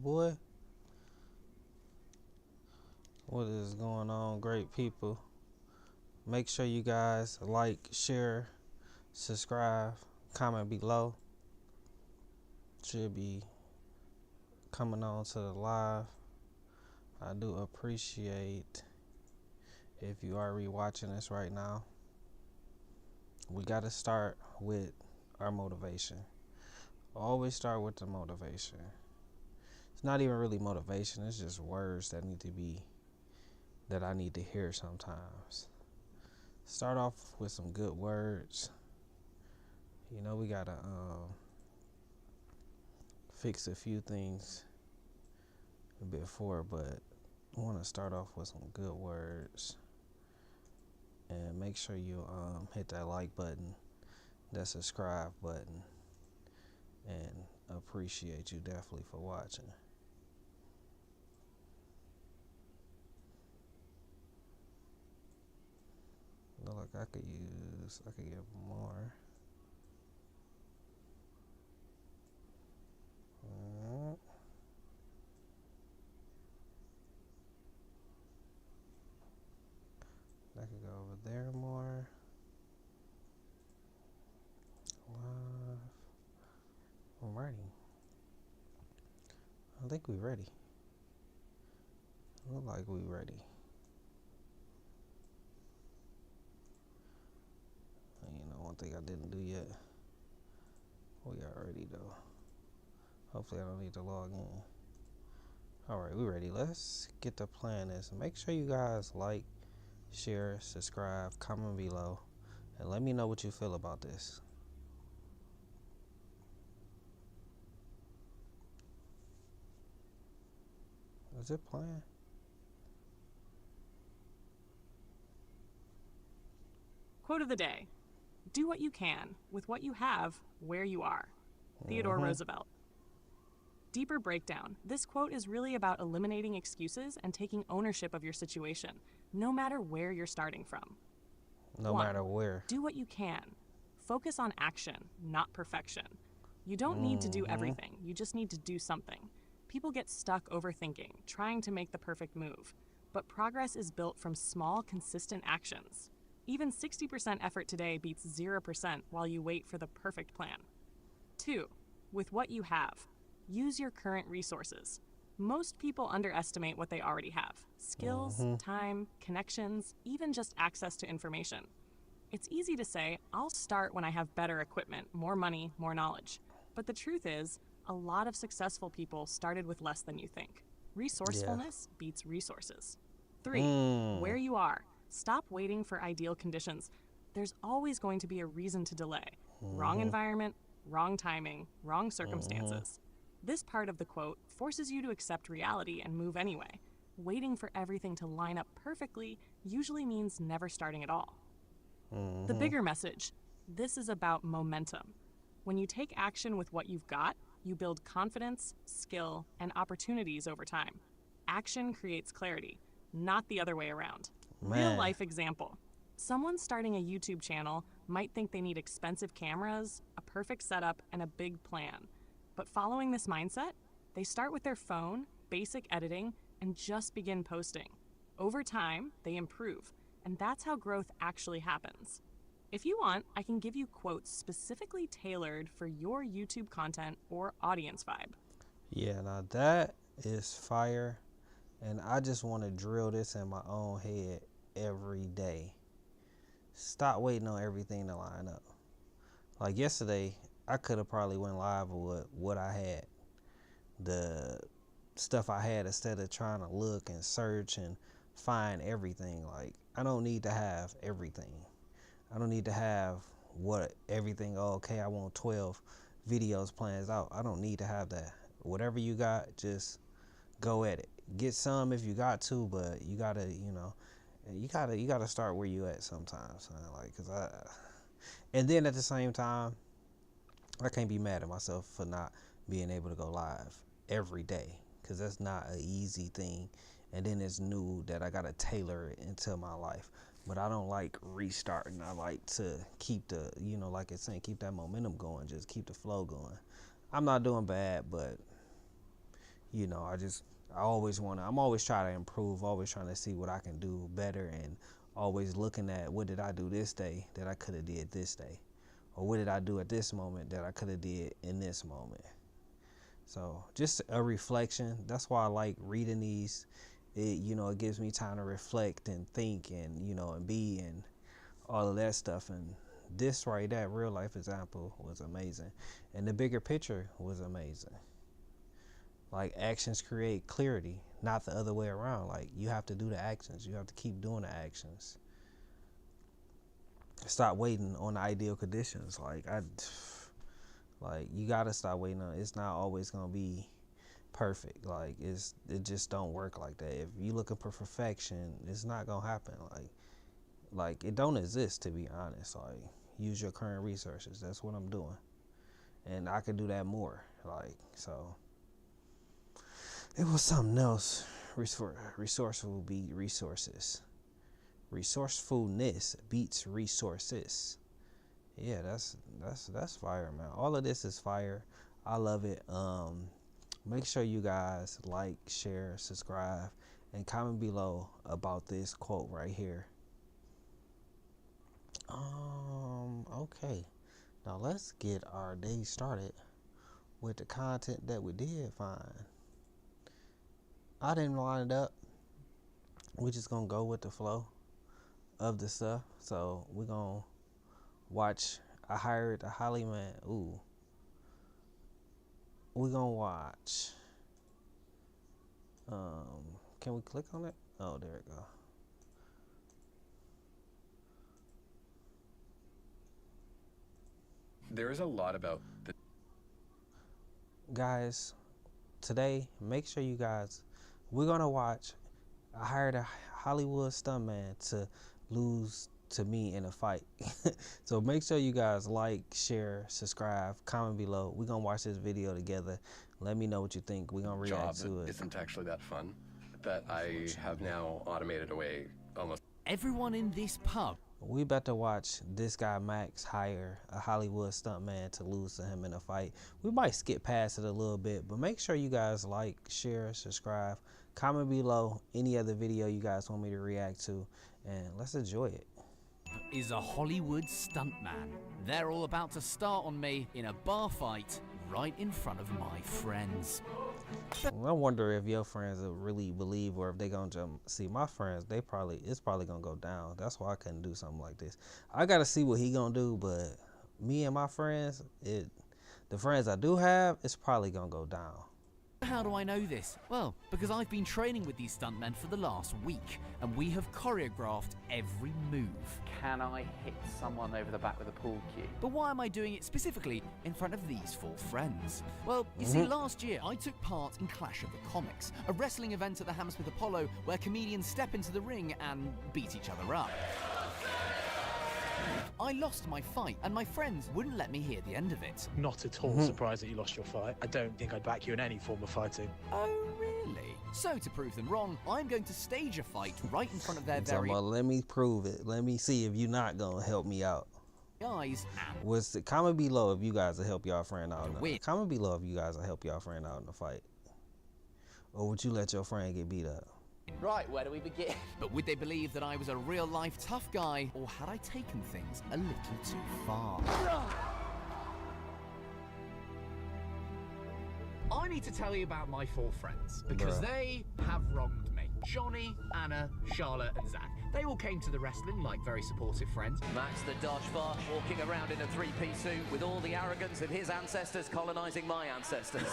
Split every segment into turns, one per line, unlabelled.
boy. What is going on, great people? Make sure you guys like, share, subscribe, comment below. Should be coming on to the live. I do appreciate if you are rewatching this right now. We got to start with our motivation. Always start with the motivation. It's not even really motivation, it's just words that I need to hear sometimes. Start off with some good words. You know, we gotta fix a few things before, but I want to start off with some good words. And make sure you hit that like button, that subscribe button, and appreciate you definitely for watching. Look like I could get more. I could go over there more. Live. I'm ready. I think we ready. Look like we ready. You know, one thing I didn't do yet. We are ready though. Hopefully I don't need to log in. Alright, we ready. Let's get the plan is. Make sure you guys like, share, subscribe, comment below, and let me know what you feel about this. Is it playing?
Quote of the day: do what you can with what you have where you are. Theodore Roosevelt. Deeper breakdown. This quote is really about eliminating excuses and taking ownership of your situation, no matter where you're starting from.
No matter where.
Do what you can. Focus on action, not perfection. You don't need to do everything, you just need to do something. People get stuck overthinking, trying to make the perfect move. But progress is built from small, consistent actions. Even 60% effort today beats 0% while you wait for the perfect plan. 2. With what you have. Use your current resources. Most people underestimate what they already have. Skills, time, connections, even just access to information. It's easy to say, I'll start when I have better equipment, more money, more knowledge. But the truth is, a lot of successful people started with less than you think. Resourcefulness beats resources. 3. Where you are. Stop waiting for ideal conditions. There's always going to be a reason to delay. Wrong environment, wrong timing, wrong circumstances. This part of the quote forces you to accept reality and move anyway. Waiting for everything to line up perfectly usually means never starting at all. The bigger message: this is about momentum. When you take action with what you've got, you build confidence, skill, and opportunities over time. Action creates clarity, not the other way around. Real life example. Someone starting a YouTube channel might think they need expensive cameras, a perfect setup, and a big plan. But following this mindset, they start with their phone, basic editing, and just begin posting. Over time, they improve, and that's how growth actually happens. If you want, I can give you quotes specifically tailored for your YouTube content or audience vibe.
Yeah, now that is fire, and I just want to drill this in my own head every day. Stop waiting on everything to line up. Like yesterday, I could have probably went live with what I had, the stuff I had, instead of trying to look and search and find everything. Like, I don't need to have everything. I don't need to have everything. Oh, okay, I want 12 videos plans out. I don't need to have that. Whatever you got, just go at it. Get some if you got to, but you gotta, you gotta start where you at sometimes. Like, and then at the same time, I can't be mad at myself for not being able to go live every day, because that's not an easy thing. And then it's new that I gotta tailor it into my life. But I don't like restarting. I like to keep the, like it's saying, keep that momentum going. Just keep the flow going. I'm not doing bad, but you know, I'm always trying to improve, always trying to see what I can do better, and always looking at what did I do this day that I could have did this day, or what did I do at this moment that I could have did in this moment. So just a reflection. That's why I like reading these. It gives me time to reflect and think and, and be and all of that stuff. And this right, that real life example was amazing. And the bigger picture was amazing. Like, actions create clarity, not the other way around. Like, you have to do the actions. You have to keep doing the actions. Stop waiting on the ideal conditions. Like, you gotta stop waiting on. It's not always gonna be perfect. Like, it just don't work like that. If you looking for perfection, it's not gonna happen. Like it don't exist, to be honest. Like, use your current resources. That's what I'm doing, and I could do that more. Like, so it was something else. Resourceful beat resources. Resourcefulness beats resources. Yeah, that's fire, man. All of this is fire. I love it. Make sure you guys like, share, subscribe, and comment below about this quote right here. Okay. Now let's get our day started with the content that we did find. I didn't line it up. We're just gonna go with the flow of the stuff. So we're gonna watch I Hired a Hollyman. Ooh. We're gonna watch. Can we click on it? Oh, there it go.
There is a lot about the
Guys, today, make sure you guys, we're gonna watch I Hired a Hollywood stuntman to lose to me in a fight. So make sure you guys like, share, subscribe, comment below. We're gonna watch this video together. Let me know what you think. We're gonna react to it.
isn't actually that fun, that I have now automated away almost.
Everyone in this pub.
We about to watch this guy Max hire a Hollywood stuntman to lose to him in a fight. We might skip past it a little bit, but make sure you guys like, share, subscribe, comment below any other video you guys want me to react to, and let's enjoy it.
Is a Hollywood stuntman. They're all about to start on me in a bar fight right in front of my friends.
I wonder if your friends will really believe, or if they gonna jump. See, my friends, it's probably gonna go down. That's why I couldn't do something like this. I gotta see what he gonna do, but me and my friends, the friends I do have, it's probably gonna go down.
How do I know this? Well, because I've been training with these stuntmen for the last week, and we have choreographed every move.
Can I hit someone over the back with a pool cue?
But why am I doing it specifically in front of these four friends? Well, you see, last year I took part in Clash of the Comics, a wrestling event at the Hammersmith Apollo where comedians step into the ring and beat each other up. I lost my fight, and my friends wouldn't let me hear the end of it.
Not at all surprised that you lost your fight. I don't think I'd back you in any form of fighting.
Oh, really? So, to prove them wrong, I'm going to stage a fight right in front of their very
Let me prove it. Let me see if you're not gonna help me out.
eyes and
Comment below if you guys will help y'all friend out.
win.
Comment below if you guys will help y'all friend out in the fight, or would you let your friend get beat up?
Right, where do we begin?
But would they believe that I was a real-life tough guy, or had I taken things a little too far?
I need to tell you about my four friends, because they have wronged me. Johnny, Anna, Charlotte, and Zach. They all came to the wrestling like very supportive friends.
Max the Dodge Fart walking around in a three-piece suit with all the arrogance of his ancestors colonising my ancestors.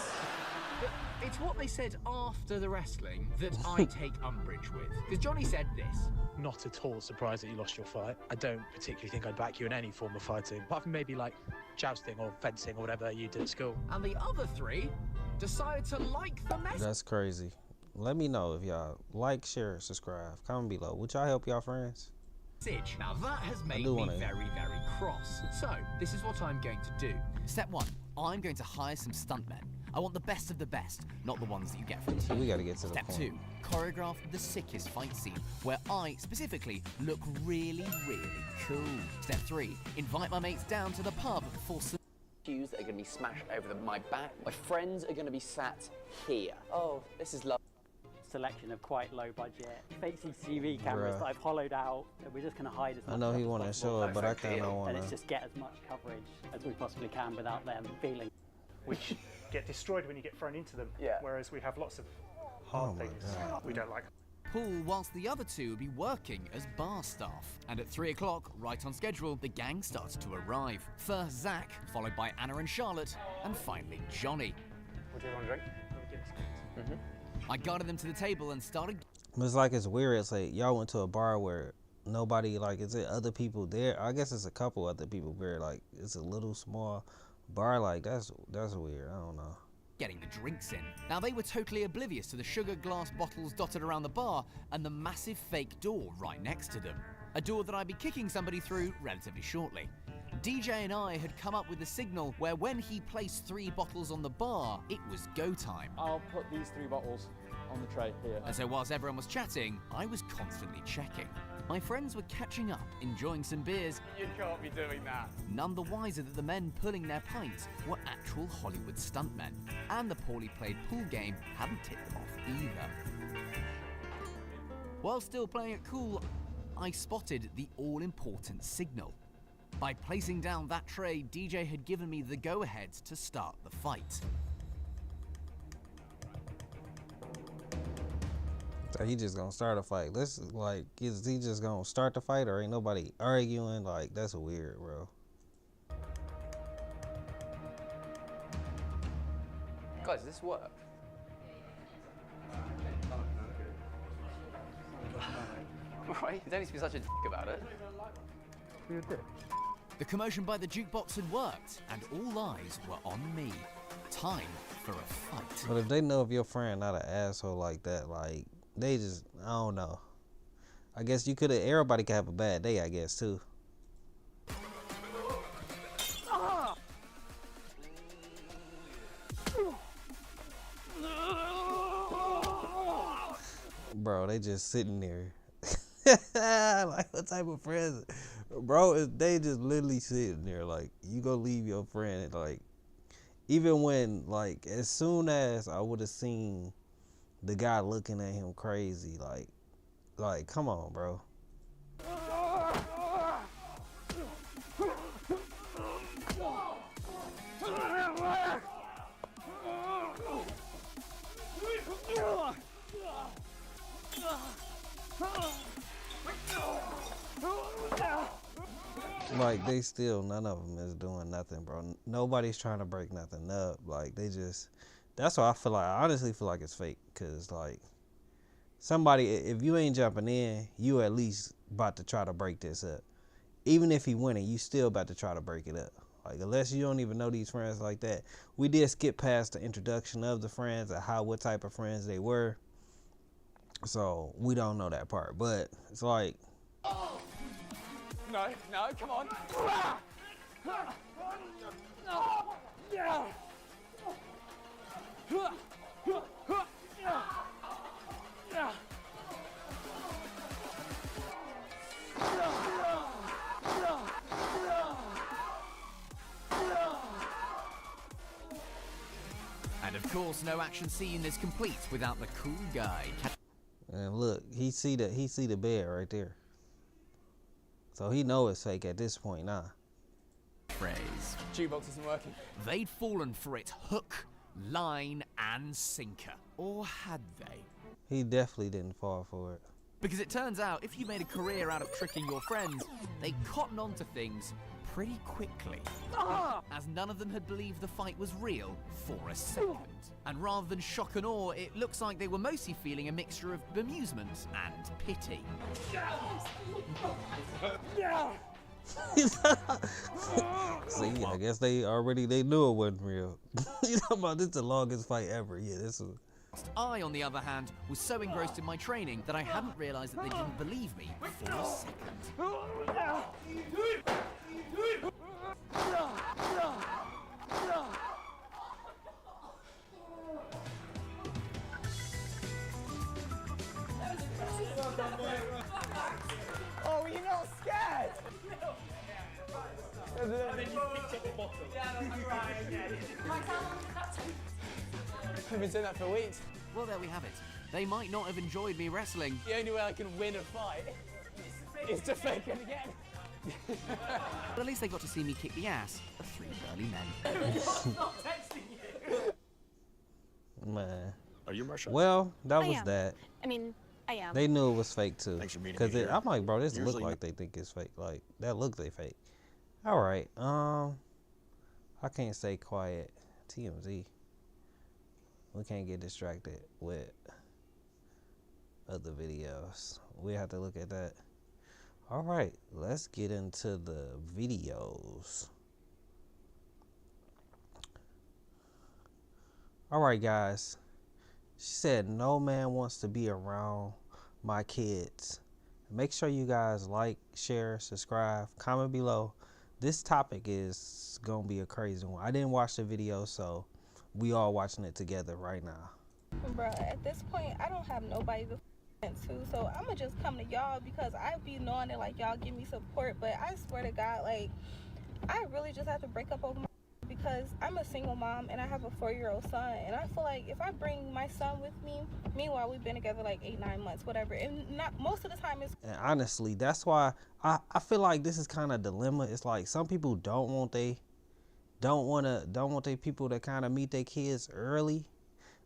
But it's what they said after the wrestling that I take umbrage with. Because Johnny said this.
Not at all surprised that you lost your fight. I don't particularly think I'd back you in any form of fighting, apart from maybe like jousting or fencing or whatever you did at school.
And the other three decided to like the message.
That's crazy. Let me know if y'all like, share, subscribe, comment below. Would y'all help y'all friends?
Now that has made me very, very cross. So this is what I'm going to do.
Step 1. I'm going to hire some stuntmen. I want the best of the best, not the ones that you get from TV.
We gotta get to the
Step
point.
2. Choreograph the sickest fight scene, where I, specifically, look really, really cool. Step 3. Invite my mates down to the pub for some
Cues that are
going to be smashed over my back. My friends are going to be sat here. Oh, this is lovely.
Selection of quite low budget fake CCTV cameras that I've hollowed out, and we're just going to hide as much.
I know he
want
to show it, but I kind of want
to. And it's just get as much coverage as we possibly can without them feeling.
Which get destroyed when you get thrown into them.
Yeah.
Whereas we have lots of hard things we don't like.
Paul, whilst the other two would be working as bar staff. And at 3 o'clock, right on schedule, the gang starts to arrive. First Zach, followed by Anna and Charlotte, and finally Johnny.
Would you want a drink?
I guided them to the table and started.
It's like it's weird. It's like y'all went to a bar where nobody, like, is it other people there? I guess it's a couple other people there. Like, it's a little small bar. Like, that's weird. I don't know.
Getting the drinks in. Now, they were totally oblivious to the sugar glass bottles dotted around the bar and the massive fake door right next to them. A door that I'd be kicking somebody through relatively shortly. DJ and I had come up with a signal where when he placed 3 bottles on the bar, it was go time.
I'll put these 3 bottles on the tray here.
And so whilst everyone was chatting, I was constantly checking. My friends were catching up, enjoying some beers.
You can't be doing that.
None the wiser that the men pulling their pints were actual Hollywood stuntmen. And the poorly played pool game hadn't tipped them off either. While still playing it cool, I spotted the all-important signal. By placing down that tray, DJ had given me the go-ahead to start the fight.
So he just gonna start a fight. This is like, is he just gonna start the fight, or ain't nobody arguing? Like, that's weird, bro.
Guys, does this work? Right? You don't need to be such a dick about it.
The commotion by the jukebox had worked, and all eyes were on me. Time for a fight.
But if they know if your friend not an asshole like that, like, they just, I don't know. I guess you could have, everybody could have a bad day, I guess, too. Bro, they just sitting there. Like, what type of friends? Bro, they just literally sitting there. Like, you go leave your friend. Like, even when, like, as soon as I would have seen the guy looking at him crazy, like, come on, bro. Like, they still, none of them is doing nothing, bro. Nobody's trying to break nothing up. Like, they just, that's why I feel like, I honestly feel like it's fake. Because, like, somebody, if you ain't jumping in, you at least about to try to break this up. Even if he winning, you still about to try to break it up. Like, unless you don't even know these friends like that. We did skip past the introduction of the friends and what type of friends they were. So, we don't know that part. But, it's like,
No, come on.
And of course, no action scene is complete without the cool guy.
and look, he see the bed right there. So he know it's fake at this point now.
Phrase.
Jukebox isn't working.
They'd fallen for it hook, line, and sinker. Or had they?
He definitely didn't fall for it.
Because it turns out, if you made a career out of tricking your friends, they cotton on to things pretty quickly. As none of them had believed the fight was real for a second. And rather than shock and awe, it looks like they were mostly feeling a mixture of bemusement and pity.
See, I guess they knew it wasn't real. You know about this is the longest fight ever. Yeah, this is.
I, on the other hand, was so engrossed in my training that I hadn't realised that they didn't believe me for a second.
Oh, you're not scared?
And then you picked up the bottle. Yeah, that's right, okay. I've been saying that for weeks.
Well, there we have it. They might not have enjoyed me wrestling.
The only way I can win a fight is to fake it again.
But at least they got to see me kick the ass of 3 burly men.
Not texting you.
Man.
Are you Marsha?
Well, that was that.
I mean, I am.
They knew it was fake too.
Thanks for meeting
Cause
me here.
I'm like, bro, this
Usually
look like they think it's fake. Like that looks they fake. All right. I can't stay quiet. TMZ. We can't get distracted with other videos. We have to look at that. All right, let's get into the videos. All right, guys. She said, no man wants to be around my kids. Make sure you guys like, share, subscribe, comment below. This topic is gonna be a crazy one. I didn't watch the video, so we all watching it together right now.
Bruh, at this point, I don't have nobody to to, so I'm gonna just come to y'all because I be knowing that like y'all give me support, but I swear to God, like I really just have to break up over my because I'm a single mom and I have a 4-year-old son, and I feel like if I bring my son with me, meanwhile we've been together like 8-9 months, whatever, and not most of the time it's.
And honestly, that's why I feel like this is kind of dilemma. It's like some people don't want their people to kind of meet their kids early,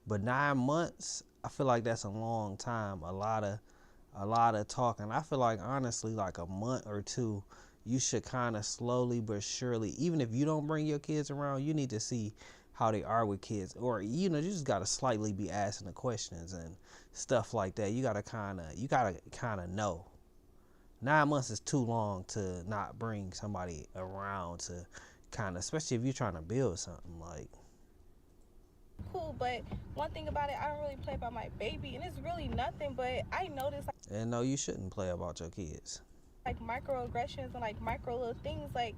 but 9 months, I feel like that's a long time. A lot of talking. I feel like honestly, like a month or two, you should kind of slowly but surely, even if you don't bring your kids around, you need to see how they are with kids, or you just gotta slightly be asking the questions and stuff like that. You gotta kind of know. 9 months is too long to not bring somebody around to kind of, especially if you're trying to build something like.
Cool, but one thing about it, I don't really play about my baby, and it's really nothing, but I noticed like,
and no, you shouldn't play about your kids.
Like microaggressions and like micro little things, like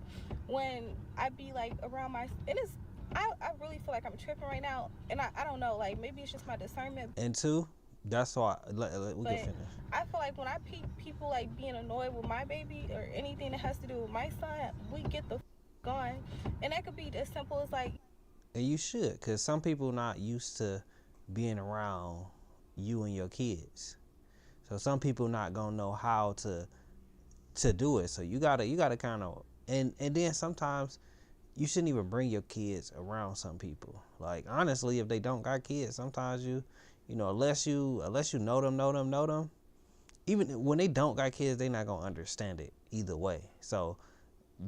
when I be like around my, and it's, I really feel like I'm tripping right now, and I don't know, like maybe it's just my discernment.
And two, that's why we can finish.
I feel like when I people like being annoyed with my baby or anything that has to do with my son, we get the gone, and that could be as simple as like.
And you should, because some people not used to being around you and your kids. So some people not gonna know how to do it. So you gotta kind of, and then sometimes you shouldn't even bring your kids around some people. Like honestly, if they don't got kids, sometimes you know, unless you know them, even when they don't got kids, they not gonna understand it either way. So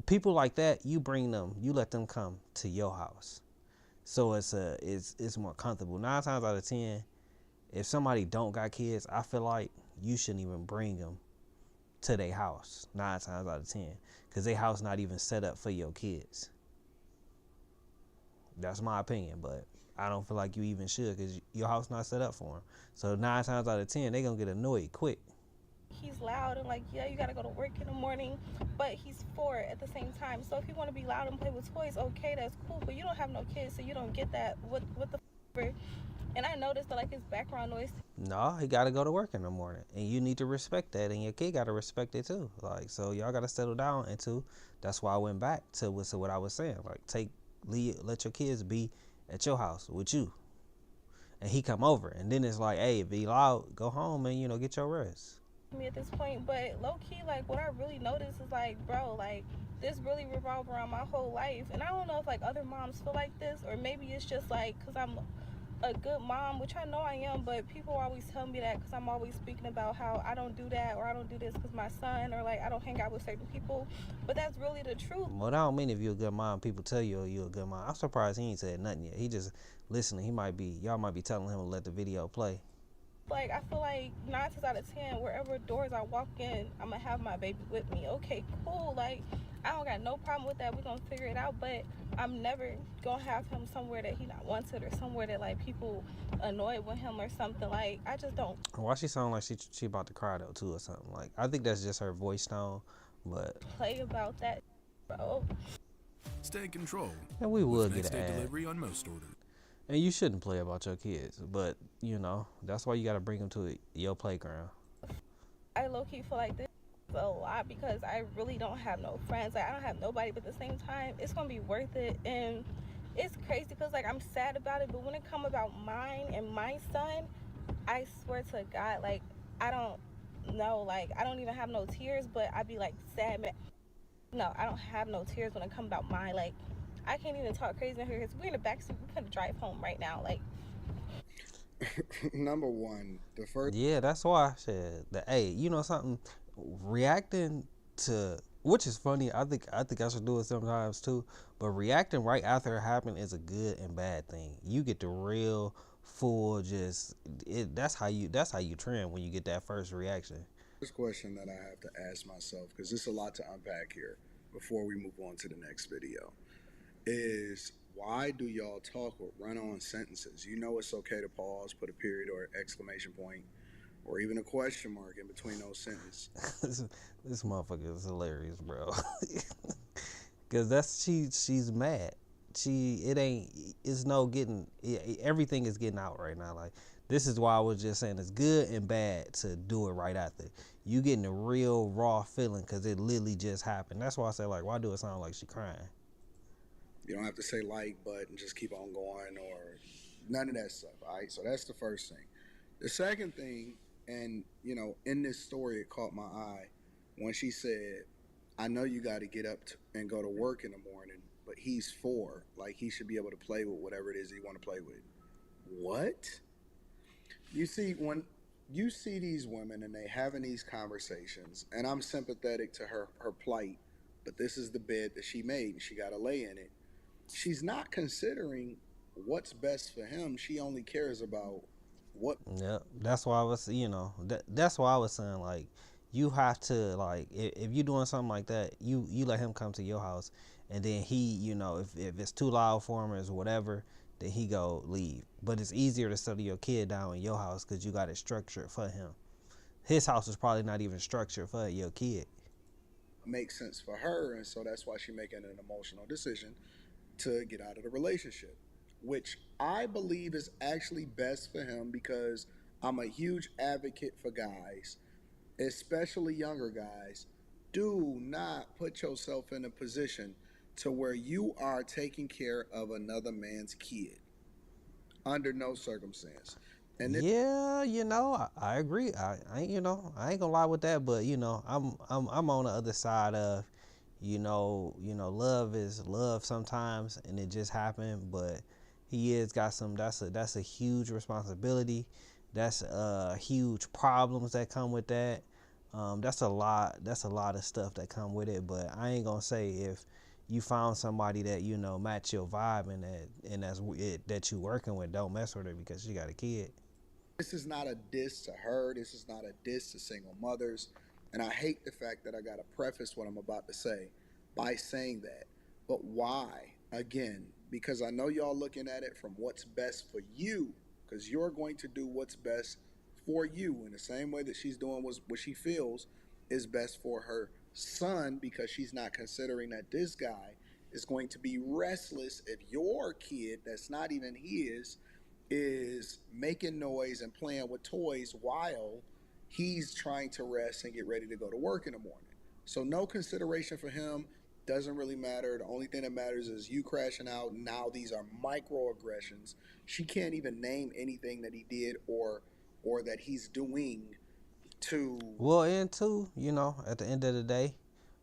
people like that, you bring them, you let them come to your house. So it's more comfortable. 9 times out of 10, if somebody don't got kids, I feel like you shouldn't even bring them to their house 9 times out of 10, because their house not even set up for your kids. That's my opinion, but I don't feel like you even should, because your house not set up for them. So 9 times out of 10, they gonna get annoyed quick.
He's loud and like, yeah, you gotta go to work in the morning, but he's 4 at the same time. So if you want to be loud and play with toys, okay, that's cool. But you don't have no kids, so you don't get that. What the And I noticed that like his background noise.
No, he gotta go to work in the morning, and you need to respect that, and your kid gotta respect it too. Like, so y'all gotta settle down. And two, that's why I went back to what I was saying. Like, let your kids be at your house with you, and he come over, and then it's like, hey, be loud, go home, and get your rest.
Me at this point, but low-key, like what I really noticed is like, bro, like this really revolved around my whole life, and I don't know if like other moms feel like this, or maybe it's just like because I'm a good mom, which I know I am, but people always tell me that because I'm always speaking about how I don't do that, or I don't do this because my son, or like I don't hang out with certain people, but that's really the truth.
Well, I don't mean if you're a good mom, people tell you you're a good mom. I'm surprised he ain't said nothing yet. He just listening. Y'all might be telling him to let the video play.
Like, I feel like 9 times out of 10, wherever doors I walk in, I'm gonna have my baby with me. Okay, cool. Like, I don't got no problem with that. We're gonna figure it out. But I'm never gonna have him somewhere that he not wanted, or somewhere that like people annoyed with him or something. Like, I just don't.
Why she sound like she about to cry though too or something? Like, I think that's just her voice tone, but
play about that, bro.
Stay in control.
And we will get
next day
an ad.
delivery on most orders.
And you shouldn't play about your kids, but that's why you gotta bring them to your playground.
I low-key feel like this a lot because I really don't have no friends. Like I don't have nobody, but at the same time, it's gonna be worth it. And it's crazy because like I'm sad about it, but when it come about mine and my son, I swear to God, like I don't know, like I don't even have no tears, but I'd be like sad. No, I don't have no tears when it come about mine. Like I can't even talk crazy in here because we're in the backseat. We couldn't drive home right now. Like
Number one, the first.
Yeah, that's why I said that. Hey, you know something? Reacting to, which is funny. I should do it sometimes too. But reacting right after it happened is a good and bad thing. You get the real full just it. That's how you trend when you get that first reaction.
First question that I have to ask myself, because there's a lot to unpack here before we move on to the next video, is why do y'all talk with run-on sentences? You know it's okay to pause, put a period or exclamation point, or even a question mark in between those sentences.
This motherfucker is hilarious, bro. Cause she's mad. Everything is getting out right now. Like this is why I was just saying it's good and bad to do it right after. You getting a real raw feeling because it literally just happened. That's why I say like, why do it sound like she crying?
You don't have to say like, but, and just keep on going or none of that stuff. All right. So that's the first thing. The second thing, and you know, in this story, it caught my eye when she said, I know you got to get up and go to work in the morning, but he's 4. Like he should be able to play with whatever it is he want to play with. What? You see, when you see these women and they having these conversations, and I'm sympathetic to her plight, but this is the bed that she made and she got to lay in it. She's not considering what's best for him. She only cares about what.
Yeah, that's why I was, that's why I was saying like, you have to like, if you're doing something like that, you let him come to your house, and then he, if it's too loud for him or whatever, then he go leave. But it's easier to settle your kid down in your house because you got it structured for him. His house is probably not even structured for your kid.
Makes sense for her, and so that's why she's making an emotional decision to get out of the relationship, which I believe is actually best for him because I'm a huge advocate for guys, especially younger guys. Do not put yourself in a position to where you are taking care of another man's kid under no circumstance.
And yeah, I agree. I ain't gonna lie with that, but I'm on the other side of, love is love sometimes, and it just happened. But he is got some. That's a huge responsibility. That's huge problems that come with that. That's a lot. That's a lot of stuff that come with it. But I ain't gonna say if you found somebody that match your vibe and that's it that you working with, don't mess with her because she got a kid.
This is not a diss to her. This is not a diss to single mothers. And I hate the fact that I got to preface what I'm about to say by saying that. But why? Again, because I know y'all looking at it from what's best for you, because you're going to do what's best for you in the same way that she's doing what she feels is best for her son, because she's not considering that this guy is going to be restless if your kid that's not even his is making noise and playing with toys while he's trying to rest and get ready to go to work in the morning. So no consideration for him, doesn't really matter. The only thing that matters is you crashing out. Now these are microaggressions. She can't even name anything that he did or that he's doing to.
Well, and too, at the end of the day,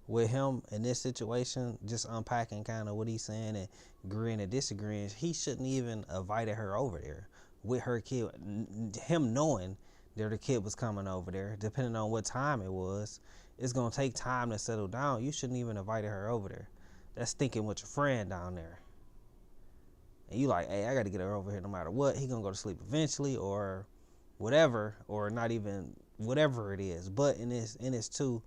with him in this situation, just unpacking kind of what he's saying and agreeing and disagreeing, he shouldn't even invited her over there with her kid. Him knowing that the kid was coming over there, depending on what time it was, it's gonna take time to settle down. You shouldn't even invited her over there. That's thinking with your friend down there. And you like, hey, I gotta get her over here no matter what. He gonna go to sleep eventually or whatever, or not even whatever it is. But in this too,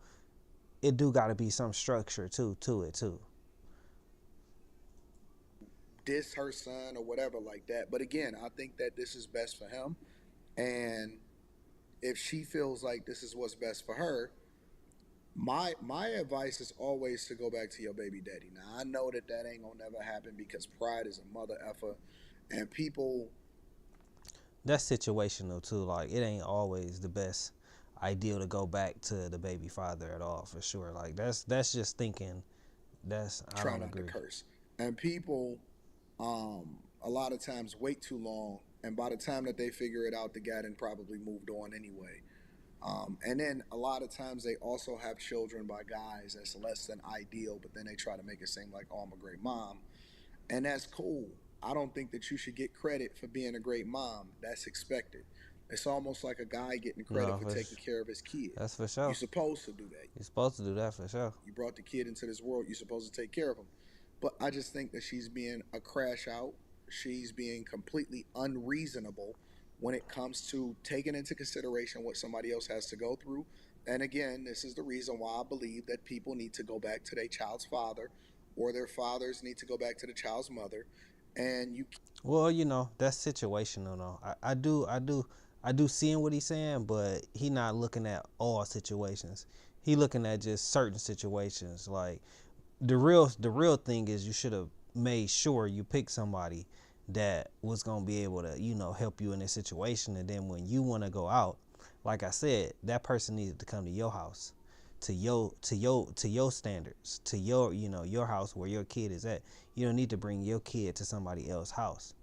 it do got to be some structure to it too.
Diss her son or whatever like that. But again, I think that this is best for him. And if she feels like this is what's best for her, my advice is always to go back to your baby daddy. Now, I know that ain't going to never happen because pride is a mother effer. And people...
That's situational too. Like, it ain't always the best ideal to go back to the baby father at all, for sure. Like that's just thinking. I
Try
don't
not to
agree.
curse. And people, a lot of times wait too long, and by the time that they figure it out, the guy done probably moved on anyway. And then a lot of times they also have children by guys that's less than ideal, but then they try to make it seem like, oh, I'm a great mom. And that's cool. I don't think that you should get credit for being a great mom. That's expected. It's almost like a guy getting credit
No,
for taking care of his kid.
that's for sure.
You're supposed to do that.
You're supposed to do that for sure.
You brought the kid into this world. You're supposed to take care of him. But I just think that she's being a crash out. She's being completely unreasonable when it comes to taking into consideration what somebody else has to go through. And again, this is the reason why I believe that people need to go back to their child's father, or their fathers need to go back to the child's mother. And you
Well, that's situational though. I do seeing what he's saying, but he not looking at all situations. He looking at just certain situations. Like the real thing is you should have made sure you picked somebody that was gonna be able to, help you in this situation. And then when you want to go out, like I said, that person needed to come to your house, to your standards, to your house where your kid is at. You don't need to bring your kid to somebody else's house,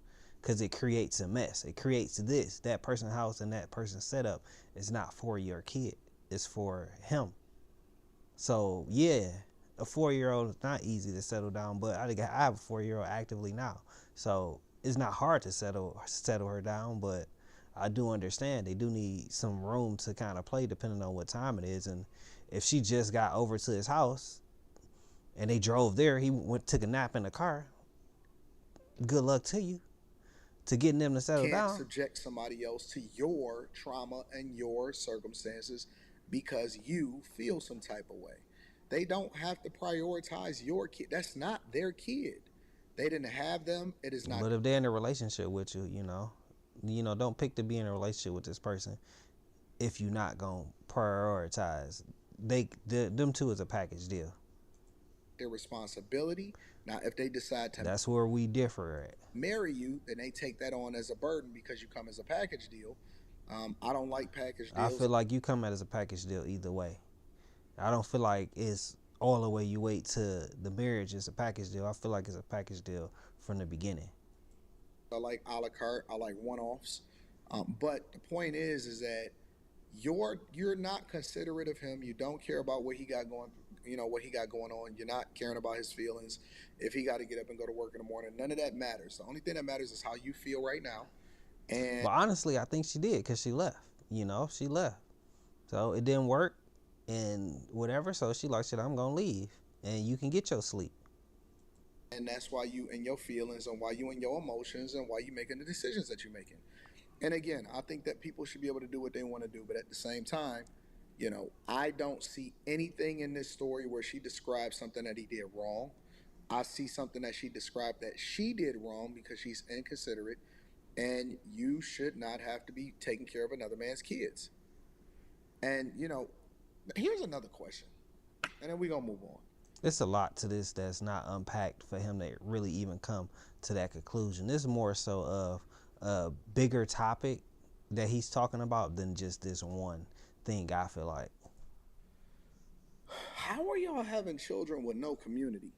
because it creates a mess. It creates that person's house and that person's setup is not for your kid. It's for him. So yeah, a 4-year-old is not easy to settle down, but I have a 4-year-old actively now, so it's not hard to settle her down. But I do understand they do need some room to kind of play depending on what time it is. And if she just got over to his house and they drove there, he took a nap in the car, good luck to you to getting them to settle
can't
down.
subject somebody else to your trauma and your circumstances because you feel some type of way. They don't have to prioritize your kid. That's not their kid. They didn't have them. It is not.
But if they're in a relationship with you, don't pick to be in a relationship with this person if you're not gonna prioritize. Them two is a package deal.
Their responsibility. Now, if they decide to,
that's where we differ at.
Marry you, then they take that on as a burden because you come as a package deal. I don't like package deals.
I feel like you come out as a package deal either way. I don't feel like it's all the way you wait to the marriage is a package deal. I feel like it's a package deal from the beginning.
I like a la carte. I like one-offs. But the point is that you're not considerate of him. You don't care about what he got going. What he got going on. You're not caring about his feelings. If he got to get up and go to work in the morning, none of that matters. The only thing that matters is how you feel right now. And
well, honestly, I think she did, because she left. She left. So it didn't work and whatever. So she like, shit, I'm going to leave and you can get your sleep.
And that's why you in your feelings and why you in your emotions and why you making the decisions that you're making. And again, I think that people should be able to do what they want to do. But at the same time, I don't see anything in this story where she describes something that he did wrong. I see something that she described that she did wrong because she's inconsiderate, and you should not have to be taking care of another man's kids. And, here's another question, and then we're going to move on.
It's a lot to this that's not unpacked for him to really even come to that conclusion. This is more so of a bigger topic that he's talking about than just this one thing, I feel like.
How are y'all having children with no community?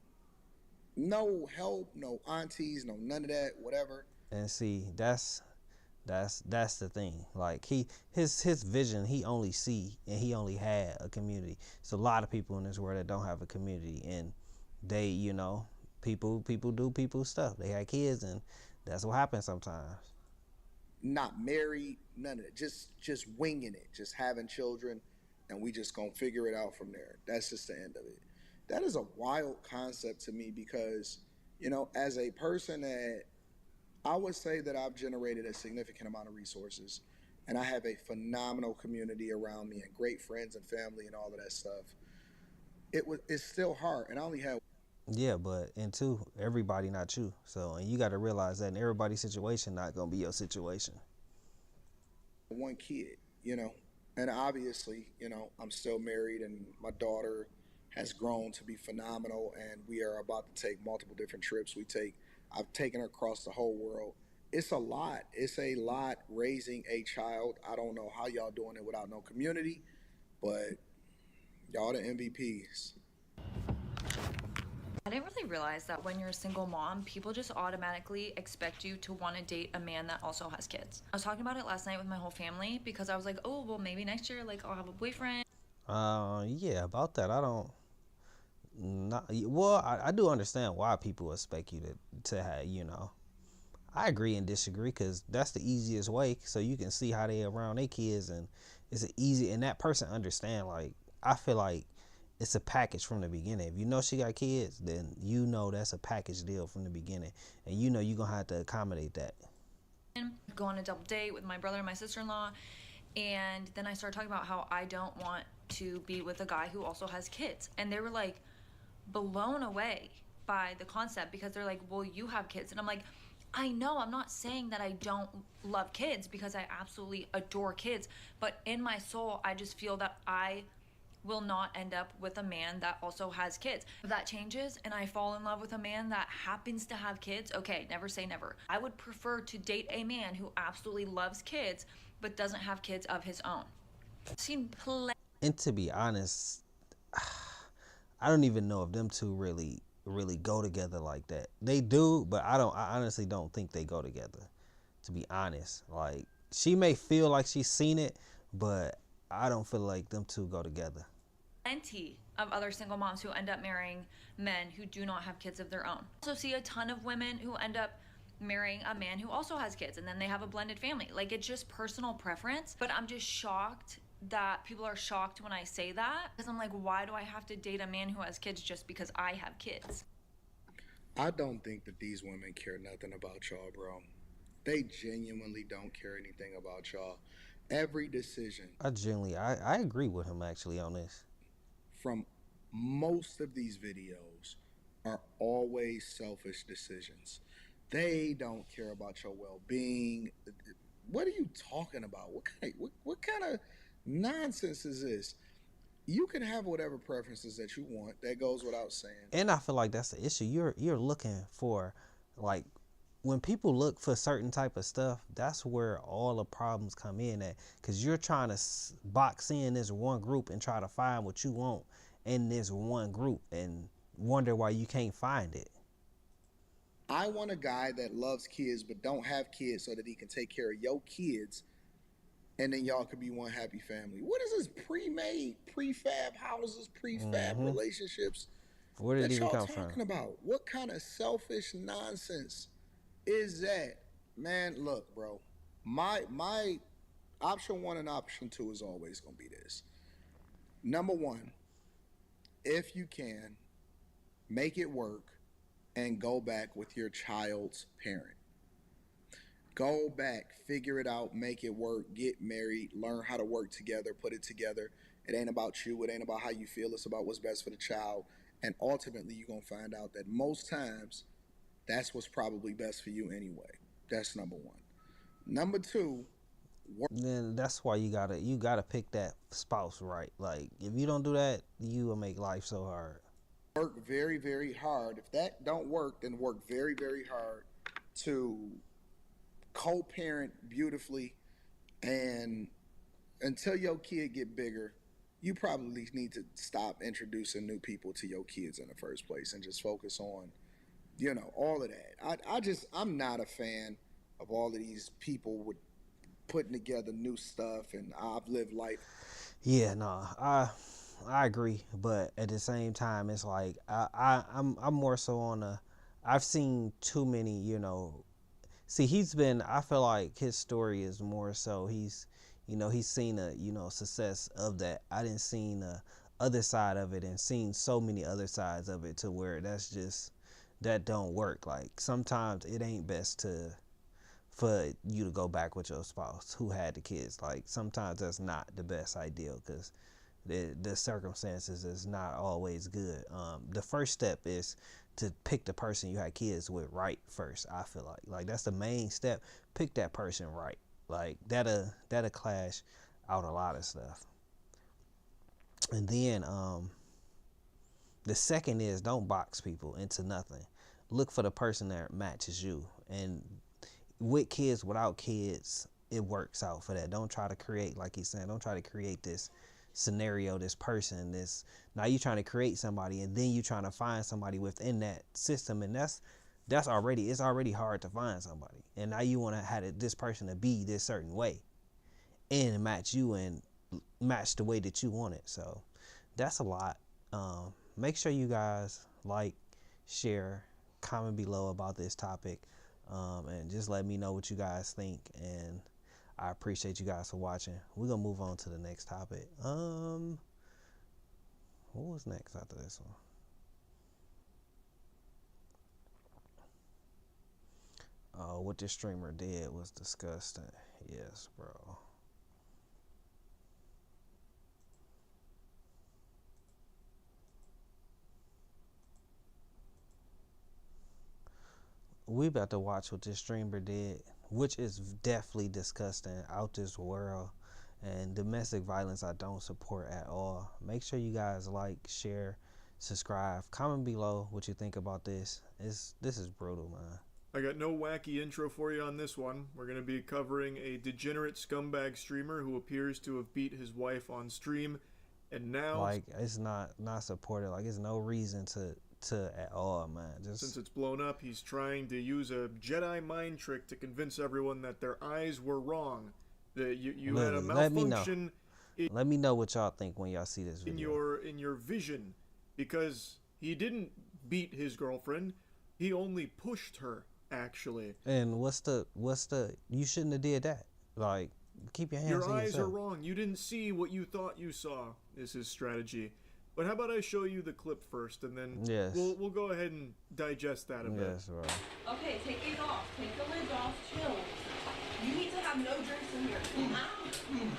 No help, no aunties, no none of that, whatever.
And see, that's the thing. Like his vision, he only had a community. It's a lot of people in this world that don't have a community, and they, people do people stuff. They had kids, and that's what happens sometimes.
Not married, none of it. Just winging it, just having children, and we just gonna figure it out from there. That's just the end of it. That is a wild concept to me because, as a person that I would say that I've generated a significant amount of resources, and I have a phenomenal community around me and great friends and family and all of that stuff. It's still hard, and I only have.
Yeah, but and two, everybody not you. So, and you got to realize that in everybody's situation not gonna be your situation.
One kid, and obviously, I'm still married, and my daughter has grown to be phenomenal, and we are about to take multiple different trips. I've taken her across the whole world, it's a lot. It's a lot raising a child. I don't know how y'all doing it without no community, but y'all the MVPs.
I didn't really realize that when you're a single mom, people just automatically expect you to want to date a man that also has kids. I was talking about it last night with my whole family because I was like, oh, well, maybe next year, like, I'll have a boyfriend.
Yeah, about that, I don't. Well, I do understand why people expect you to have, you know. I agree and disagree because that's the easiest way, so you can see how they around their kids, and it's an easy, and that person understand. Like, I feel like it's a package from the beginning. If you know she got kids, then you know that's a package deal from the beginning, and you know you're gonna have to accommodate that.
Go on a double date with my brother and my sister-in-law, and then I started talking about how I don't want to be with a guy who also has kids, and they were like blown away by the concept because they're like, well, you have kids, and I'm like, I know, I'm not saying that I don't love kids because I absolutely adore kids, but in my soul, I just feel that I will not end up with a man that also has kids. If that changes and I fall in love with a man that happens to have kids, okay, never say never. I would prefer to date a man who absolutely loves kids but doesn't have kids of his own.
And to be honest, I don't even know if them two really go together like that. They do, but I honestly don't think they go together, to be honest. Like, she may feel like she's seen it, but I don't feel like them two go together.
Plenty of other single moms who end up marrying men who do not have kids of their own. Also see a ton of women who end up marrying a man who also has kids, and then they have a blended family. Like, it's just personal preference, but I'm just shocked that people are shocked when I say that, because I'm like, why do I have to date a man who has kids just because I have kids?
I don't think that these women care nothing about y'all, bro. They genuinely don't care anything about y'all. Every decision.
I agree with him actually on this.
From most of these videos are always selfish decisions. They don't care about your well-being. What are you talking about? What kind of nonsense is this? You can have whatever preferences that you want. That goes without saying.
And I feel like that's the issue. You're looking for, like, when people look for certain type of stuff, that's where all the problems come in at, because you're trying to box in this one group and try to find what you want in this one group and wonder why you can't find it.
I want a guy that loves kids but don't have kids so that he can take care of your kids, and then y'all could be one happy family. What is this pre-made, prefab houses, prefab relationships?
Where did it even come
talking
from?
about? What kind of selfish nonsense is that? Man, look, bro. My option 1 and option 2 is always gonna be this. Number 1, if you can, make it work and go back with your child's parent. Go back, figure it out, make it work, get married, learn how to work together, put it together. It ain't about you. It ain't about how you feel. It's about what's best for the child. And ultimately, you're going to find out that most times, that's what's probably best for you anyway. That's number 1. Number 2.
Then that's why you gotta pick that spouse right. Like, if you don't do that, you will make life so hard.
Work very, very hard. If that don't work, then work very, very hard to co-parent beautifully, and until your kid get bigger, you probably need to stop introducing new people to your kids in the first place and just focus on, you know, all of that. I'm not a fan of all of these people with putting together new stuff, and I've lived life.
Yeah, no, I agree, but at the same time, it's like I'm more so on a. I've seen too many, you know. See, I feel like his story is more so he's seen a success of that. I didn't seen the other side of it and seen so many other sides of it to where that don't work. Like, sometimes it ain't best for you to go back with your spouse who had the kids. Like, sometimes that's not the best ideal because the circumstances is not always good. The first step is to pick the person you had kids with right first. I feel like that's the main step. Pick that person right. Like, that'll clash out a lot of stuff. And then the second is, don't box people into nothing. Look for the person that matches you. And with kids, without kids, it works out for that. Don't try to create, like he's saying, don't try to create this scenario, this person, this. Now you trying to create somebody, and then you trying to find somebody within that system, and it's already hard to find somebody. And now you want to have this person to be this certain way, and match you and match the way that you want it. So that's a lot. Make sure you guys like, share, comment below about this topic, and just let me know what you guys think. And I appreciate you guys for watching. We're gonna move on to the next topic. What was next after this one? What this streamer did was disgusting. Yes, bro. We about to watch what this streamer did, which is definitely disgusting, out this world, and domestic violence I don't support at all. Make sure you guys like, share, subscribe, comment below what you think about this. This is brutal, man.
I got no wacky intro for you on this one. We're going to be covering a degenerate scumbag streamer who appears to have beat his wife on stream, and now,
like, it's not supported. Like, there's no reason to at all, man. Just
since it's blown up, he's trying to use a Jedi mind trick to convince everyone that their eyes were wrong, that you had a malfunction.
Let me know what y'all think when y'all see this video.
In your vision, because he didn't beat his girlfriend, he only pushed her, actually.
And what's the you shouldn't have did that. Like, keep your hands on yourself.
Your eyes are wrong. You didn't see what you thought you saw, is his strategy. But how about I show you the clip first, and then we'll go ahead and digest that a bit.
Yes, right.
Okay, take these off. Take the lids off. Chill. You need to have no drinks in here.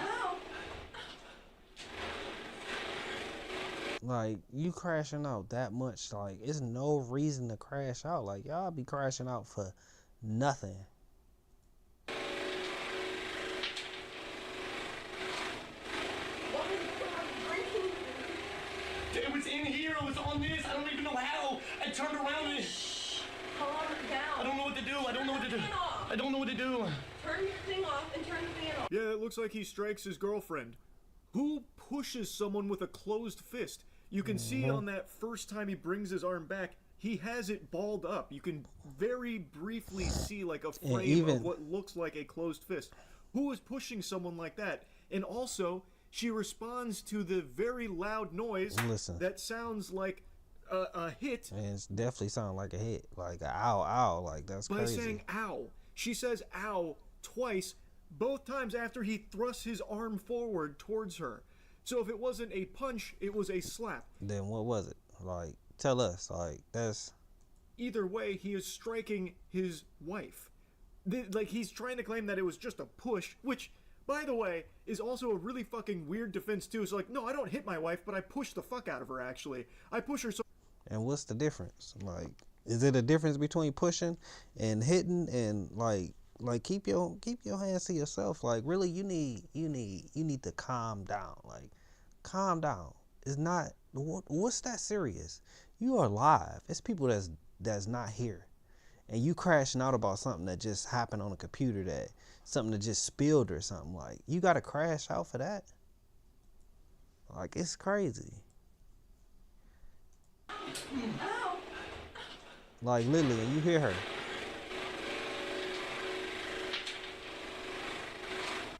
Ow. Ow.
Like, you crashing out that much, like, it's no reason to crash out. Like, y'all be crashing out for nothing.
It was in here, it was on this, I don't even know how. I turned around and...
Calm down.
I don't know what to do, I don't know what to do. I don't know what to do.
Turn your thing off and turn the fan off.
Yeah, it looks like he strikes his girlfriend. Who pushes someone with a closed fist? You can see on that first time he brings his arm back, he has it balled up. You can very briefly see like a frame of what looks like a closed fist. Who is pushing someone like that? And also, she responds to the very loud noise that sounds like a hit.
And it's definitely sound like a hit, like a ow, ow, like that's crazy.
By saying ow. She says ow twice, both times after he thrusts his arm forward towards her. So if it wasn't a punch, it was a slap.
Then what was it? Like, tell us. Like, that's...
Either way, he is striking his wife. Like, he's trying to claim that it was just a push, which... by the way, is also a really fucking weird defense too. It's like, no, I don't hit my wife, but I push the fuck out of her, actually. I push her so...
And what's the difference? Like, is it a difference between pushing and hitting? And like keep your hands to yourself. Like, really, you need to calm down. Like, calm down. It's not, what's that serious? You are live. It's people that's not here. And you crashing out about something that just happened on a computer, that something that just spilled or something. Like, you gotta crash out for that? Like, it's crazy.
Ow.
Like, literally, and you hear her.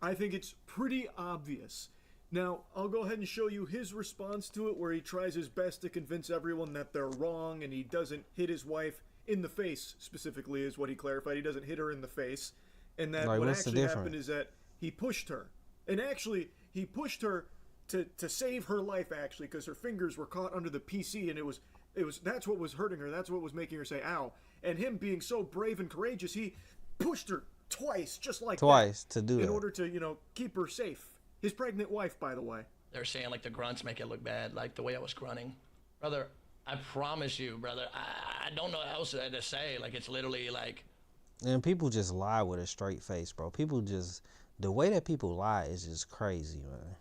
I think it's pretty obvious. Now, I'll go ahead and show you his response to it, where he tries his best to convince everyone that they're wrong, and he doesn't hit his wife in the face, specifically, is what he clarified. He doesn't hit her in the face. And that
like,
what actually happened is that he pushed her. And actually, he pushed her to save her life, actually, because her fingers were caught under the PC, and it was that's what was hurting her. That's what was making her say, ow. And him being so brave and courageous, he pushed her twice, just like
twice to do
in order to, you know, keep her safe. His pregnant wife, by the way.
They're saying, like, the grunts make it look bad, like the way I was grunting. Brother, I promise you, brother, I don't know what else to say. Like, it's literally like...
And people just lie with a straight face, bro. People just... The way that people lie is just crazy, man.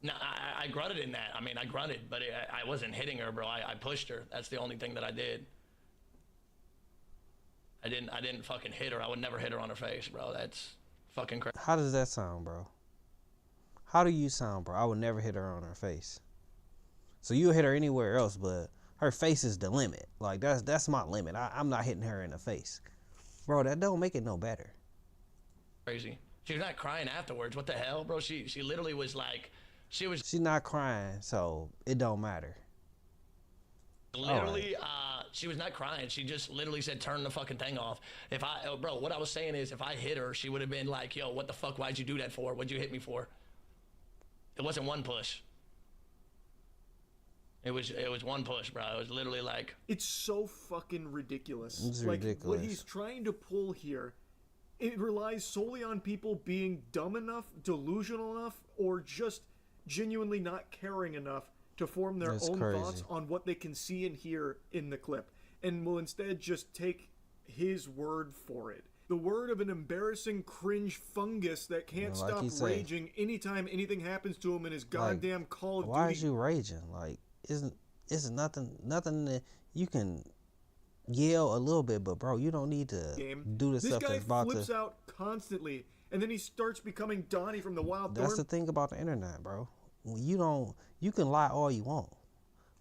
No, I grunted in that. I mean, I grunted, but I wasn't hitting her, bro. I pushed her. That's the only thing that I did. I didn't fucking hit her. I would never hit her on her face, bro. That's fucking crazy.
How does that sound, bro? How do you sound, bro? I would never hit her on her face. So you'll hit her anywhere else, but her face is the limit. Like, that's my limit. I'm not hitting her in the face. Bro, that don't make it no better.
Crazy. She was not crying afterwards. What the hell, bro? She literally was like,
She's not crying, so it don't matter.
Literally, she was not crying. She just literally said, turn the fucking thing off. Bro, what I was saying is, if I hit her, she would have been like, yo, what the fuck? Why'd you do that for? What'd you hit me for? It wasn't one push. It was one push, bro. It was literally like...
It's so fucking ridiculous.
It's
like,
ridiculous.
What he's trying to pull here, it relies solely on people being dumb enough, delusional enough, or just genuinely not caring enough to form their own thoughts on what they can see and hear in the clip, and will instead just take his word for it. The word of an embarrassing cringe fungus that can't stop raging anytime anything happens to him in his goddamn Call of Duty.
Why is you raging? Like, isn't nothing that you can yell a little bit, but bro, you don't need to do the stuff that's about to.
This guy flips out constantly, and then he starts becoming Donnie from the Wild Thorn.
That's the thing about the internet, bro. You can lie all you want,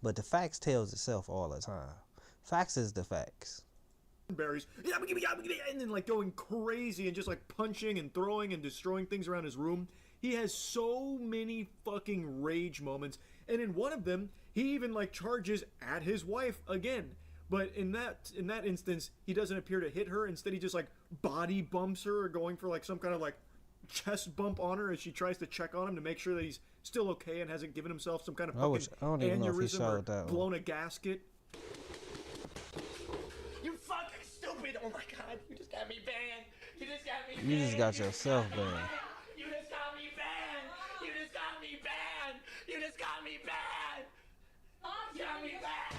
but the facts tells itself all the time. Facts is the facts.
Berries, and then like going crazy and just like punching and throwing and destroying things around his room. He has so many fucking rage moments, and in one of them, he even like charges at his wife again. But in that instance, he doesn't appear to hit her. Instead, he just like body bumps her, or going for like some kind of like chest bump on her as she tries to check on him to make sure that he's still okay and hasn't given himself some kind of fucking aneurysm or blown a gasket.
You fucking stupid! Oh my god, you just got me banned. You just got me
banned. You just got yourself banned.
You just got me banned. You just got me banned. You just got me banned. You got me banned.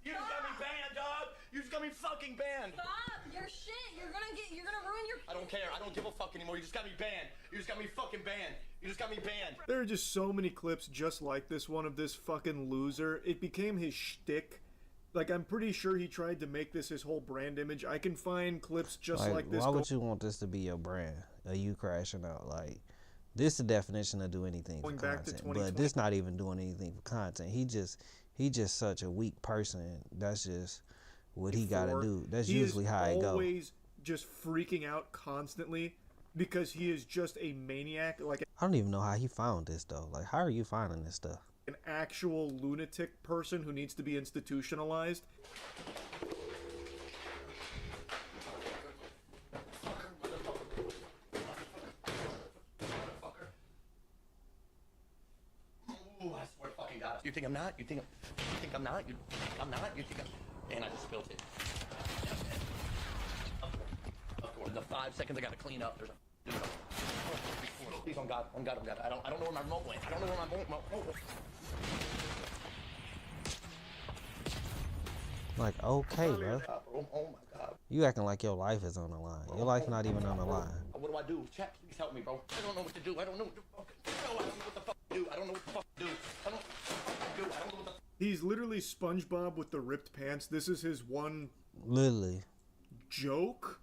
You just got me banned, dog. You just got me fucking banned.
Stop! You're shit. You're gonna ruin your.
I don't care. I don't give a fuck anymore. You just got me banned. You just got me fucking banned. You just got me banned.
There are just so many clips just like this one of this fucking loser. It became his shtick. Like, I'm pretty sure he tried to make this his whole brand image. I can find clips just like this.
Why would you want this to be your brand? Are you crashing out? Like, this is the definition of do anything for content. But this not even doing anything for content. He just such a weak person. That's just what he got to do. That's usually how it goes.
Always just freaking out constantly because he is just a maniac. Like,
I don't even know how he found this though. Like, how are you finding this stuff?
An actual lunatic person who needs to be institutionalized.
Ooh, I swear to fucking God. You think I'm not? You think I'm not? You think I'm not? You think I'm... And I just spilled it. Of course, the 5 seconds I gotta clean up. There's a... Please, on God. I don't know where my remote went. I don't know where my remote went.
Like, okay, bro.
Oh my God.
You acting like your life is on the line. Your life not even on the line.
What do I do? Chat, please help me, bro. I don't know what to do. I don't know what the fuck to do. I don't know what the fuck to do. I don't know what the fuck to do. I don't know what the fuck.
He's literally SpongeBob with the ripped pants. This is his one
literally
joke.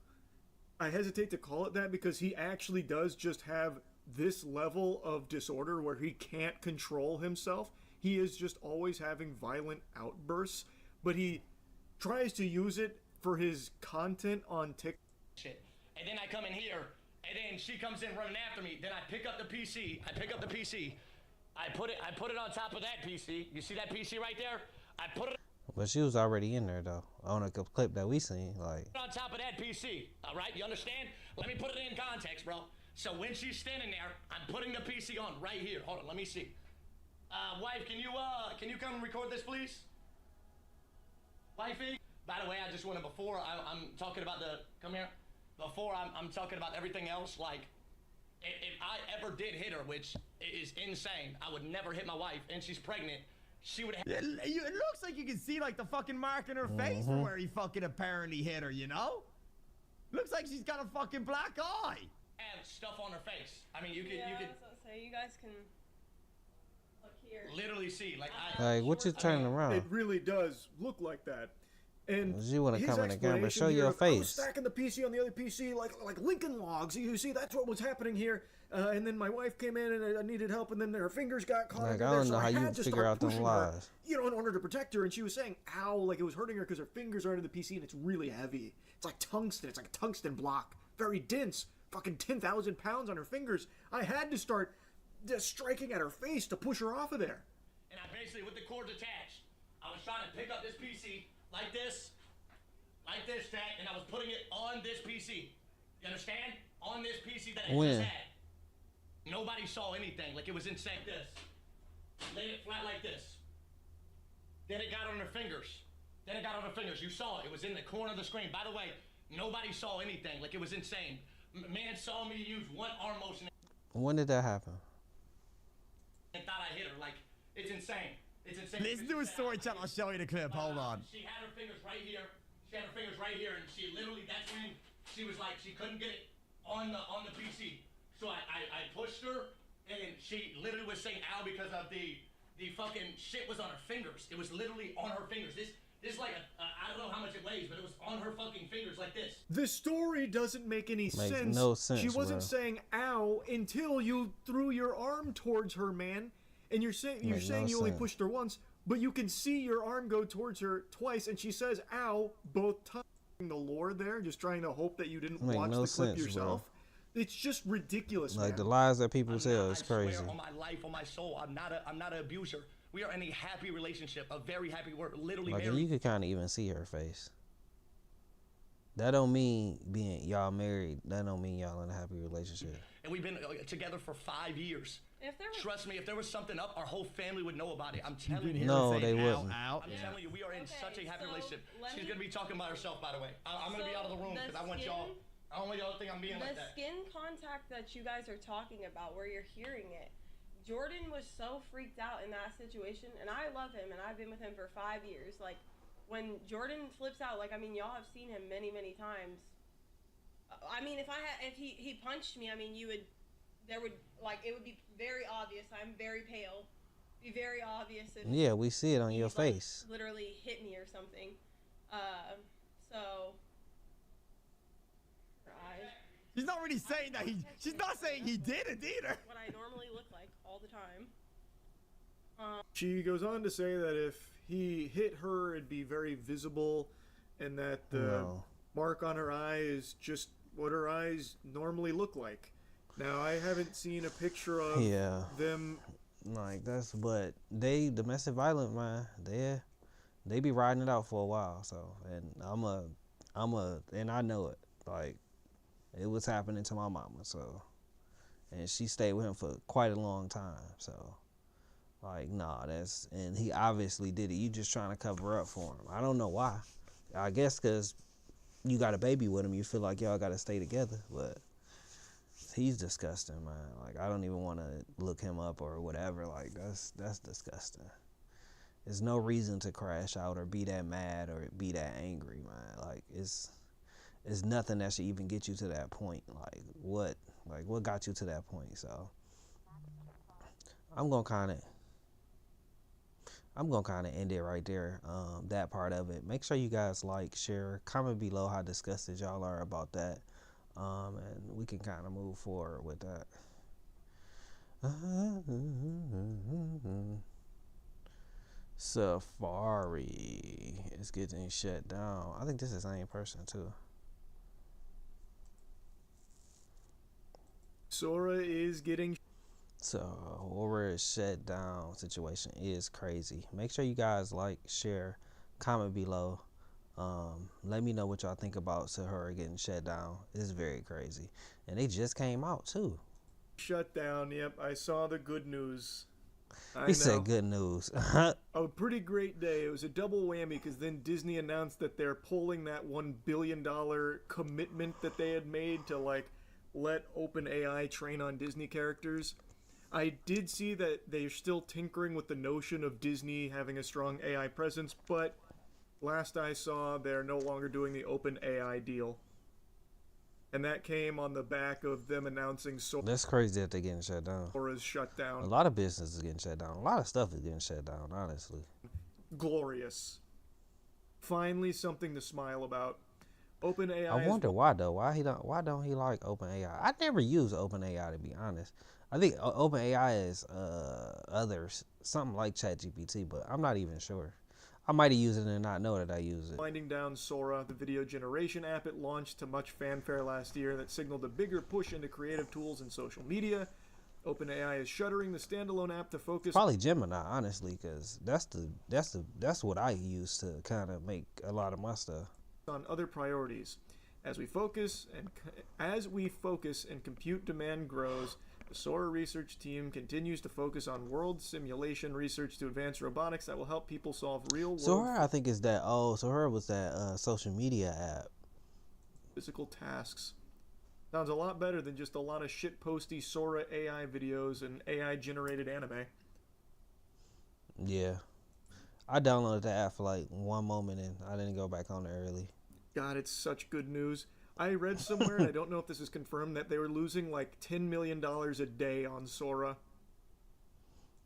I hesitate to call it that because he actually does just have this level of disorder where he can't control himself. He is just always having violent outbursts, but he tries to use it for his content on TikTok.
Shit. And then I come in here, and then she comes in running after me. Then I pick up the PC. I put it on top of that PC. You see that PC right there? I put it.
But she was already in there though, on a clip that we seen. Like,
on top of that PC. All right, you understand? Let me put it in context, bro. So when she's standing there, I'm putting the PC on right here. Hold on, let me see. Wife, can you come and record this, please? Wifey. By the way, I just wanted before I'm talking about before I'm talking about everything else. Like, if I ever did hit her, which is insane, I would never hit my wife, and she's pregnant. She would have...
It looks like you can see like the fucking mark in her face from where he fucking apparently hit her, you know? Looks like she's got a fucking black eye.
Have stuff on her face. I mean, you could.
So you guys can
literally see.
Like, what you turning around?
It really does look like that. And
You want to
his
come in the camera,
explanation
show
here
your
of, I was
face.
stacking the PC on the other PC like Lincoln Logs. You see, that's what was happening here. And then my wife came in and I needed help, and then her fingers got caught.
Like,
in
I
there,
don't
so
know how you
had to
figure
start
out them
pushing her,
lies.
you know, in order to protect her. And she was saying, ow, like it was hurting her because her fingers are under the PC and it's really heavy. It's like tungsten. It's like a tungsten block. Very dense. Fucking 10,000 pounds on her fingers. I had to start just striking at her face to push her off of there.
And I basically, with the cords attached, I was trying to pick up this PC like this, Jack, and I was putting it on this PC. You understand? On this PC that I just had. Nobody saw anything. Like, it was insane. This. Laid it flat like this. Then it got on her fingers. You saw it. It was in the corner of the screen. By the way, nobody saw anything. Like, it was insane. Man saw me use one arm motion.
When did that happen?
And thought I hit her. Like, it's insane. It's insane.
Let's do a story time. I'll show you the clip. Hold on.
She had her fingers right here. And she literally, that's when she was like, she couldn't get it on the PC. So I pushed her, and she literally was saying ow because of the fucking shit was on her fingers. It was literally on her fingers. This is like I don't know how much it weighs, but it was on her fucking fingers like this.
The story doesn't make any sense.
Makes no sense.
She wasn't
bro.
saying ow until you threw your arm towards her, man. And you're saying you only pushed her once, but you can see your arm go towards her twice, and she says ow both times. The lore there, just trying to hope that you didn't watch the clip yourself. Bro. It's just ridiculous.
Like
man.
The lies that people tell is crazy.
I swear on my life, on my soul, I'm not an abuser. We are in a happy relationship, a very happy. We're literally
Like,
married.
and you could kind of even see her face. That don't mean being y'all married. That don't mean y'all in a happy relationship.
And we've been together for 5 years. Trust me, if there was something up, our whole family would know about it. I'm telling you.
No, they wouldn't.
I'm telling you, we are in such a happy relationship. She's gonna be talking about herself, by the way. I'm gonna be out of the room because I want y'all. I don't want y'all to think I'm being like that.
The skin contact that you guys are talking about, where you're hearing it, Jordan was so freaked out in that situation, and I love him, and I've been with him for 5 years. Like, when Jordan flips out, like, I mean, y'all have seen him many, many times. I mean, if he punched me, I mean, it would be very obvious. I'm very pale. Be very obvious if
we see it on your face.
Literally hit me or something. So.
She's not really saying that she's not saying he did it either.
What I normally look like all the time.
She goes on to say that if he hit her, it'd be very visible, and that the mark on her eye is just what her eyes normally look like. Now, I haven't seen a picture of them.
Like, that's, but they domestic violent, man. They be riding it out for a while. So, and and I know it. Like, it was happening to my mama. So, and she stayed with him for quite a long time. So, like, nah, and he obviously did it. You just trying to cover up for him. I don't know why. I guess because you got a baby with him, you feel like y'all got to stay together, but he's disgusting, man. Like, I don't even want to look him up or whatever. Like, that's disgusting. There's no reason to crash out or be that mad or be that angry, man. Like, it's nothing that should even get you to that point. Like, what got you to that point? So I'm gonna kind of end it right there. That part of it. Make sure you guys like, share, comment below how disgusted y'all are about that. And we can kind of move forward with that. Safari is getting shut down. I think this is the same person too.
Sora is getting.
So Sora is shut down situation is crazy. Make sure you guys like, share, comment below. Let me know what y'all think about Sahara getting shut down. It's very crazy. And they just came out too.
Shut down, yep. I saw the good news.
He said good news.
A pretty great day. It was a double whammy because then Disney announced that they're pulling that $1 billion commitment that they had made to, like, let OpenAI train on Disney characters. I did see that they're still tinkering with the notion of Disney having a strong AI presence, but last I saw, they're no longer doing the OpenAI deal. And that came on the back of them announcing
That's crazy that they're getting shut down.
Sora's shut down.
A lot of business is getting shut down. A lot of stuff is getting shut down, honestly.
Glorious. Finally something to smile about. OpenAI.
I wonder why though. Why don't he like OpenAI? I never use OpenAI, to be honest. I think OpenAI is others, something like ChatGPT, but I'm not even sure. I might have used it and not know that I use it.
Winding down Sora, the video generation app it launched to much fanfare last year that signaled a bigger push into creative tools and social media. OpenAI is shuttering the standalone app to focus.
Probably Gemini, honestly, because that's what I use to kind of make a lot of my stuff.
On other priorities, as we focus and compute demand grows, the Sora research team continues to focus on world simulation research to advance robotics that will help people solve real-world.
Sora, I think, is that. Oh, Sora was that social media app.
Physical tasks. Sounds a lot better than just a lot of shitposty Sora AI videos and AI-generated anime.
Yeah, I downloaded the app for like one moment and I didn't go back on it early.
God, it's such good news. I read somewhere, and I don't know if this is confirmed, that they were losing like $10 million a day on Sora.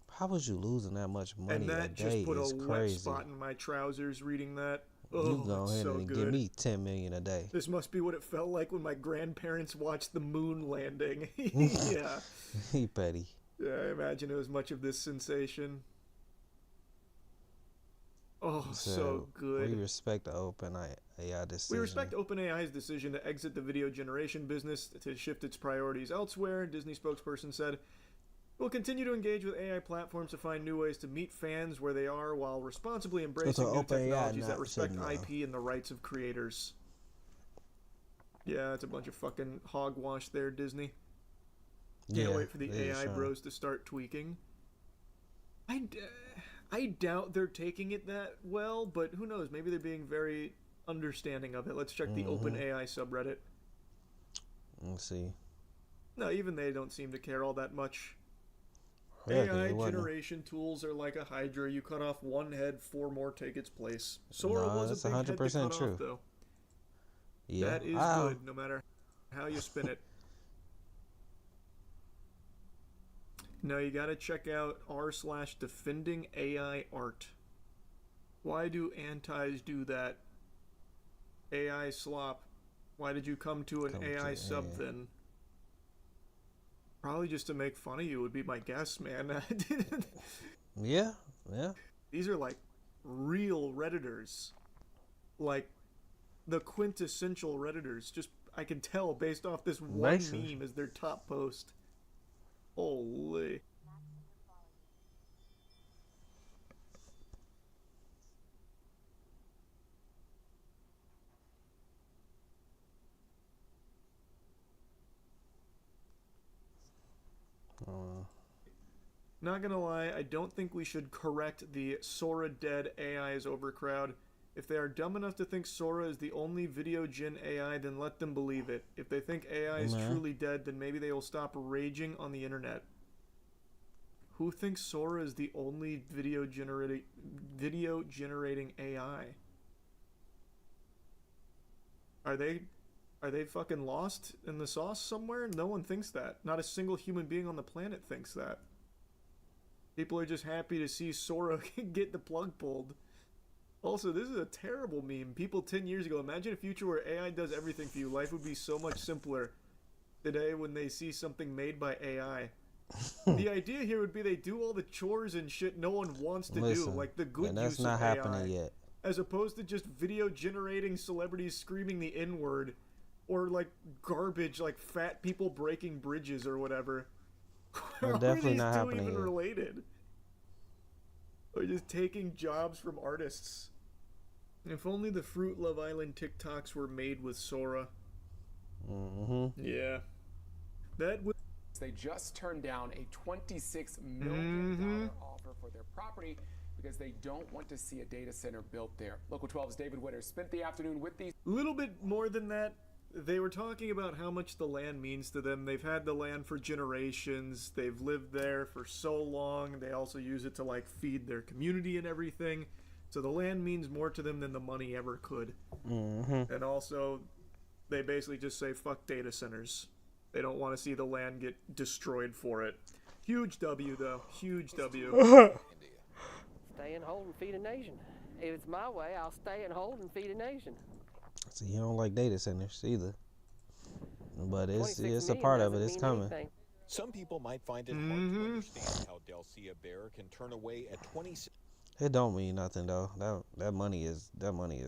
How was you losing that much money
and that
a day?
Just put
is
a
crazy.
wet spot in my trousers reading that.
You
Oh,
go ahead
so
and
good.
give me $10 million a day.
This must be what it felt like when my grandparents watched the moon landing. Yeah.
He petty.
Yeah, I imagine it was much of this sensation. Oh, so good.
We respect the OpenAI decision.
We respect OpenAI's decision to exit the video generation business to shift its priorities elsewhere, Disney spokesperson said. We'll continue to engage with AI platforms to find new ways to meet fans where they are while responsibly embracing new technologies that respect IP and the rights of creators. Yeah, that's a bunch of fucking hogwash there, Disney. Can't wait for the AI bros to start tweaking. I doubt they're taking it that well, but who knows? Maybe they're being very understanding of it. Let's check the OpenAI subreddit.
Let's see.
No, even they don't seem to care all that much.
Yeah,
AI generation tools are like a hydra. You cut off one head, 4 more take its place. Sora was a big head to cut
true.
off, though.
Yeah,
that is good, no matter how you spin it. Now you gotta check out r/defending AI art. Why do antis do that? AI slop. Why did you come to an AI sub then? Probably just to make fun of you would be my guess, man.
Yeah.
These are like real Redditors. Like the quintessential Redditors. Just, I can tell based off this one meme as their top post. Holy. Not gonna lie, I don't think we should correct the Sora dead AI's overcrowd. If they are dumb enough to think Sora is the only video gen AI, then let them believe it. If they think AI is truly dead, then maybe they will stop raging on the internet. Who thinks Sora is the only video generating AI? Are they fucking lost in the sauce somewhere? No one thinks that. Not a single human being on the planet thinks that. People are just happy to see Sora get the plug pulled. Also, this is a terrible meme. People 10 years ago, imagine a future where AI does everything for you. Life would be so much simpler. Today, when they see something made by AI. The idea here would be they do all the chores and shit no one wants to do, like the good
that's
use
not
of
happening
AI.
yet.
As opposed to just video generating celebrities screaming the N-word. Or like garbage, like fat people breaking bridges or whatever.
They're definitely not happening
even
yet.
related? Or just taking jobs from artists. If only the Fruit Love Island TikToks were made with Sora. Yeah. That would.
They just turned down a $26 million offer for their property because they don't want to see a data center built there. Local 12's David Witter spent the afternoon with these.
A little bit more than that. They were talking about how much the land means to them. They've had the land for generations. They've lived there for so long. They also use it to like feed their community and everything. So the land means more to them than the money ever could. And also, They basically just say fuck data centers. They don't want to see the land get destroyed for it. Huge W, though. Huge W.
Stay and hold and feed a nation. If it's my way, I'll stay and hold and feed a nation.
See, you don't like data centers either. But it's a part of it. It's coming.
Some people might find it hard to understand how Delcia Bear can turn away a 26
It don't mean nothing though. That money is man,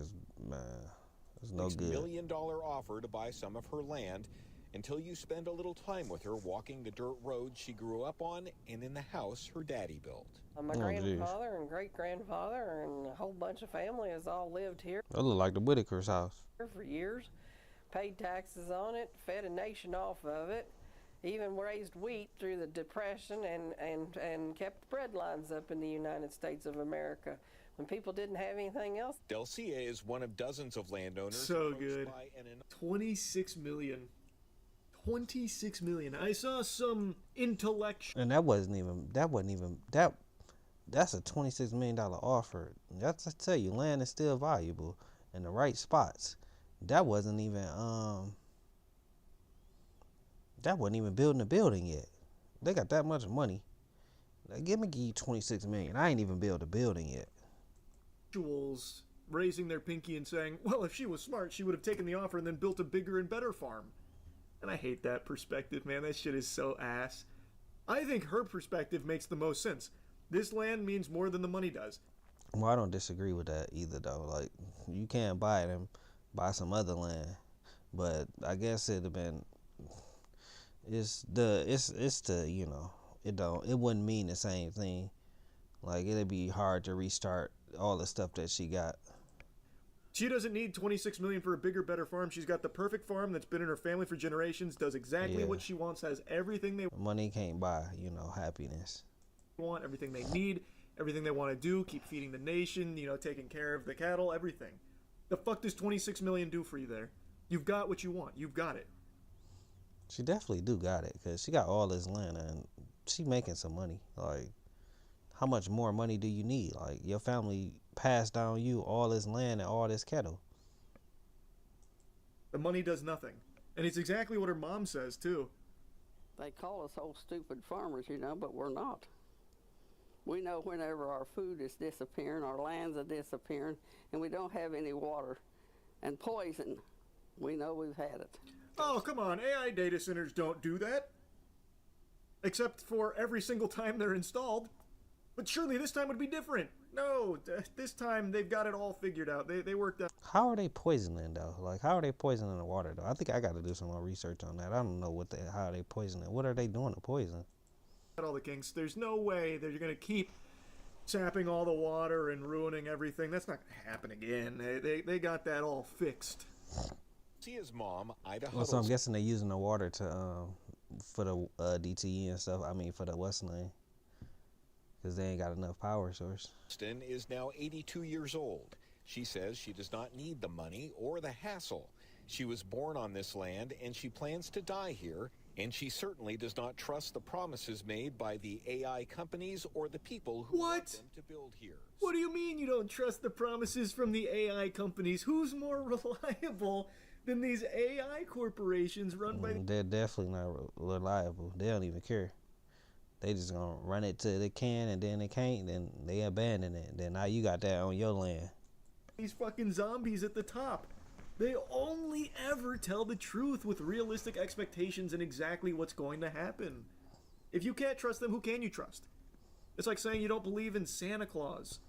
it's no good.
$6 million offer to buy some of her land until you spend a little time with her walking the dirt road she grew up on and in the house her daddy built.
My grandfather and great-grandfather and a whole bunch of family has all lived here.
That look like the Whitaker's house.
For years, paid taxes on it, fed a nation off of it, even raised wheat through the Depression and kept bread lines up in the United States of America when people didn't have anything else.
Delcia is one of dozens of landowners.
So good. 26 million. 26 million. I saw some intellectual.
And that's a $26 million offer. That's to tell you, land is still valuable in the right spots. That wasn't even building a building yet. They got that much money. Like, give you 26 million. I ain't even built a building yet.
Raising their pinky and saying, well, if she was smart, she would have taken the offer and then built a bigger and better farm. And I hate that perspective, man. That shit is so ass. I think her perspective makes the most sense. This land means more than the money does.
Well, I don't disagree with that either, though. Like, you can't buy it and buy some other land. But I guess it'd have been, it wouldn't mean the same thing. Like, it'd be hard to restart all the stuff that she got.
She doesn't need 26 million for a bigger, better farm. She's got the perfect farm that's been in her family for generations, does exactly what she wants, has everything they want.
Money can't buy, happiness.
Want everything they need, everything they want to do, keep feeding the nation, taking care of the cattle, everything. The fuck does 26 million do for you there? You've got what you want. You've got it.
She definitely do got it, because she got all this land and she making some money. Like, how much more money do you need? Like, your family passed down you all this land and all this cattle.
The money does nothing. And it's exactly what her mom says, too.
They call us old stupid farmers, but we're not. We know whenever our food is disappearing, our lands are disappearing, and we don't have any water. And poison, we know we've had it.
Oh, come on. AI data centers don't do that. Except for every single time they're installed. But surely this time would be different. No, this time they've got it all figured out. They worked out.
How are they poisoning, though? Like, how are they poisoning the water, though? I think I got to do some more research on that. I don't know how they poisoning. What are they doing to poison?
All the kinks. There's no way they're going to keep sapping all the water and ruining everything. That's not going to happen again. They got that all fixed.
Delcia's mom, Ida
Well, so I'm guessing they're using the water to for the DTE and stuff. I mean, for the West Lane. Because they ain't got enough power source.
Huddleston is now 82 years old. She says she does not need the money or the hassle. She was born on this land and she plans to die here. And she certainly does not trust the promises made by the AI companies or the people who want them to build here.
What do you mean you don't trust the promises from the AI companies? Who's more reliable than these AI corporations run by...
They're definitely not reliable. They don't even care. They just gonna run it till they can, and then they can't, then they abandon it. Then now you got that on your land.
These fucking zombies at the top. They only ever tell the truth with realistic expectations and exactly what's going to happen. If you can't trust them, who can you trust? It's like saying you don't believe in Santa Claus.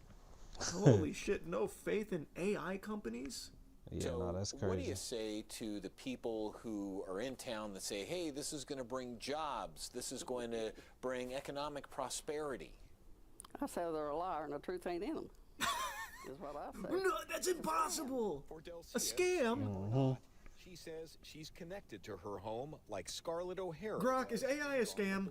Holy shit, no faith in AI companies?
Yeah,
so
no, that's crazy.
What do you say to the people who are in town that say, hey, this is going to bring jobs, this is going to bring economic prosperity?
I say they're a liar and the truth ain't in them. Is what I say.
No, that's impossible. A scam.
She says she's connected to her home like Scarlett O'Hara.
Grok, is AI a scam?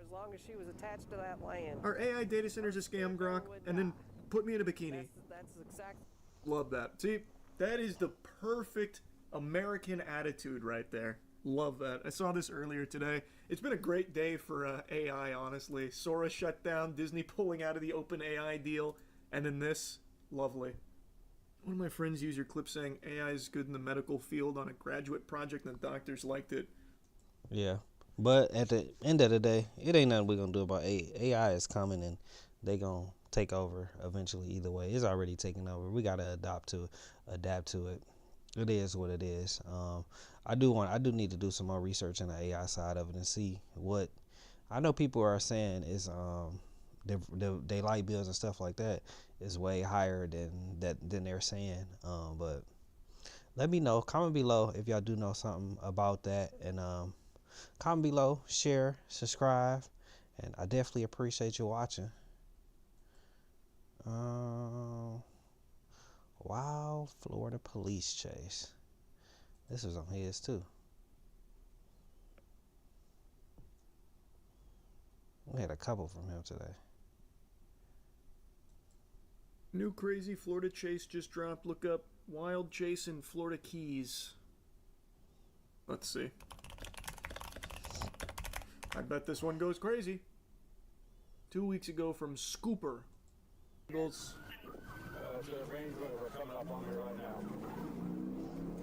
As long as she was attached to that land.
Are AI data centers a scam, Grok? And then put me in a bikini.
That's exactly.
Love that. See, that is the perfect American attitude right there. Love that. I saw this earlier today. It's been a great day for AI, honestly. Sora shut down, Disney pulling out of the OpenAI deal, and then this. Lovely. One of my friends used your clip saying AI is good in the medical field on a graduate project and the doctors liked it.
Yeah. But at the end of the day, it ain't nothing we're going to do about AI. AI is coming and they going to take over eventually either way. It's already taking over. We got to adapt to it. It is what it is. I do need to do some more research on the AI side of it and see what I know people are saying is the light bills and stuff like that is way higher than they're saying. But let me know. Comment below if y'all do know something about that, and comment below, share, subscribe, and I definitely appreciate you watching. Wild Florida police chase. This was on his too. We had a couple from him today.
New crazy Florida chase just dropped. Look up wild chase in Florida Keys. Let's see. I bet this one goes crazy. 2 weeks ago from Scooper.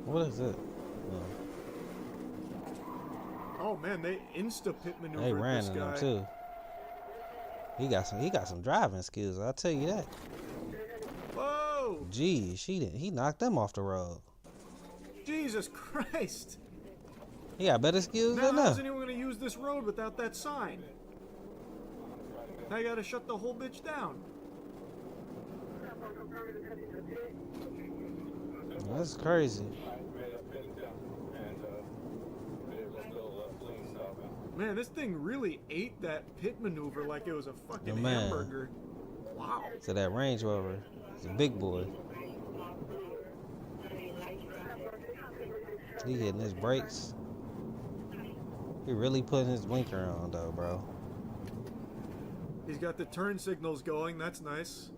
What is it?
Oh man, they insta pit maneuvered
They ran
this
in
guy.
him too. He got some driving skills, I'll tell you that.
Whoa!
Geez, he knocked them off the road.
Jesus Christ!
He got better skills
Now
than
how's
them.
anyone gonna use this road without that sign? Now you gotta shut the whole bitch down.
That's crazy.
Man, this thing really ate that pit maneuver like it was a fucking
Man.
hamburger. Wow.
So that Range Rover, it's a big boy. He hitting his brakes. He really putting his blinker on though, bro.
He's got the turn signals going, that's nice.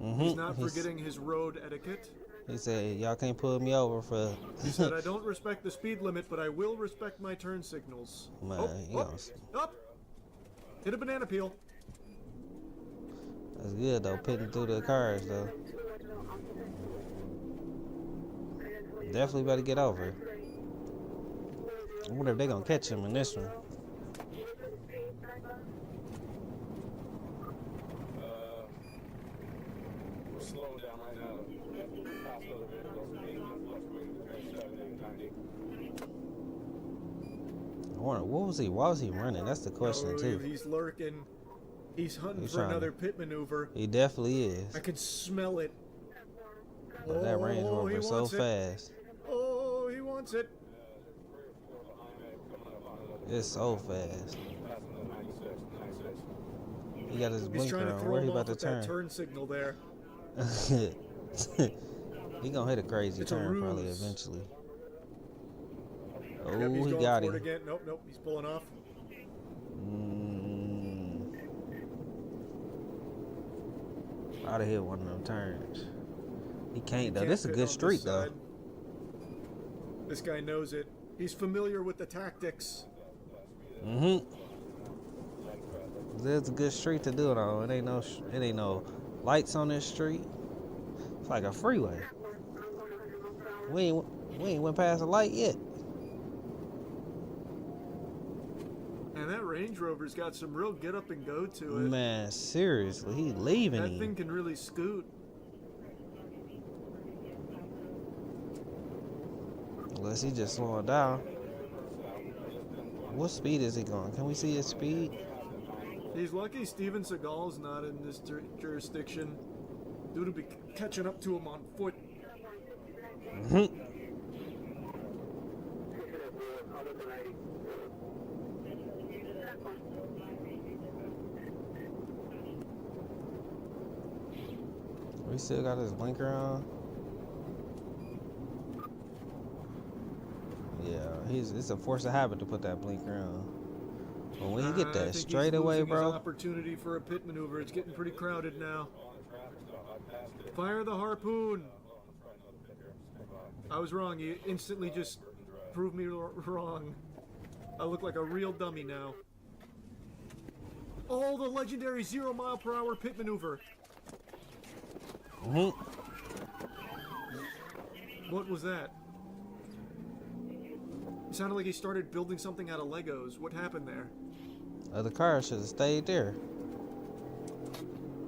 Mm-hmm.
He's not forgetting his road etiquette.
He said, y'all can't pull me over for...
He said, I don't respect the speed limit, but I will respect my turn signals.
Man,
Up! Hit a banana peel.
That's good though, pitting through the cars though. Definitely better get over. I wonder if they gonna catch him in this one.
We're slowing down right now.
I wonder, what was he? Why was he running? That's the question too.
He's lurking. He's hunting
He's
for
trying
another
to-
pit maneuver.
He definitely is.
I can smell it.
But that Range
Oh,
Rover
he
is so
wants it.
fast.
Oh, he wants it.
It's so fast. He got his
He's
blinker
trying to
on.
throw
Where he
him
about
off
to
with that
turn?
turn signal there.
He gonna hit a crazy
It's a
turn probably
ruse.
eventually.
Yep,
Oh,
he's
he
going
got
for
him.
it again. Nope, he's pulling off.
I'd have hit one of them turns. He can't though.
Can't
This is a
pit
good
on this
street though.
side. This guy knows it. He's familiar with the tactics.
Mm-hmm. There's a good street to do it on. It ain't no lights on this street. It's like a freeway. We ain't went past a light yet.
And that Range Rover's got some real get up and go to it.
Man, seriously, he leaving
That
him.
thing can really scoot.
Unless he just slowing down. What speed is he going? Can we see his speed?
He's lucky Steven Seagal's not in this jurisdiction. Dude would be catching up to him on foot.
Mm-hmm. We still got his blinker on. Yeah, it's a force of habit to put that blinker on. But when you get
I
that
think
straight
he's
away,
losing his
bro.
opportunity for a pit maneuver. It's getting pretty crowded now. Fire the harpoon. I was wrong. You instantly just proved me wrong. I look like a real dummy now. Oh, the legendary 0 mile per hour pit maneuver.
Mm-hmm.
What was that? It sounded like he started building something out of Legos. What happened there?
The car should have stayed there.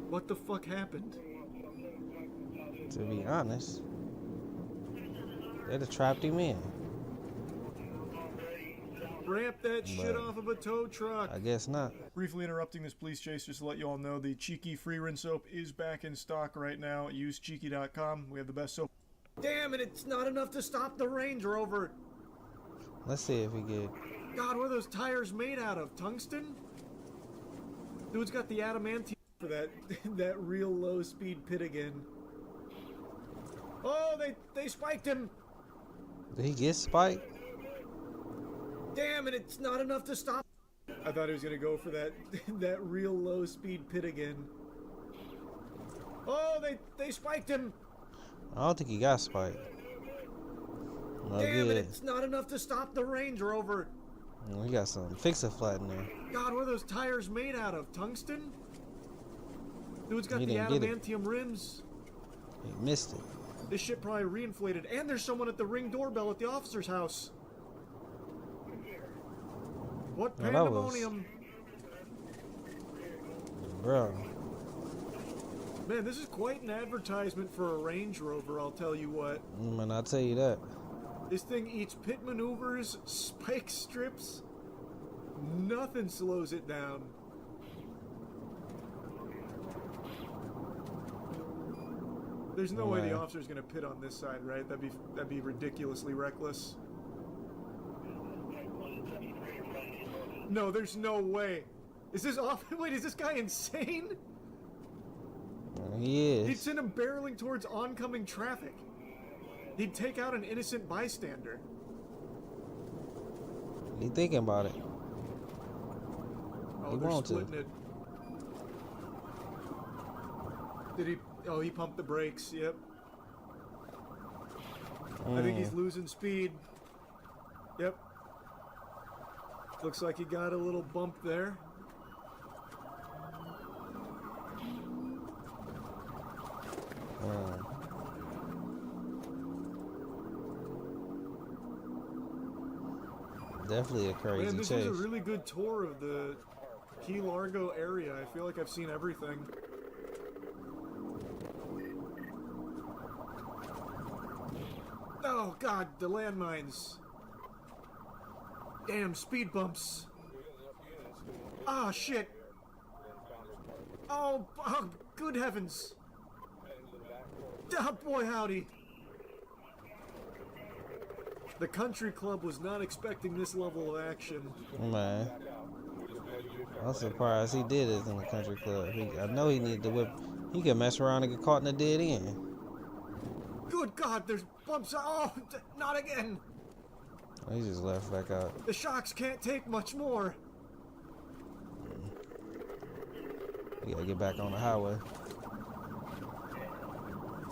What the fuck happened?
To be honest, they'd have trapped him in.
Ramp that shit
But
off of a tow truck.
I guess not.
Briefly interrupting this police chase just to let you all know the Cheeky free rinse soap is back in stock right now. Use cheeky.com. We have the best soap. Damn it, it's not enough to stop the Range Rover.
Let's see if we get.
God, what are those tires made out of? Tungsten? Dude's got the adamantium for that that real low speed pit again. Oh, they spiked him.
Did he get spiked?
Damn it, it's not enough to stop. I thought he was gonna go for that that real low speed pit again. Oh, they spiked him.
I don't think he got spiked. No
Damn
good.
it, it's not enough to stop the Range Rover.
We got some fix-a-flat in there.
God, what are those tires made out of? Tungsten? Dude's got
He
the
didn't get it.
adamantium rims.
He missed it.
This shit probably reinflated. And there's someone at the Ring doorbell at the officer's house. What
No, that was-
pandemonium?
Bro.
Man, this is quite an advertisement for a Range Rover, I'll tell you what.
Man, I'll tell you that.
This thing eats pit maneuvers, spike strips. Nothing slows it down. There's no way the
Right.
officer's gonna pit on this side, right? That'd be ridiculously reckless. No, there's no way. Is this off? Wait, is this guy insane?
He is.
He'd send him barreling towards oncoming traffic. He'd take out an innocent bystander.
He thinking about it.
Oh,
He
they're
want to.
splitting it. Did he? Oh, he pumped the brakes. Yep. I think he's losing speed. Yep. Looks like he got a little bump there.
Definitely a crazy
Man, this
chase.
was a really good tour of the Key Largo area. I feel like I've seen everything. Oh god, the landmines. Damn, speed bumps. Ah, shit. Oh, good heavens. Oh, boy, howdy. The country club was not expecting this level of action.
Man. I'm surprised he did this in the country club. I know he needed to whip. He could mess around and get caught in the dead end.
Good God, there's bumps. Oh, not again.
He just left back out.
The shocks can't take much more.
You gotta get back on the highway.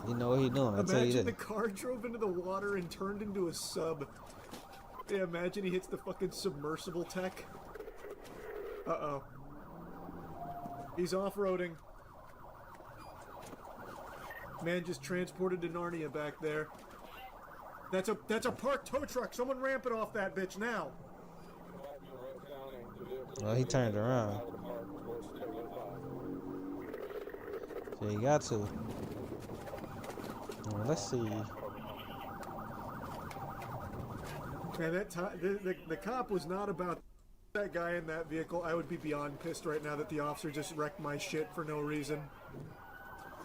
You know what he doing, I'll tell you
Imagine
that.
the car drove into the water and turned into a sub. Yeah, imagine he hits the fucking submersible tech. Uh-oh. He's off-roading. Man just transported to Narnia back there. That's a parked tow truck. Someone ramp it off that bitch now.
Well, he turned around. So he got to. Well, let's see.
Man, the cop was not about that guy in that vehicle. I would be beyond pissed right now that the officer just wrecked my shit for no reason.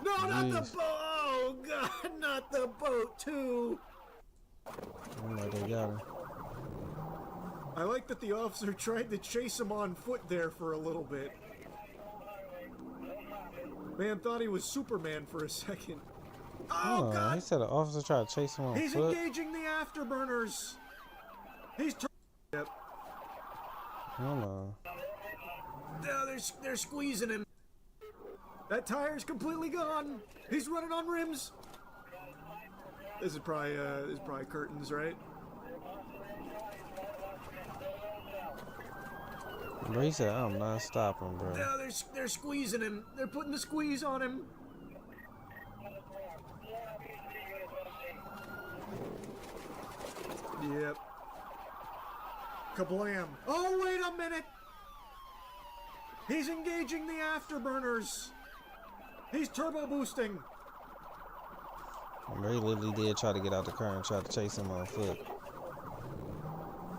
No, not the boat! Oh, God, not the boat, too!
Oh, they got him.
I like that the officer tried to chase him on foot there for a little bit. Man thought he was Superman for a second. Oh, God!
He said the officer tried to chase him on
He's
foot.
engaging the afterburners! He's Yep.
Hold on.
No, they're squeezing him. That tire's completely gone. He's running on rims. This is probably curtains, right?
Bro, he said, I'm not stopping, bro.
No, they're squeezing him. They're putting the squeeze on him. Kablam. Oh, wait a minute! He's engaging the afterburners. He's turbo boosting.
Ray literally did try to get out the car and try to chase him on foot.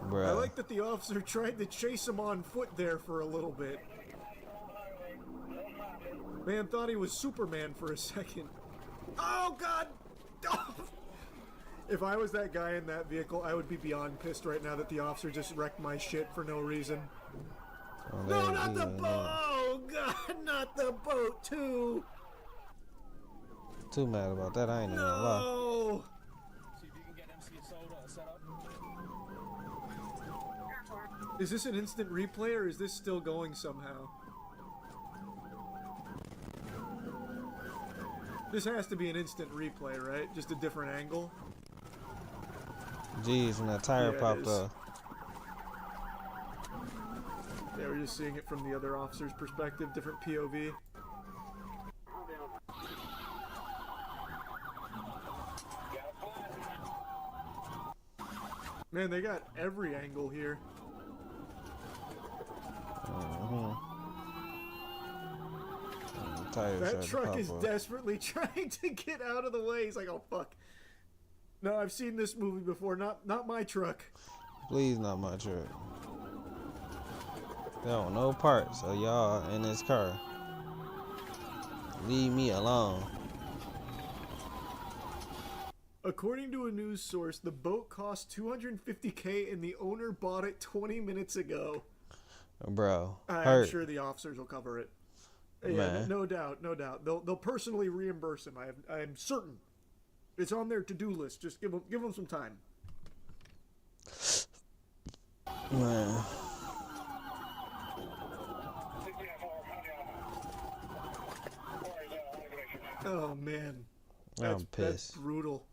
Bruh.
I like that the officer tried to chase him on foot there for a little bit. Man thought he was Superman for a second. Oh, God! If I was that guy in that vehicle, I would be beyond pissed right now that the officer just wrecked my shit for no reason.
Oh,
No, not the boat! Oh, God, not the boat, too!
Too mad about that, I ain't even gonna lie.
No! Is this an instant replay or is this still going somehow? This has to be an instant replay, right? Just a different angle?
Jeez, when that tire
Yeah, it
popped
is.
off.
Yeah, we're just seeing it from the other officer's perspective, different POV. Man, they got every angle here. That truck is desperately trying to get out of the way. He's like, oh, fuck. No, I've seen this movie before. Not my truck.
Please, not my truck. There are no parts of y'all in this car. Leave me alone.
According to a news source, the boat cost $250K and the owner bought it 20 minutes ago.
Bro,
I'm sure the officers will cover it. Yeah,
Man.
no doubt, no doubt. They'll personally reimburse him. I'm certain. It's on their to-do list. Just give them some time.
Man.
Oh man,
I'm pissed.
That's brutal.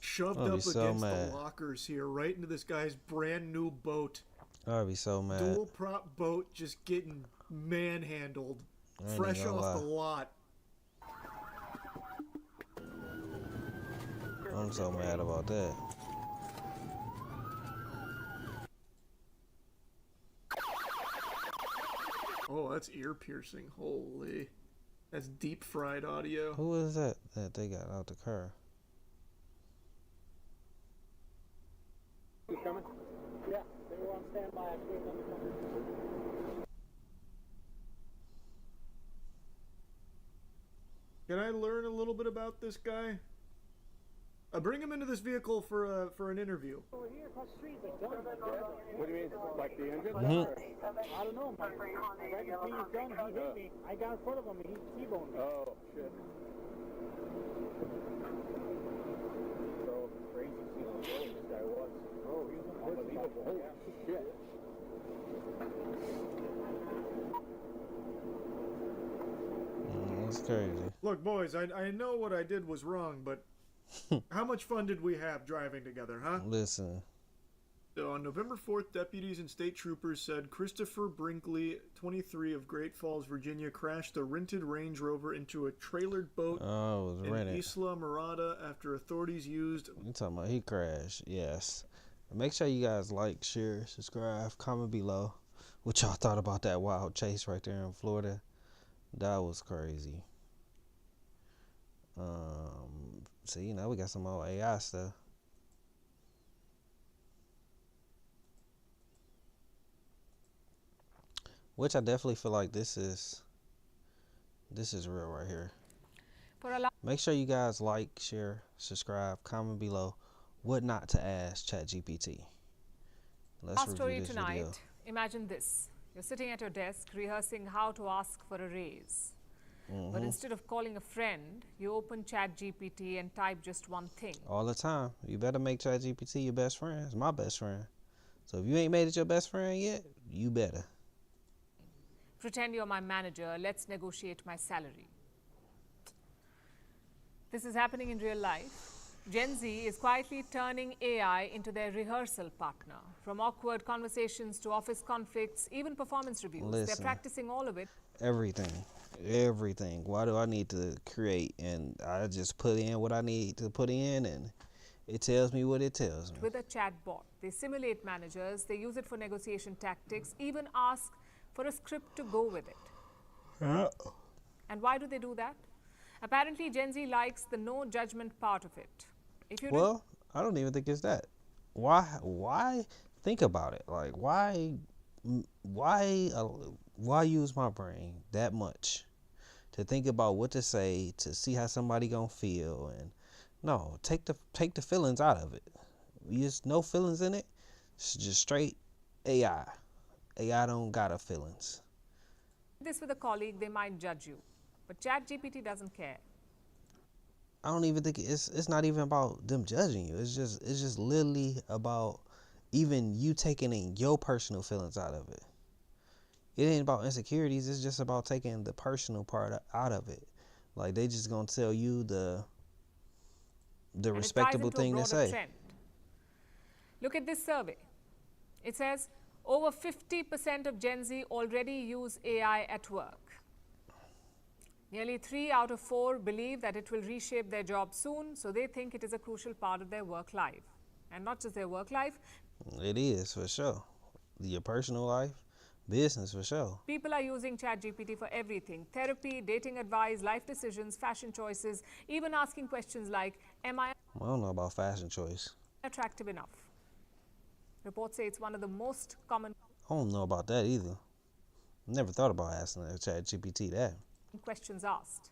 Shoved
I'll be
up
so
against
mad.
the lockers here, right into this guy's brand new boat.
I'd be so mad.
Dual prop boat, just getting manhandled,
I ain't
fresh
gonna
off
lie.
the lot.
I'm so mad about that.
Oh, that's ear piercing. Holy, that's deep fried audio.
Who is that they got out the car?
You coming? Yeah, they were on standby. I screwed them.
Can I learn a little bit about this guy? Bring him into this vehicle for an interview.
Over here across the street, like done.
What do you mean? Like the engine?
I don't know, man. Right between his gun, he hit me. I got in front of him and he T-boned me.
Oh, shit. So crazy seeing how low this guy was. Oh, he's unbelievable. Holy shit.
That's crazy.
Look, boys, I know what I did was wrong, but how much fun did we have driving together, huh?
Listen.
So on November 4th, deputies and state troopers said Christopher Brinkley, 23 of Great Falls, Virginia, crashed a rented Range Rover into a trailered boat
Oh, it was
in
rented.
Isla Mirada after authorities used...
You talking about he crashed? Yes. Make sure you guys like, share, subscribe, comment below what y'all thought about that wild chase right there in Florida. That was crazy. See, now we got some more AI stuff. Which I definitely feel like this is real right here. Make sure you guys like, share, subscribe, comment below what not to ask ChatGPT. Let's
Our story
review this
tonight.
video.
Imagine this. You're sitting at your desk rehearsing how to ask for a raise. But instead of calling a friend, you open ChatGPT and type just one thing.
All the time. You better make ChatGPT your best friend. It's my best friend. So if you ain't made it your best friend yet, you better.
Pretend you're my manager. Let's negotiate my salary. This is happening in real life. Gen Z is quietly turning AI into their rehearsal partner. From awkward conversations to office conflicts, even performance reviews. They're
Listen.
practicing all of it.
Everything. Why do I need to create? And I just put in what I need to put in, and It tells me what it tells me.
With a chatbot, they simulate managers, they use it for negotiation tactics, even ask for a script to go with it.
Yeah.
And why do they do that? Apparently, Gen Z likes the no judgment part of it. If you
Well, I don't even think it's that. Why think about it? Like, why use my brain that much to think about what to say, to see how somebody gonna feel? And no, take the feelings out of it. Just no feelings in it. It's just straight AI. AI don't got a feelings.
this with a colleague, they might judge you. But ChatGPT doesn't care.
I don't even think it's not even about them judging you. It's just literally about even you taking in your personal feelings out of it. It ain't about insecurities. It's just about taking the personal part out of it. Like, they just gonna tell you the respectable thing to say.
Trend. Look at this survey. It says over 50% of Gen Z already use AI at work. Nearly 3 out of 4 believe that it will reshape their job soon, so they think it is a crucial part of their work life. And not just their work life.
It is, for sure. Your personal life, business, for sure.
People are using ChatGPT for everything. Therapy, dating advice, life decisions, fashion choices, even asking questions like, am I
I don't know about fashion choice.
attractive enough? Reports say it's one of the most common
I don't know about that either. Never thought about asking ChatGPT that.
questions asked.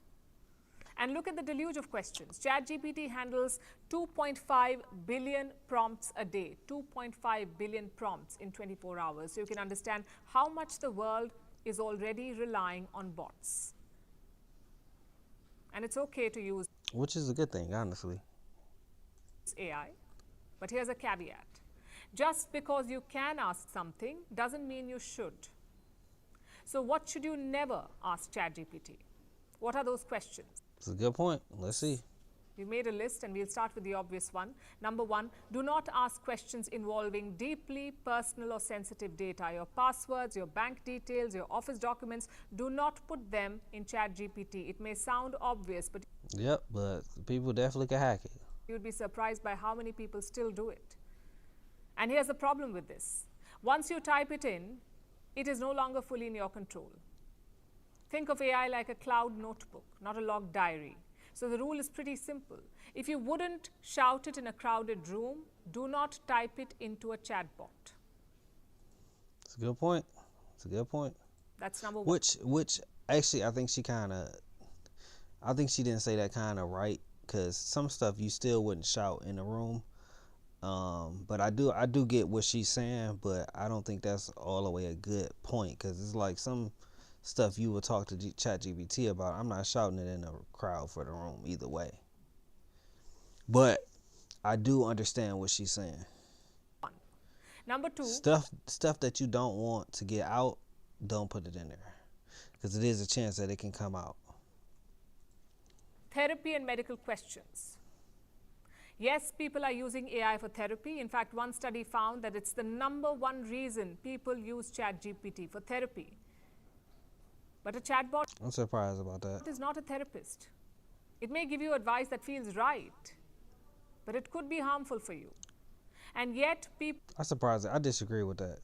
And look at the deluge of questions. ChatGPT handles 2.5 billion prompts a day. 2.5 billion prompts in 24 hours. So you can understand how much the world is already relying on bots. And it's okay to use
Which is a good thing, honestly.
AI. But here's a caveat. Just because you can ask something doesn't mean you should. So what should you never ask ChatGPT? What are those questions?
It's a good point. Let's see.
We made a list and we'll start with the obvious one. Number 1, do not ask questions involving deeply personal or sensitive data. Your passwords, your bank details, your office documents, do not put them in ChatGPT. It may sound obvious, but
Yep, but people definitely can hack it.
you'd be surprised by how many people still do it. And here's the problem with this. Once you type it in, it is no longer fully in your control. Think of AI like a cloud notebook, not a log diary. So the rule is pretty simple. If you wouldn't shout it in a crowded room, do not type it into a chatbot.
It's a good point. It's a good point.
That's number 1.
Which actually I think she didn't say that kind of right, because some stuff you still wouldn't shout in a room. But I do get what she's saying, but I don't think that's all the way a good point, because it's like some stuff you will talk to ChatGPT about. I'm not shouting it in a crowd for the room either way. But I do understand what she's saying.
Number 2.
Stuff that you don't want to get out, don't put it in there, because it is a chance that it can come out.
Therapy and medical questions. Yes, people are using AI for therapy. In fact, one study found that it's the number 1 reason people use ChatGPT for therapy. But a chatbot
I'm surprised about that.
is not a therapist. It may give you advice that feels right, but it could be harmful for you. And yet
I'm surprised. I disagree with that.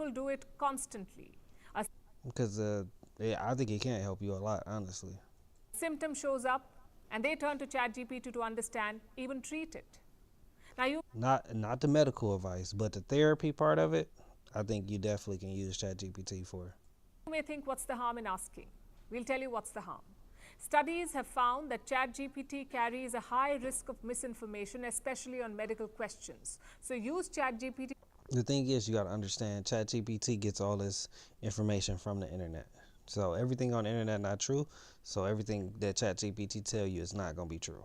people do it constantly. A
Because I think it can't help you a lot, honestly.
symptom shows up and they turn to ChatGPT to understand, even treat it. Now you
Not the medical advice, but the therapy part of it, I think you definitely can use ChatGPT for.
may think, what's the harm in asking? We'll tell you what's the harm. Studies have found that ChatGPT carries a high risk of misinformation, especially on medical questions. So use ChatGPT.
The thing is, you got to understand, ChatGPT gets all this information from the internet. So everything on the internet not true. So everything that ChatGPT tell you is not going to be true.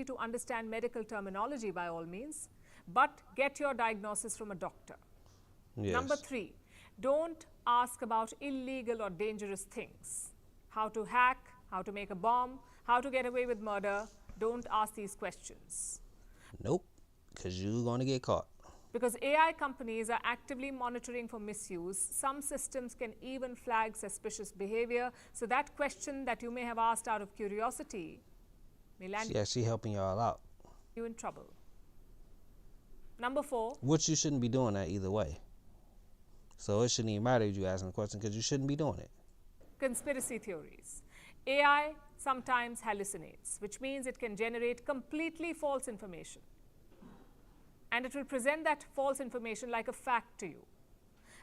To understand medical terminology by all means, but get your diagnosis from a doctor.
Yes.
Number 3, don't ask about illegal or dangerous things. How to hack, how to make a bomb, how to get away with murder. Don't ask these questions.
Nope, because you're going to get caught.
Because AI companies are actively monitoring for misuse, some systems can even flag suspicious behavior. So that question that you may have asked out of curiosity may land.
Yeah, she helping y'all out.
you're in trouble. Number 4.
Which you shouldn't be doing that either way. So it shouldn't even matter if you asking the question because you shouldn't be doing it.
Conspiracy theories. AI sometimes hallucinates, which means it can generate completely false information. And it will present that false information like a fact to you.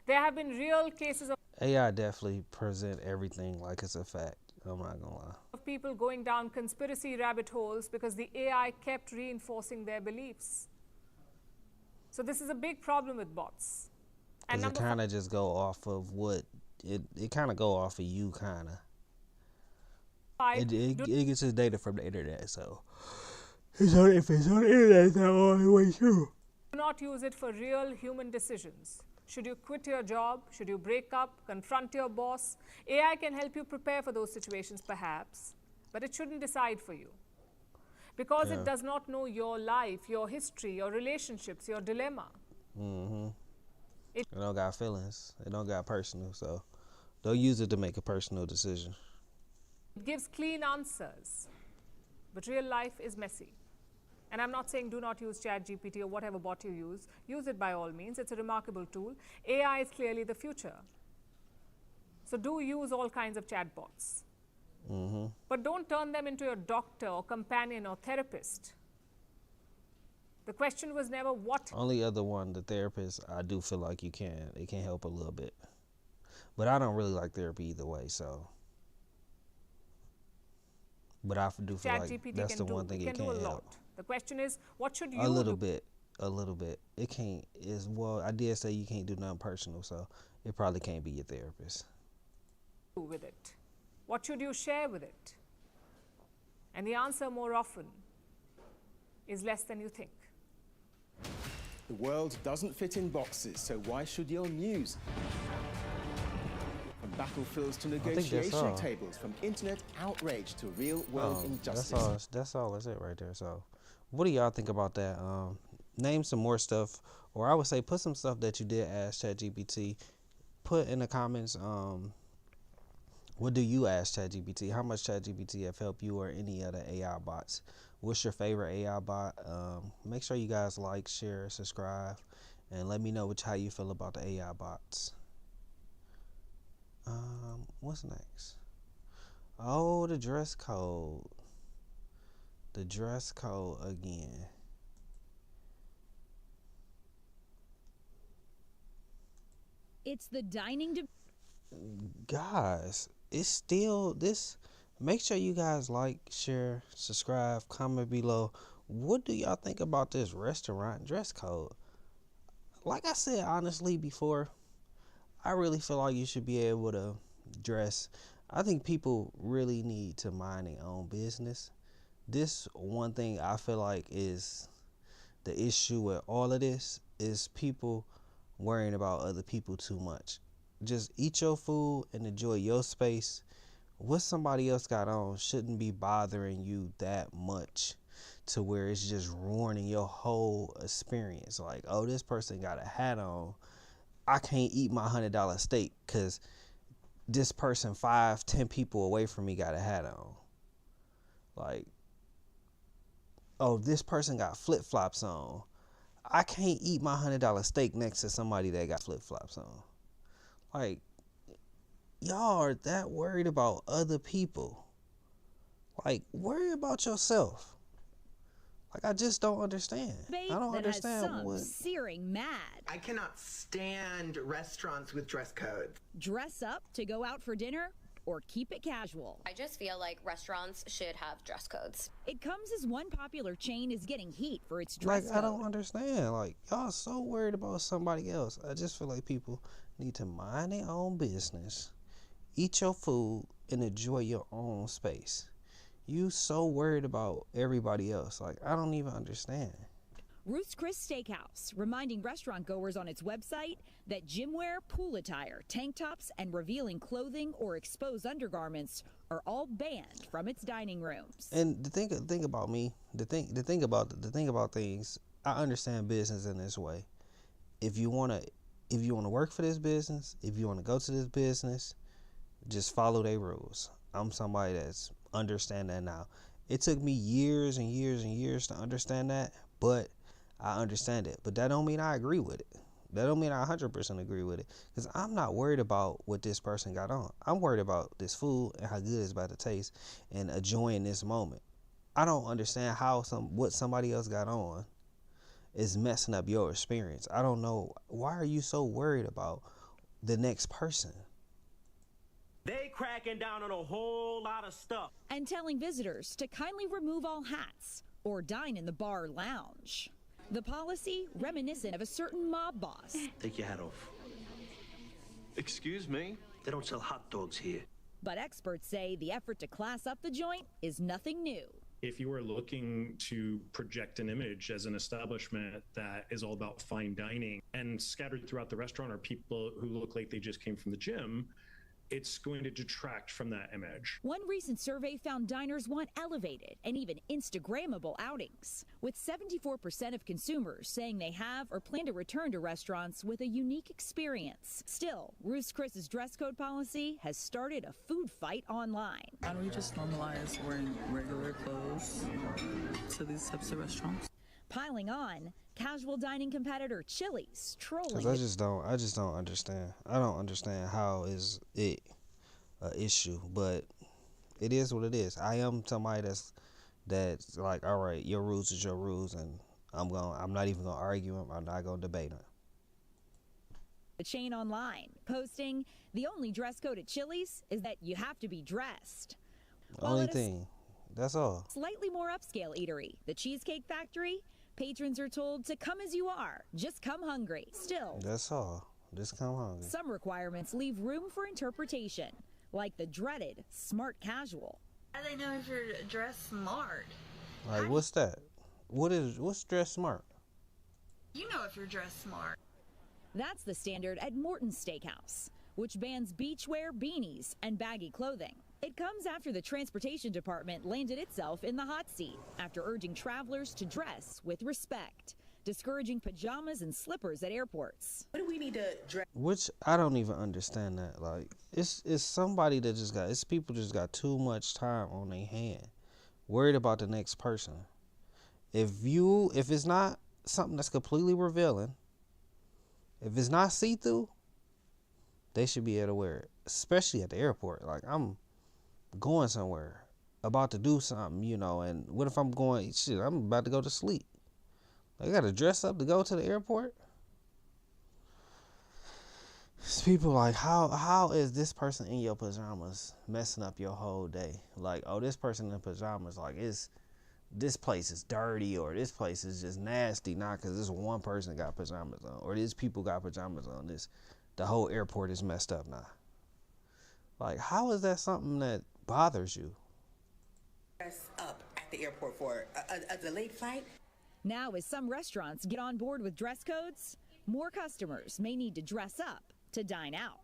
There have been real cases
AI definitely present everything like it's a fact. I'm not gonna lie.
of people going down conspiracy rabbit holes because the AI kept reinforcing their beliefs. So this is a big problem with bots. And
Because it kind of just go off of what, it kind of go off of you kind of. It gets its data from the internet, so if it's on the internet, it's not always true.
Do not use it for real human decisions. Should you quit your job? Should you break up? Confront your boss? AI can help you prepare for those situations perhaps, but it shouldn't decide for you. Because it does not know your life, your history, your relationships, your dilemma.
It don't got feelings. It don't got personal, so don't use it to make a personal decision.
It gives clean answers, but real life is messy. And I'm not saying do not use ChatGPT or whatever bot you use. Use it by all means. It's a remarkable tool. AI is clearly the future. So do use all kinds of chatbots. But don't turn them into your doctor or companion or therapist. The question was never what.
Only other one, the therapist, I do feel like it can help a little bit. But I don't really like therapy either way, so. But I do feel like that's the one thing it can't help.
The question is, what should you
do? A little bit. It can't, well, I did say you can't do nothing personal, so it probably can't be your therapist.
With it? What should you share with it? And the answer more often is less than you think.
The world doesn't fit in boxes, so why should your news? From battlefields to negotiation tables, from internet outrage to real-world injustice.
That's all that's it right there. So, what do y'all think about that? Name some more stuff, or I would say put some stuff that you did ask ChatGPT. Put in the comments. What do you ask ChatGPT? How much ChatGPT have helped you or any other AI bots? What's your favorite AI bot? Make sure you guys like, share, subscribe, and let me know how you feel about the AI bots. What's next? Oh, the dress code. The dress code again.
It's the dining.
Guys, it's still this. Make sure you guys like, share, subscribe, comment below. What do y'all think about this restaurant dress code? Like I said honestly before, I really feel like you should be able to dress. I think people really need to mind their own business. This one thing I feel like is the issue with all of this is people worrying about other people too much. Just eat your food and enjoy your space. What somebody else got on shouldn't be bothering you that much to where it's just ruining your whole experience. Like, oh, this person got a hat on. I can't eat my $100 steak because this person 5-10 people away from me got a hat on. Like, oh, this person got flip-flops on. I can't eat my $100 steak next to somebody that got flip-flops on. Like, y'all are that worried about other people. Like, worry about yourself. Like, I just don't understand. I don't understand what.
Searing mad.
I cannot stand restaurants with dress codes.
Dress up to go out for dinner or keep it casual.
I just feel like restaurants should have dress codes.
It comes as one popular chain is getting heat for its dress code.
I don't understand. Like, y'all so worried about somebody else. I just feel like people need to mind their own business, eat your food, and enjoy your own space. You so worried about everybody else. Like, I don't even understand.
Ruth's Chris Steakhouse, reminding restaurant goers on its website that gym wear, pool attire, tank tops, and revealing clothing or exposed undergarments are all banned from its dining rooms.
And the thing about me, the thing about things, I understand business in this way. If you wanna work for this business, if you wanna go to this business, just follow their rules. I'm somebody that's understand that now. It took me years and years and years to understand that, but I understand it. But that don't mean I agree with it. That don't mean I 100% agree with it. Because I'm not worried about what this person got on. I'm worried about this food and how good it's about to taste and enjoying this moment. I don't understand how what somebody else got on is messing up your experience. I don't know. Why are you so worried about the next person?
They cracking down on a whole lot of stuff.
And telling visitors to kindly remove all hats or dine in the bar lounge. The policy reminiscent of a certain mob boss.
Take your hat off. Excuse me? They don't sell hot dogs here.
But experts say the effort to class up the joint is nothing new.
If you are looking to project an image as an establishment that is all about fine dining, and scattered throughout the restaurant are people who look like they just came from the gym, it's going to detract from that image.
One recent survey found diners want elevated and even Instagrammable outings, with 74% of consumers saying they have or plan to return to restaurants with a unique experience. Still, Ruth's Chris's dress code policy has started a food fight online.
Why don't we just normalize wearing regular clothes to these types of restaurants?
Piling on, casual dining competitor Chili's trolling.
Because I just don't understand. I don't understand how is it an issue, but it is what it is. I am somebody that's like, all right, your rules is your rules, and I'm not even gonna argue them. I'm not gonna debate them.
The chain online posting the only dress code at Chili's is that you have to be dressed.
Only thing. That's all.
Slightly more upscale eatery, the Cheesecake Factory. Patrons are told to come as you are, just come hungry. Still,
that's all. Just come hungry.
Some requirements leave room for interpretation, like the dreaded smart casual.
How do they know if you're dressed smart?
Like, what's that? What's dress smart?
You know if you're dressed smart.
That's the standard at Morton's Steakhouse, which bans beachwear, beanies, and baggy clothing. It comes after the transportation department landed itself in the hot seat after urging travelers to dress with respect, discouraging pajamas and slippers at airports.
What do we need to dress?
Which I don't even understand that. Like, it's somebody that it's people just got too much time on their hand, worried about the next person. If it's not something that's completely revealing, if it's not see-through, they should be able to wear it, especially at the airport. Like, I'm going somewhere, about to do something, and what if I'm going, I'm about to go to sleep. I gotta dress up to go to the airport? It's people like, how is this person in your pajamas messing up your whole day? Like, oh, this person in pajamas, like, this place is dirty, or this place is just nasty, not because this one person got pajamas on, or these people got pajamas on. The whole airport is messed up now. Like, how is that something that bothers you?
Dress up at the airport for a delayed flight?
Now, as some restaurants get on board with dress codes, more customers may need to dress up to dine out.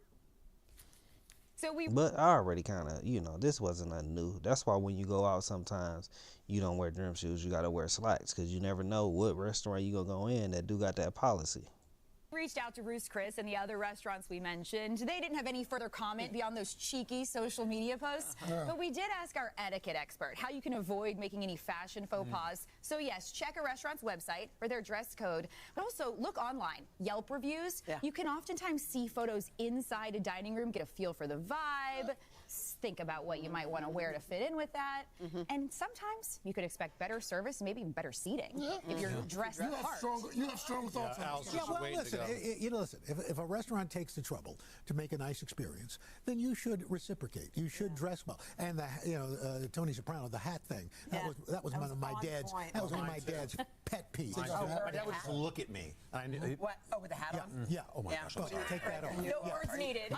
But I already kind of, this wasn't a new. That's why when you go out sometimes, you don't wear gym shoes. You got to wear slacks because you never know what restaurant you going to go in that do got that policy.
Reached out to Ruth's Chris and the other restaurants we mentioned. They didn't have any further comment beyond those cheeky social media posts. But we did ask our etiquette expert how you can avoid making any fashion faux pas. So yes, check a restaurant's website for their dress code, but also look online. Yelp reviews. You can oftentimes see photos inside a dining room, get a feel for the vibe, think about what you might want to wear to fit in with that. And sometimes you could expect better service, maybe even better seating if you're dressed the part.
You have strong thoughts on this.
Yeah, well, listen, listen, if a restaurant takes the trouble to make a nice experience, then you should reciprocate. You should dress well. And Tony Soprano, the hat thing, that was one of my dad's. That was one of my dad's pet peeves.
My dad would just look at me.
What? Oh, with the hat on?
Yeah. Oh my gosh. Take that off.
No words needed.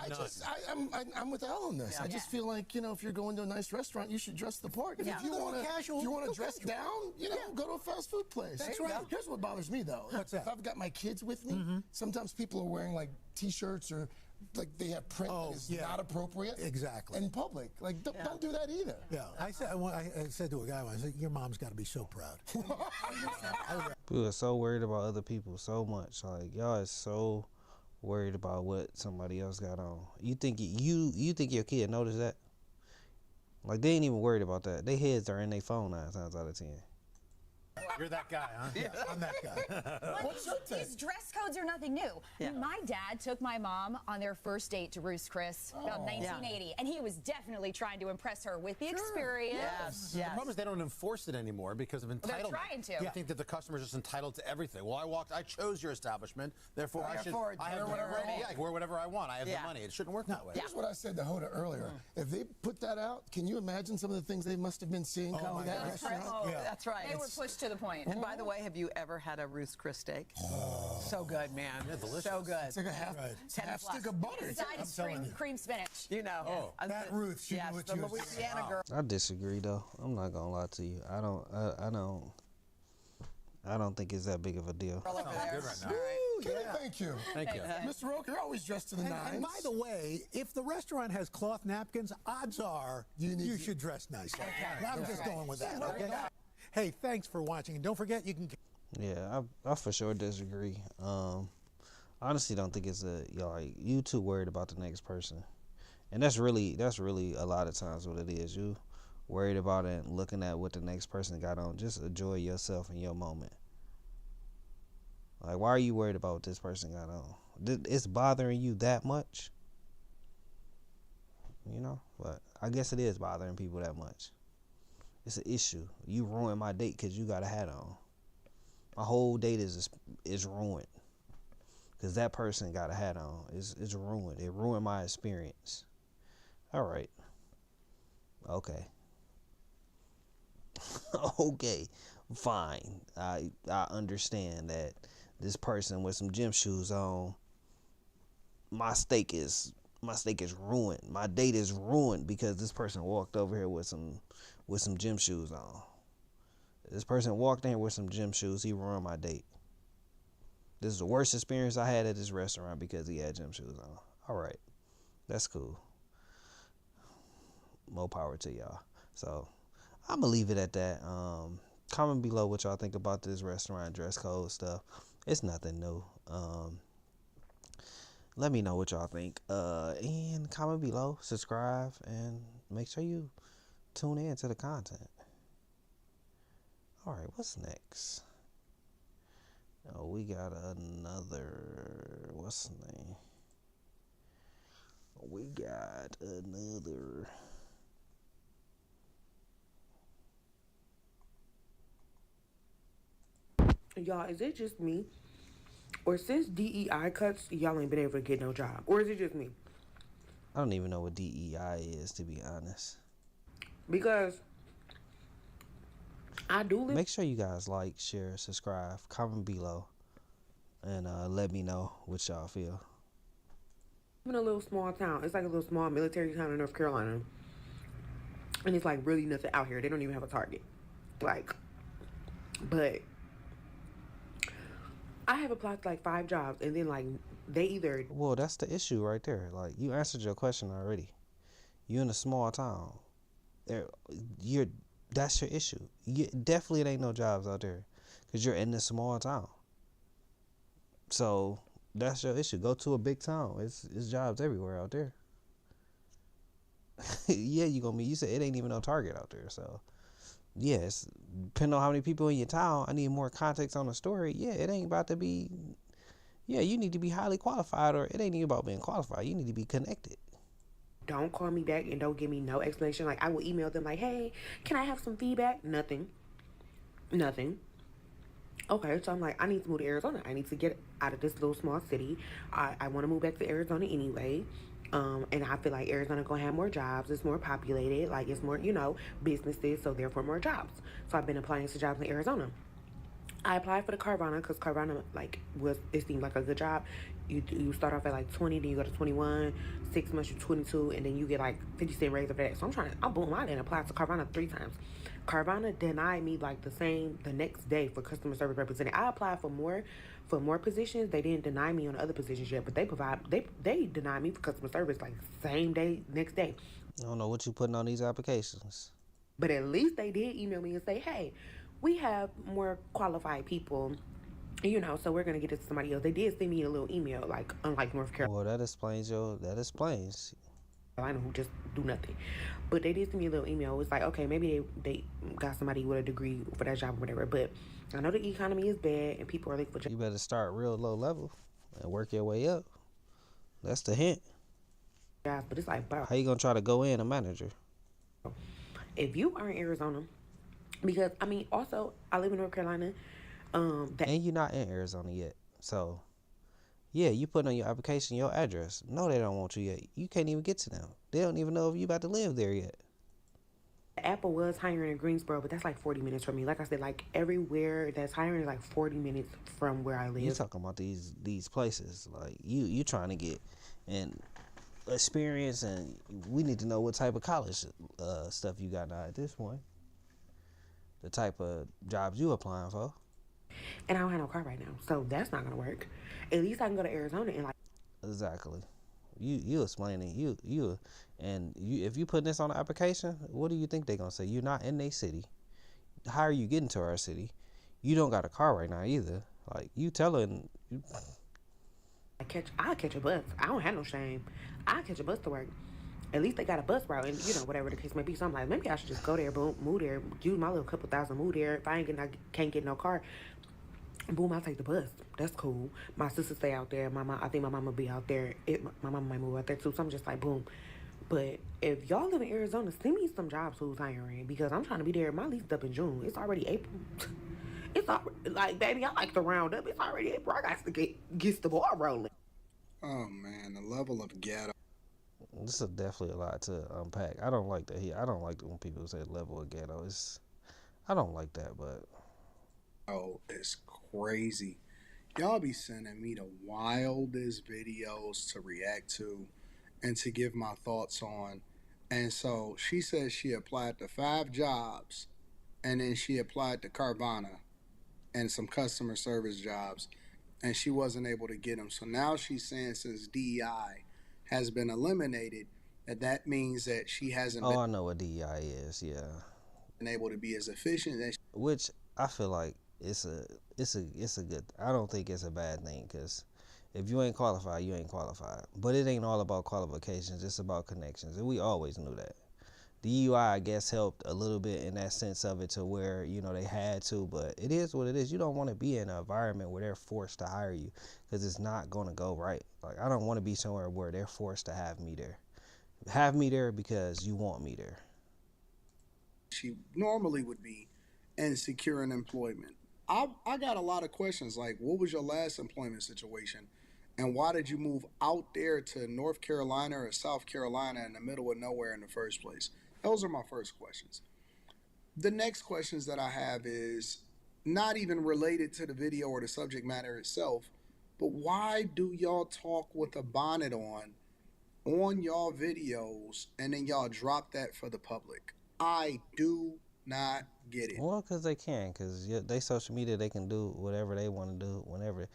I'm with Al on this. I just feel like if you're going to a nice restaurant, you should dress the part. If you want to dress down, go to a fast food place.
That's right.
Here's what bothers me though.
What's that?
If I've got my kids with me, sometimes people are wearing like T-shirts or like they have print that is not appropriate.
Exactly.
In public, like don't do that either.
Yeah, I said to a guy once, your mom's got to be so proud.
People are so worried about other people so much. Like, y'all is so worried about what somebody else got on. You think your kid noticed that? Like, they ain't even worried about that. Their heads are in their phone 9 times out of 10.
You're that guy, huh? Yeah, I'm that guy.
What's your take?
These dress codes are nothing new.
Yeah.
My dad took my mom on their first date to Roost Chris about 1980, and he was definitely trying to impress her with the experience.
Yes.
The problem is they don't enforce it anymore because of entitlement.
They're trying to.
They think that the customer's just entitled to everything. Well, I chose your establishment, therefore I should
Therefore,
I have
wear whatever I want.
yeah, I can wear whatever I want. I have
Yeah.
the money. It shouldn't work that way.
Here's what I said to Hoda earlier. If they put that out, can you imagine some of the things they must have been seeing coming to that restaurant?
That's right.
They were pushed to the point.
And by the way, have you ever had a Roost Chris steak? So good, man.
Yeah, delicious.
So good.
It's like a half stick of butter.
Side is cream spinach.
You know.
That Ruth, she knew what
the
she was
Louisiana
doing.
girl.
I disagree, though. I'm not gonna lie to you. I don't think it's that big of a deal.
Over there.
Good right now.
Okay, thank you.
Thank you.
Mr. Roke, you're always dressed to the nines.
And by the way, if the restaurant has cloth napkins, odds are you should dress nice. I'm just going with that, okay? Hey, thanks for watching. And don't forget, you can...
Yeah, I for sure disagree. Honestly, don't think it's you too worried about the next person, and that's really a lot of times what it is. You worried about it and looking at what the next person got on. Just enjoy yourself and your moment. Like, why are you worried about what this person got on? It's bothering you that much, you know? But I guess it is bothering people that much. It's an issue. You ruined my date because you got a hat on. My whole date is ruined because that person got a hat on. It's ruined. It ruined my experience. All right. Okay. Okay. Fine. I understand that this person with some gym shoes on, my steak is ruined. My date is ruined because this person walked over here with some gym shoes on. This person walked in here with some gym shoes. He ruined my date. This is the worst experience I had at this restaurant because he had gym shoes on. All right. That's cool. More power to y'all. So I'm going to leave it at that. Comment below what y'all think about this restaurant dress code stuff. It's nothing new. Let me know what y'all think. And comment below, subscribe, and make sure you tune in to the content. All right, what's next? Oh, we got another. What's the name? We got another.
Y'all, is it just me? Or since DEI cuts, y'all ain't been able to get no job? Or is it just me?
I don't even know what DEI is, to be honest.
Because I do live.
Make sure you guys like, share, subscribe, comment below, and let me know what y'all feel.
I'm in a little small town. It's like a little small military town in North Carolina. And it's like really nothing out here. They don't even have a Target. Like, but I have applied to like 5 jobs, and then like they either.
Well, that's the issue right there. Like, you answered your question already. You in a small town. That's your issue. Definitely, it ain't no jobs out there because you're in a small town. So that's your issue. Go to a big town. It's jobs everywhere out there. Yeah, you said it ain't even no Target out there. So yes, depending on how many people in your town, I need more context on the story. Yeah, it ain't about to be. Yeah, you need to be highly qualified, or it ain't even about being qualified. You need to be connected.
Don't call me back and don't give me no explanation. Like, I will email them like, hey, can I have some feedback? Nothing. Okay, so I'm like, I need to move to Arizona. I need to get out of this little small city. I want to move back to Arizona anyway. And I feel like Arizona gonna have more jobs. It's more populated. Like, it's more, businesses, so therefore more jobs. So I've been applying to jobs in Arizona. I applied for the Carvana because Carvana, it seemed like a good job. You start off at like 20, then you go to 21, 6 months you're 22, and then you get like 50% raise over that. So I didn't apply to Carvana 3 times. Carvana denied me like the next day for customer service representative. I applied for more positions. They didn't deny me on other positions yet, but they denied me for customer service like same day, next day.
I don't know what you putting on these applications.
But at least they did email me and say, hey, we have more qualified people, so we're going to get it to somebody else. They did send me a little email, like, unlike North Carolina.
Well, that explains.
Carolina who just do nothing. But they did send me a little email. It's like, okay, maybe they got somebody with a degree for that job or whatever. But I know the economy is bad and people are looking for jobs.
You better start real low level and work your way up. That's the hint.
But it's like, bro,
how you gonna try to go in a manager?
If you are in Arizona, because I mean, also I live in North Carolina.
And you're not in Arizona yet, so yeah, you put on your application your address. No, they don't want you yet. You can't even get to them. They don't even know if you about to live there yet.
Apple was hiring in Greensboro, but that's like 40 minutes from me. Like I said, like everywhere that's hiring is like 40 minutes from where I live.
You talking about these places? Like you trying to get an experience, and we need to know what type of college stuff you got now at this point. The type of jobs you applying for.
And I don't have no car right now, so that's not gonna work. At least I can go to Arizona and like.
Exactly. You explaining you if you put this on the application, what do you think they gonna say? You're not in their city. How are you getting to our city? You don't got a car right now either. Like you telling.
I'll catch a bus. I don't have no shame. I'll catch a bus to work. At least they got a bus route, and you know whatever the case may be. So I'm like, maybe I should just go there, boom, move there, use my little couple thousand, move there. If I can't get no car, boom, I'll take the bus. That's cool. My sister stay out there. I think my mama be out there. My mama might move out there too. So I'm just like, boom. But if y'all live in Arizona, send me some jobs who's hiring, because I'm trying to be there. My lease up in June. It's already April. It's already, like, baby, I like to round up. It's already April. I got to get the ball rolling.
Oh man, the level of ghetto.
This is definitely a lot to unpack. I don't like that. I don't like when people say level of ghetto. I don't like that, but.
Oh, it's crazy. Y'all be sending me the wildest videos to react to and to give my thoughts on. And so she says she applied to 5 jobs, and then she applied to Carvana and some customer service jobs, and she wasn't able to get them. So now she's saying since DEI has been eliminated, that means that she hasn't
I know what DEI is, yeah.
Been able to be as efficient as
which I feel like it's a good. I don't think it's a bad thing, because if you ain't qualified, you ain't qualified. But it ain't all about qualifications; it's about connections, and we always knew that. The UI, I guess, helped a little bit in that sense of it, to where they had to. But it is what it is. You don't want to be in an environment where they're forced to hire you, because it's not gonna go right. Like, I don't want to be somewhere where they're forced to have me there. Have me there because you want me there.
She normally would be, and securing employment. I got a lot of questions like, what was your last employment situation? And why did you move out there to North Carolina or South Carolina in the middle of nowhere in the first place? Those are my first questions. The next questions that I have is not even related to the video or the subject matter itself, but why do y'all talk with a bonnet on y'all videos and then y'all drop that for the public? I do not get it.
Well, because they can, because they social media, they can do whatever they want to do whenever.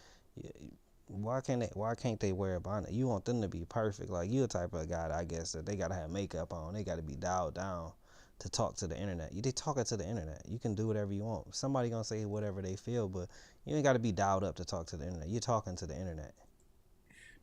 Why can't they wear a bonnet? You want them to be perfect. Like, you a type of guy, I guess, that they gotta have makeup on. They gotta be dialed down to talk to the internet. They talking to the internet. You can do whatever you want. Somebody gonna say whatever they feel, but you ain't gotta be dialed up to talk to the internet. You're talking to the internet.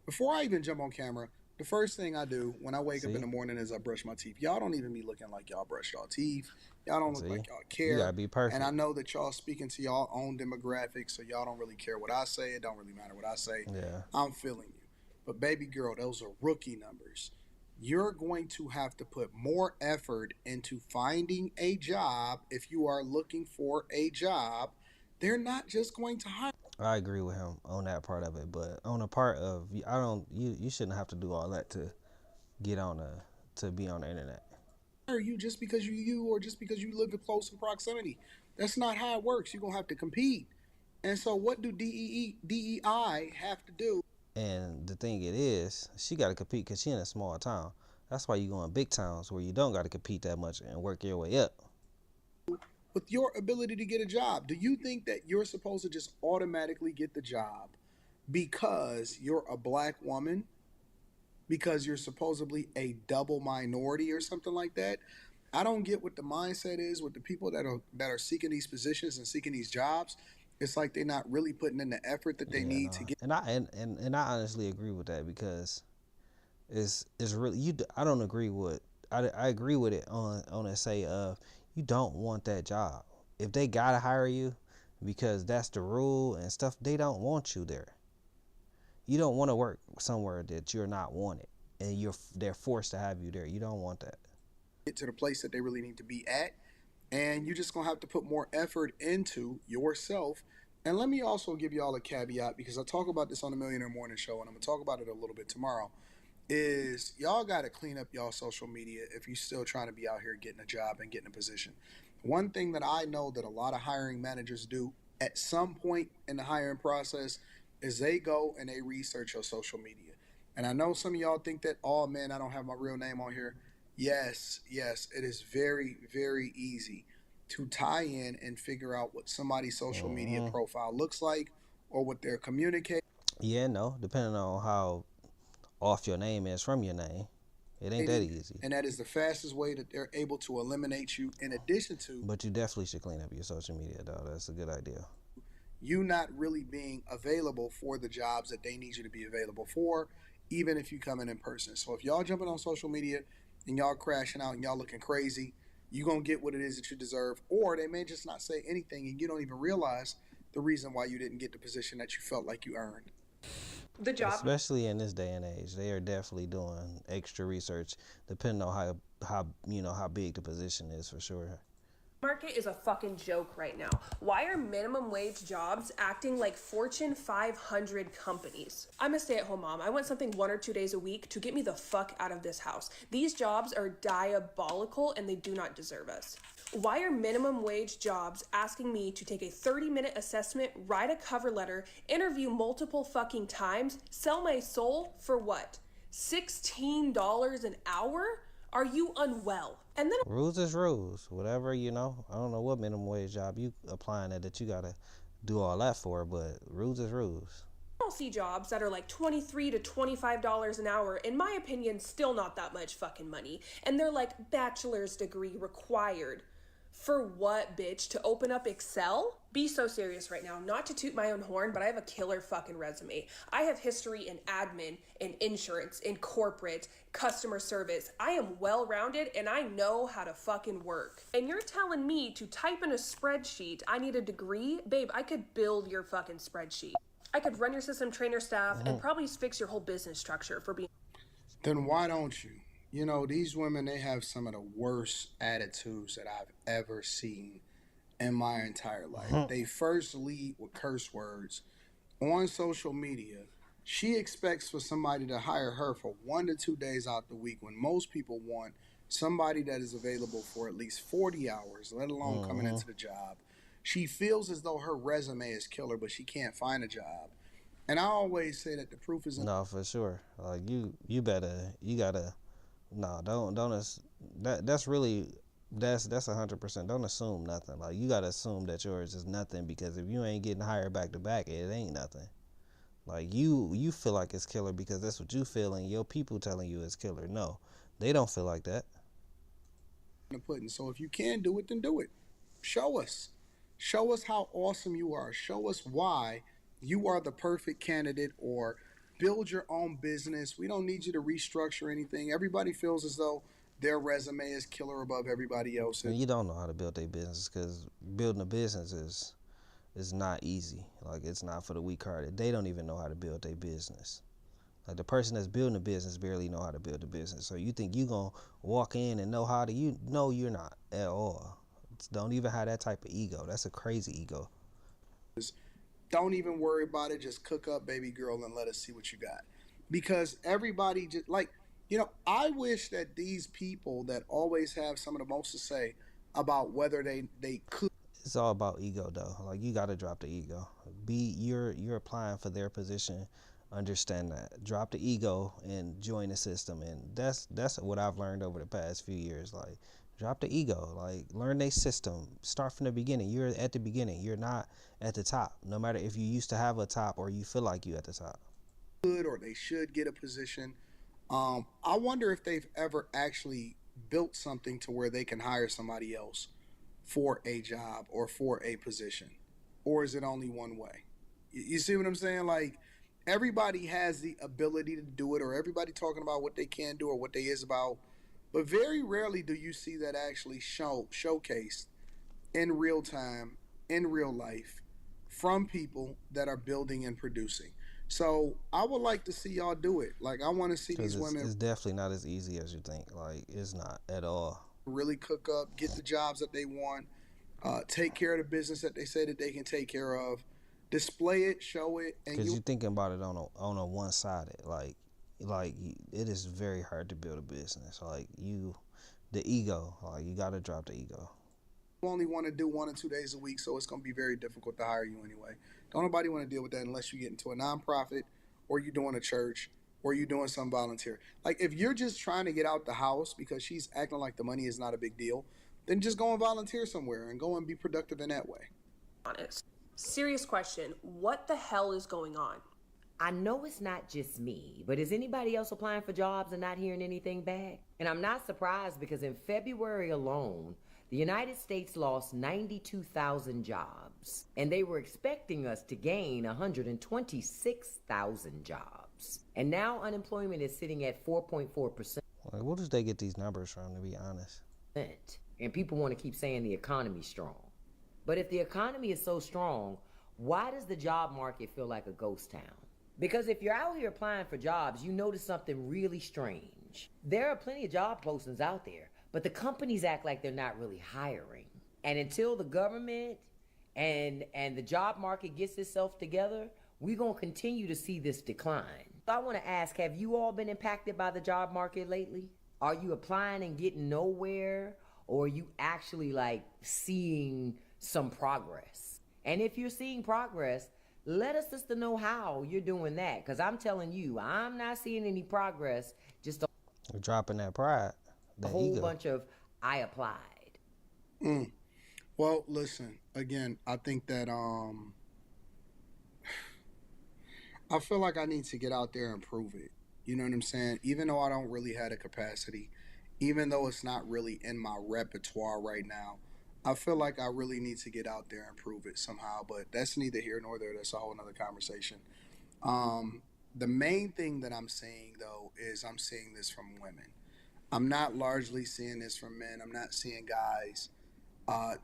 Before I even jump on camera, the first thing I do when I wake up in the morning is I brush my teeth. Y'all don't even be looking like y'all brush y'all teeth. Y'all don't look like y'all care.
You gotta be perfect.
And I know that y'all speaking to y'all own demographics, so y'all don't really care what I say. It don't really matter what I say.
Yeah.
I'm feeling you. But baby girl, those are rookie numbers. You're going to have to put more effort into finding a job if you are looking for a job. They're not just going to hire.
I agree with him on that part of it, but on the part of you shouldn't have to do all that to get on to be on the internet.
You just because you or just because you live in close in proximity. That's not how it works. You're gonna have to compete. And so what do DEI have to do?
And the thing it is, she got to compete because she in a small town. That's why you go in big towns where you don't got to compete that much and work your way up.
With your ability to get a job, do you think that you're supposed to just automatically get the job because you're a black woman? Because you're supposedly a double minority or something like that? I don't get what the mindset is with the people that are seeking these positions and seeking these jobs. It's like they're not really putting in the effort that they need to get.
And I honestly agree with that, because is really I don't agree with. I agree with it on a say of you don't want that job. If they gotta hire you because that's the rule and stuff, they don't want you there. You don't want to work somewhere that you're not wanted and they're forced to have you there. You don't want that.
Get to the place that they really need to be at, and you're just gonna have to put more effort into yourself. And let me also give y'all a caveat, because I talk about this on the Millionaire Morning Show, and I'm gonna talk about it a little bit tomorrow. Is y'all got to clean up y'all social media if you're still trying to be out here getting a job and getting a position. One thing that I know that a lot of hiring managers do at some point in the hiring process is they go and they research your social media. And I know some of y'all think that, oh man, I don't have my real name on here. Yes, it is very, very easy to tie in and figure out what somebody's social media profile looks like or what they're communicating.
Yeah, no, depending on how off your name is from your name, it ain't that easy.
And that is the fastest way that they're able to eliminate you, in addition to...
But you definitely should clean up your social media, though. That's a good idea.
You not really being available for the jobs that they need you to be available for, even if you come in person. So if y'all jumping on social media and y'all crashing out and y'all looking crazy, you're going to get what it is that you deserve. Or they may just not say anything and you don't even realize the reason why you didn't get the position that you felt like you earned.
The job,
especially in this day and age, they are definitely doing extra research depending on how big the position is, for sure.
market is a fucking joke right now. Why are minimum wage jobs acting like Fortune 500 companies? I'm a stay-at-home mom. I want something 1 or 2 days a week to get me the fuck out of this house. These jobs are diabolical and they do not deserve us. Why are minimum wage jobs asking me to take a 30-minute assessment, write a cover letter, interview multiple fucking times, sell my soul for what? $16 an hour? Are you unwell? And then
rules is rules. Whatever, I don't know what minimum wage job you applying at that you gotta do all that for, but rules is rules.
I'll see jobs that are like $23 to $25 an hour. In my opinion, still not that much fucking money. And they're like bachelor's degree required. For what, bitch? To open up Excel? Be so serious right now. Not to toot my own horn, but I have a killer fucking resume. I have history in admin, in insurance, in corporate, customer service. I am well-rounded and I know how to fucking work. And you're telling me to type in a spreadsheet I need a degree? Babe, I could build your fucking spreadsheet. I could run your system, train your staff, and probably fix your whole business structure for being...
Then why don't you? These women, they have some of the worst attitudes that I've ever seen in my entire life. They first lead with curse words on social media. She expects for somebody to hire her for 1 to 2 days out the week when most people want somebody that is available for at least 40 hours, let alone coming into the job. She feels as though her resume is killer, but she can't find a job. And I always say that the proof is...
No, for sure. Like, you gotta... No, that's 100%. Don't assume nothing. Like, you gotta assume that yours is nothing, because if you ain't getting hired back to back, it ain't nothing. Like, you feel like it's killer because that's what you feel and your people telling you it's killer. No, they don't feel like that.
So if you can do it, then do it. Show us. Show us how awesome you are. Show us why you are the perfect candidate, or build your own business. We don't need you to restructure anything. Everybody feels as though their resume is killer above everybody else's.
And you don't know how to build a business, because building a business is not easy. Like, it's not for the weak-hearted. They don't even know how to build a business. Like, the person that's building a business barely know how to build a business. So you think you gonna walk in and know how to? No, you're not at all. Don't even have that type of ego. That's a crazy ego.
Don't even worry about it. Just cook up, baby girl, and let us see what you got. Because everybody just, I wish that these people that always have some of the most to say about whether they could.
It's all about ego, though. Like, you got to drop the ego. You're applying for their position. Understand that. Drop the ego and join the system. And that's what I've learned over the past few years. Like, drop the ego. Like, learn their system. Start from the beginning. You're at the beginning. You're not at the top. No matter if you used to have a top or you feel like you at the top.
Good, or they should get a position. I wonder if they've ever actually built something to where they can hire somebody else for a job or for a position. Or is it only one way? You see what I'm saying? Like, everybody has the ability to do it, or everybody talking about what they can do or what they is about, but very rarely do you see that actually showcased in real time, in real life, from people that are building and producing. So I would like to see y'all do it. Like, I want to see these women.
It's definitely not as easy as you think. Like, it's not at all.
Really cook up, get the jobs that they want, take care of the business that they say that they can take care of, display it, show it, and
because you're thinking about it on a one-sided. Like it is very hard to build a business. Like, the ego. Like, you got to drop the ego.
You only want to do 1 or 2 days a week, so it's going to be very difficult to hire you anyway. Don't nobody want to deal with that unless you get into a nonprofit, or you're doing a church, or you're doing some volunteer. Like, if you're just trying to get out the house because she's acting like the money is not a big deal, then just go and volunteer somewhere and go and be productive in that way.
Honest. Serious question. What the hell is going on?
I know it's not just me, but is anybody else applying for jobs and not hearing anything back? And I'm not surprised, because in February alone, the United States lost 92,000 jobs, and they were expecting us to gain 126,000 jobs. And now unemployment is sitting at 4.4%.
Like, where did they get these numbers from, to be honest?
And people want to keep saying the economy's strong. But if the economy is so strong, why does the job market feel like a ghost town? Because if you're out here applying for jobs, you notice something really strange. There are plenty of job postings out there, but the companies act like they're not really hiring. And until the government and the job market gets itself together, we're going to continue to see this decline. So I want to ask, have you all been impacted by the job market lately? Are you applying and getting nowhere? Or are you actually like seeing some progress? And if you're seeing progress, let us just know how you're doing that. Because I'm telling you, I'm not seeing any progress. Just
You're dropping that pride.
A whole bunch of I applied.
Well, listen, again, I think that I feel like I need to get out there and prove it. You know what I'm saying? Even though I don't really have the capacity, even though it's not really in my repertoire right now, I feel like I really need to get out there and prove it somehow. But that's neither here nor there. That's a whole nother conversation. The main thing that I'm seeing, though, is I'm seeing this from women. I'm not largely seeing this from men. I'm not seeing guys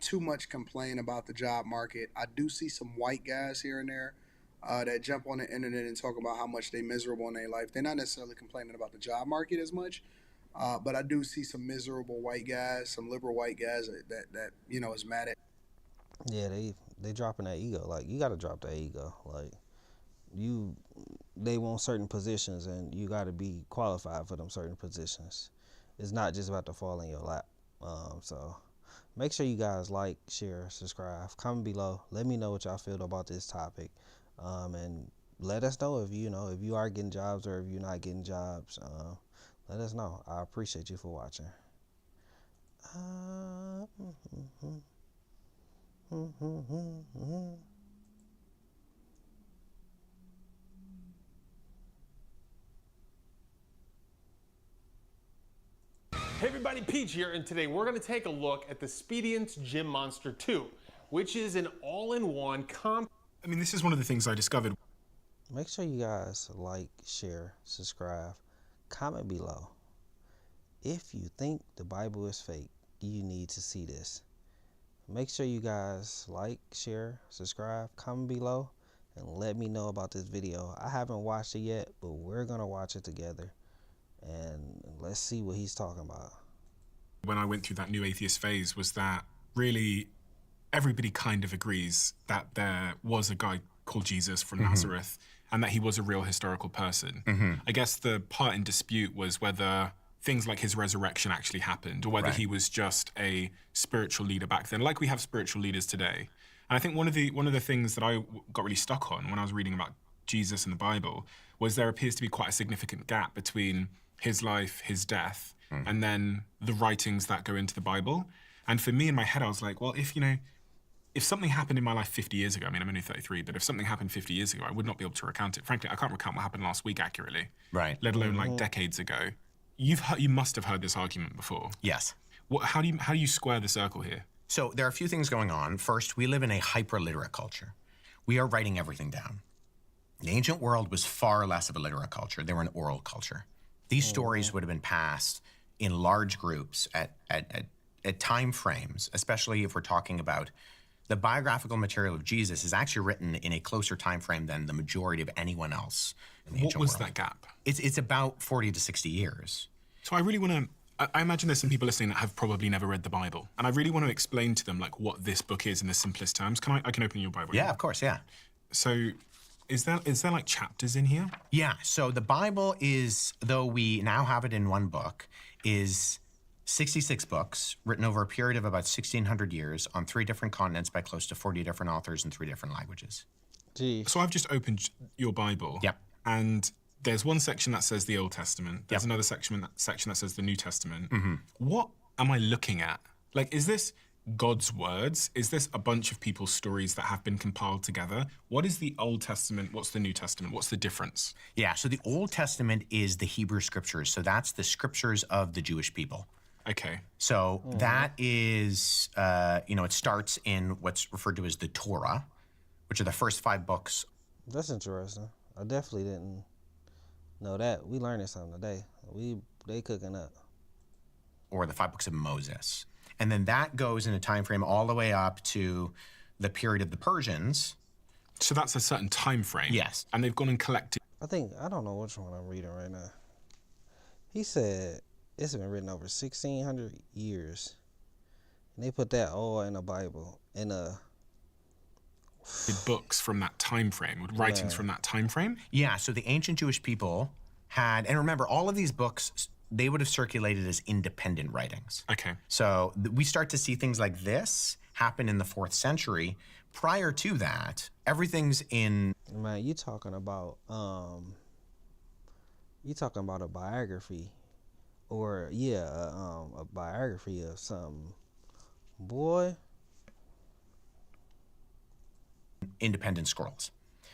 too much complain about the job market. I do see some white guys here and there that jump on the internet and talk about how much they're miserable in their life. They're not necessarily complaining about the job market as much, but I do see some miserable white guys, some liberal white guys that you know, is mad at.
Yeah, they dropping that ego. Like, you got to drop that ego. Like, they want certain positions, and you got to be qualified for them certain positions. It's not just about to fall in your lap. So make sure you guys like, share, subscribe, comment below. Let me know what y'all feel about this topic. And let us know if you are getting jobs or if you're not getting jobs. Let us know. I appreciate you for watching.
Hey everybody, Peach here, and today we're going to take a look at the Speediance Gym Monster 2, which is an all-in-one
I mean, this is one of the things I discovered.
Make sure you guys like, share, subscribe, comment below. If you think the Bible is fake, you need to see this. Make sure you guys like, share, subscribe, comment below, and let me know about this video. I haven't watched it yet, but we're going to watch it together. And let's see what he's talking about.
When I went through that new atheist phase, was that really everybody kind of agrees that there was a guy called Jesus from Nazareth and that he was a real historical person. I guess the part in dispute was whether things like his resurrection actually happened, or whether he was just a spiritual leader back then, like we have spiritual leaders today. And I think one of the things that I got really stuck on when I was reading about Jesus in the Bible was there appears to be quite a significant gap between his life, his death, and then the writings that go into the Bible. And for me, in my head, I was like, well, if something happened in my life 50 years ago, I mean, I'm only 33, but if something happened 50 years ago, I would not be able to recount it. Frankly, I can't recount what happened last week accurately, let alone like decades ago. You must have heard this argument before.
Yes.
How do you square the circle here?
So there are a few things going on. First, we live in a hyper-literate culture. We are writing everything down.
The ancient world was far less of a literate culture. They were an oral culture. These stories would have been passed in large groups at time frames, especially if we're talking about the biographical material of Jesus is actually written in a closer time frame than the majority of anyone else in the ancient world.
What was that gap?
It's about 40 to 60 years.
So I really want to, I imagine there's some people listening that have probably never read the Bible. And I really want to explain to them like what this book is in the simplest terms. I can open your Bible?
Yeah, of course, yeah.
So is there like chapters in here?
Yeah, so the Bible is, though we now have it in one book, is 66 books written over a period of about 1,600 years on 3 different continents by close to 40 different authors in 3 different languages.
So I've just opened your Bible.
Yep.
And there's one section that says the Old Testament. There's another section that says the New Testament.
Mm-hmm.
What am I looking at? Like, is this God's words? Is this a bunch of people's stories that have been compiled together? What is the Old Testament? What's the New Testament? What's the difference?
Yeah, so the Old Testament is the Hebrew scriptures. So that's the scriptures of the Jewish people.
Okay.
So that is, it starts in what's referred to as the Torah, which are the first 5 books.
That's interesting. I definitely didn't know that. We learning something today. They cooking up.
Or the 5 books of Moses. And then that goes in a time frame all the way up to the period of the Persians.
So that's a certain time frame?
Yes.
And they've gone and collected.
I don't know which one I'm reading right now. He said it's been written over 1,600 years. And they put that all in the Bible. The
books from that time frame, with writings from that time frame?
Yeah, so the ancient Jewish people had, and remember, all of these books, they would have circulated as independent writings.
Okay.
So we start to see things like this happen in the 4th century. Prior to that, everything's in...
Man, you talking about a biography. Or, a biography of something. Boy.
Independent scrolls.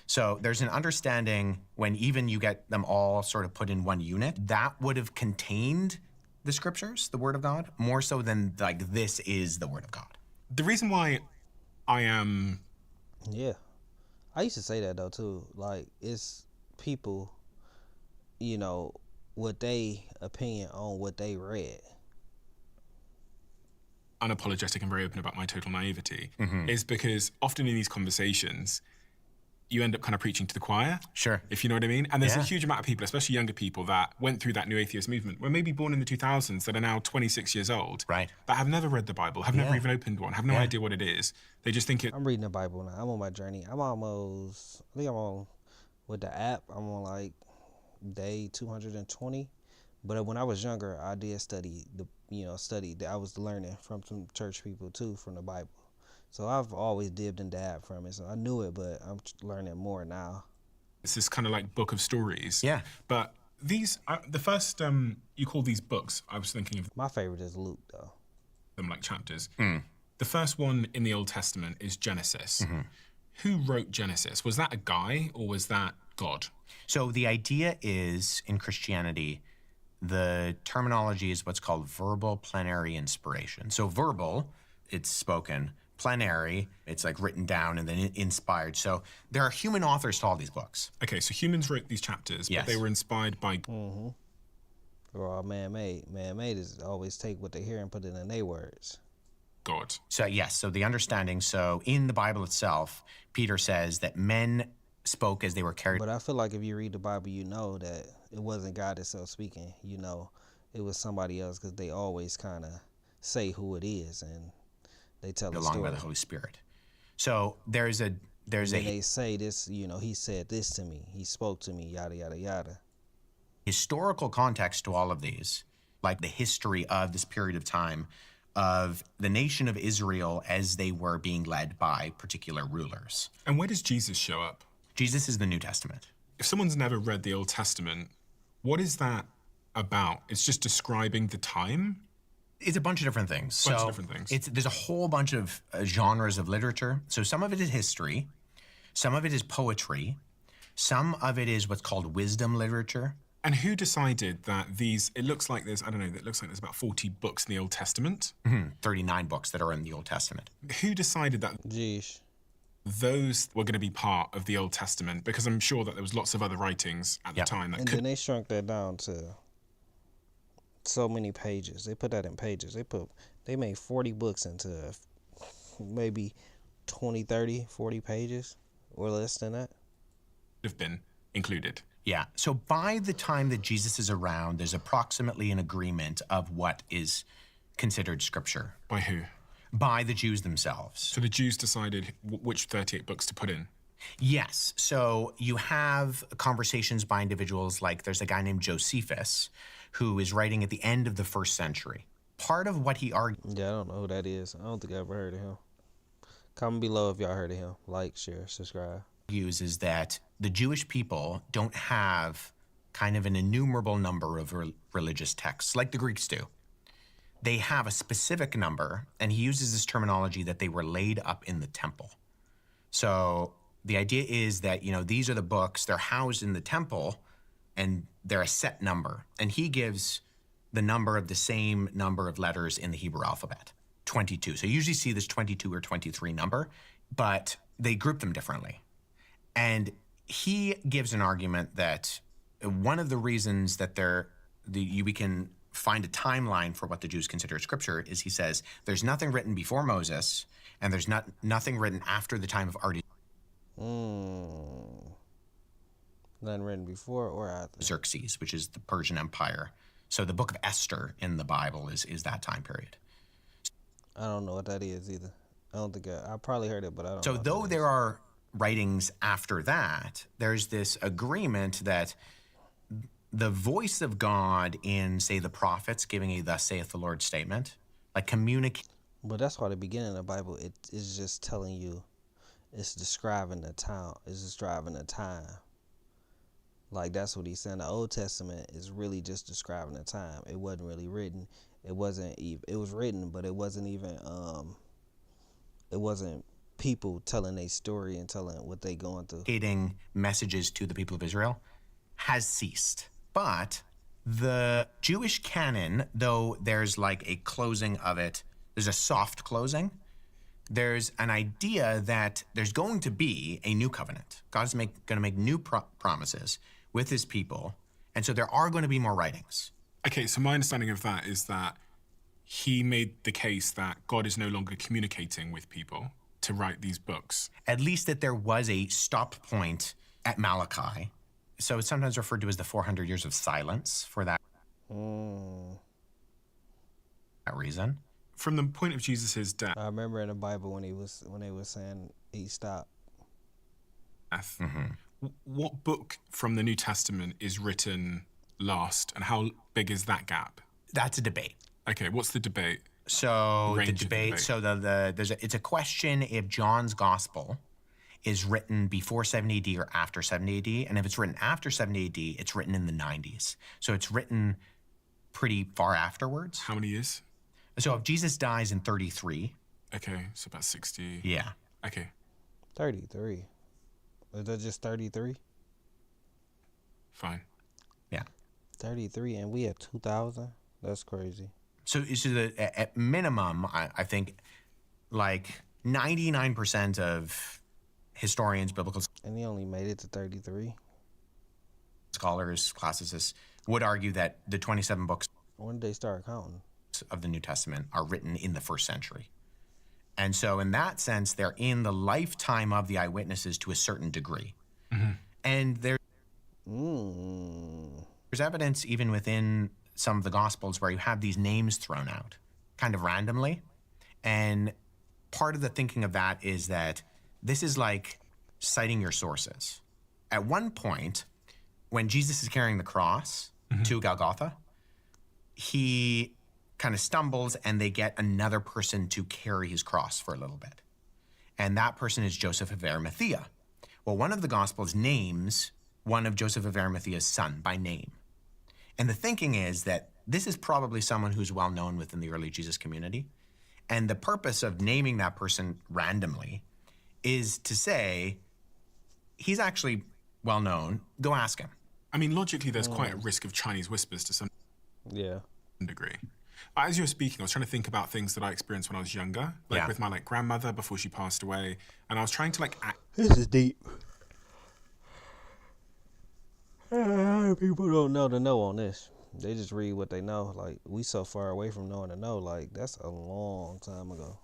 So there's an understanding when even you get them all sort of put in one unit, that would have contained the scriptures, the Word of God, more so than like this is the Word of God.
The reason why I am...
Yeah. I used to say that though too. Like, it's people, what they opinion on what they read.
Unapologetic and very open about my total naivety is because often in these conversations, you end up kind of preaching to the choir.
Sure.
If you know what I mean. And there's a huge amount of people, especially younger people, that went through that new atheist movement, were maybe born in the 2000s, that are now 26 years old.
Right.
That have never read the Bible, have never even opened one, have no idea what it is. They just think it...
I'm reading the Bible now. I'm on my journey. I'm on, with the app, I'm on like day 220. But when I was younger, I did study I was learning from some church people too, from the Bible. So I've always dipped and dabbed from it. So I knew it, but I'm learning more now.
It's this kind of like book of stories.
Yeah.
But these, the first, you call these books, I was thinking of...
My favorite is Luke, though.
Them like chapters. The first one in the Old Testament is Genesis. Who wrote Genesis? Was that a guy or was that God?
So the idea is, in Christianity, the terminology is what's called verbal plenary inspiration. So verbal, it's spoken. Plenary, it's like written down and then inspired. So there are human authors to all these books.
Okay, so humans wrote these chapters, but they were inspired by...
They're all man-made. Man-made is always take what they hear and put it in their words.
God.
So yes, so the understanding, so in the Bible itself, Peter says that men spoke as they were carried.
But I feel like if you read the Bible, you know that it wasn't God itself speaking. It was somebody else, because they always kind of say who it is and they tell the story.
Along by the Holy Spirit. So there's a...
They say this, he said this to me. He spoke to me, yada, yada, yada.
Historical context to all of these, like the history of this period of time of the nation of Israel as they were being led by particular rulers.
And where does Jesus show up?
Jesus is the New Testament.
If someone's never read the Old Testament, what is that about? It's just describing the time?
It's a bunch of different things. There's a whole bunch of genres of literature. So some of it is history, some of it is poetry, some of it is what's called wisdom literature.
And who decided that it looks like there's about 40 books in the Old Testament?
39 books that are in the Old Testament.
Who decided that?
Jeez.
those were going to be part of the Old Testament, because I'm sure that there was lots of other writings at the time that
and then they shrunk that down to so many pages. They put that in pages. They made 40 books into maybe 20, 30, 40 pages or less than that.
Have been included.
Yeah. So by the time that Jesus is around, there's approximately an agreement of what is considered scripture.
By who?
By the Jews themselves.
So the Jews decided which 38 books to put in?
Yes. So you have conversations by individuals, like there's a guy named Josephus who is writing at the end of the 1st century. Part of what he argued...
Yeah, I don't know who that is. I don't think I ever heard of him. Comment below if y'all heard of him. Like, share, subscribe.
...is that the Jewish people don't have kind of an innumerable number of religious texts like the Greeks do. They have a specific number, and he uses this terminology that they were laid up in the temple. So the idea is that, you know, these are the books, they're housed in the temple, and they're a set number. And he gives the number of the same number of letters in the Hebrew alphabet, 22. So you usually see this 22 or 23 number, but they group them differently. And he gives an argument that one of the reasons that we can find a timeline for what the Jews consider scripture is, he says, there's nothing written before Moses, and there's nothing written after the time of Artaxerxes.
Nothing written before or after.
Xerxes, which is the Persian Empire. So the book of Esther in the Bible is that time period.
I don't know what that is either. I don't think I probably heard it, but I don't know.
So though there are writings after that, there's this agreement that the voice of God in, say, the prophets giving a thus saith the Lord statement, like communicate.
But that's why the beginning of the Bible, it is just telling you, it's describing the time. It's describing the time. Like, that's what he's saying. The Old Testament is really just describing the time. It wasn't really written. It wasn't even, it was written, but it wasn't even, it wasn't people telling their story and telling what they going through.
Getting messages to the people of Israel has ceased. But the Jewish canon, though there's like a closing of it, there's a soft closing, there's an idea that there's going to be a new covenant. God's going to make new promises with his people. And so there are going to be more writings.
Okay, so my understanding of that is that he made the case that God is no longer communicating with people to write these books.
At least that there was a stop point at Malachi. So it's sometimes referred to as the 400 years of silence for that reason.
From the point of Jesus' death.
I remember in the Bible when they were saying he stopped.
What book from the New Testament is written last, and how big is that gap?
That's a debate.
Okay, what's the debate?
So the debate. So it's a question if John's gospel is written before 70 AD or after 70 AD. And if it's written after 70 AD, it's written in the 90s. So it's written pretty far afterwards.
How many years?
So if Jesus dies in 33.
Okay, so about 60.
Yeah.
Okay.
33. Is that just 33?
Fine.
Yeah.
33 and we at 2000? That's crazy.
So at minimum, I think like 99% of historians, biblical...
And he only made it to 33?
Scholars, classicists would argue that the 27 books...
When did they start counting?
...of the New Testament are written in the 1st century. And so in that sense, they're in the lifetime of the eyewitnesses to a certain degree. And there's evidence even within some of the Gospels where you have these names thrown out kind of randomly. And part of the thinking of that is that this is like citing your sources. At one point, when Jesus is carrying the cross to Golgotha, he kind of stumbles and they get another person to carry his cross for a little bit. And that person is Joseph of Arimathea. Well, one of the Gospels names one of Joseph of Arimathea's son by name. And the thinking is that this is probably someone who's well known within the early Jesus community. And the purpose of naming that person randomly is to say, he's actually well known, go ask him.
I mean, logically, there's quite a risk of Chinese whispers to some
degree.
As you were speaking, I was trying to think about things that I experienced when I was younger, like with my grandmother before she passed away, and I was trying to
This is deep. People don't know the know on this. They just read what they know. Like, we so far away from knowing the know. Like, that's a long time ago.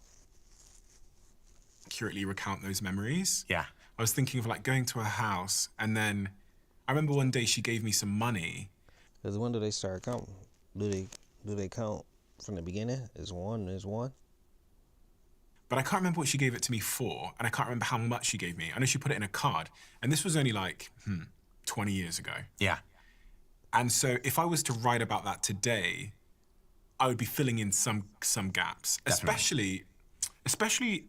Accurately recount those memories.
Yeah.
I was thinking of like going to a house, and then I remember one day she gave me some money.
Because when do they start counting? Do they count from the beginning? Is one?
But I can't remember what she gave it to me for, and I can't remember how much she gave me. I know she put it in a card, and this was only like 20 years ago.
Yeah.
And so if I was to write about that today, I would be filling in some gaps.
Definitely.
Especially,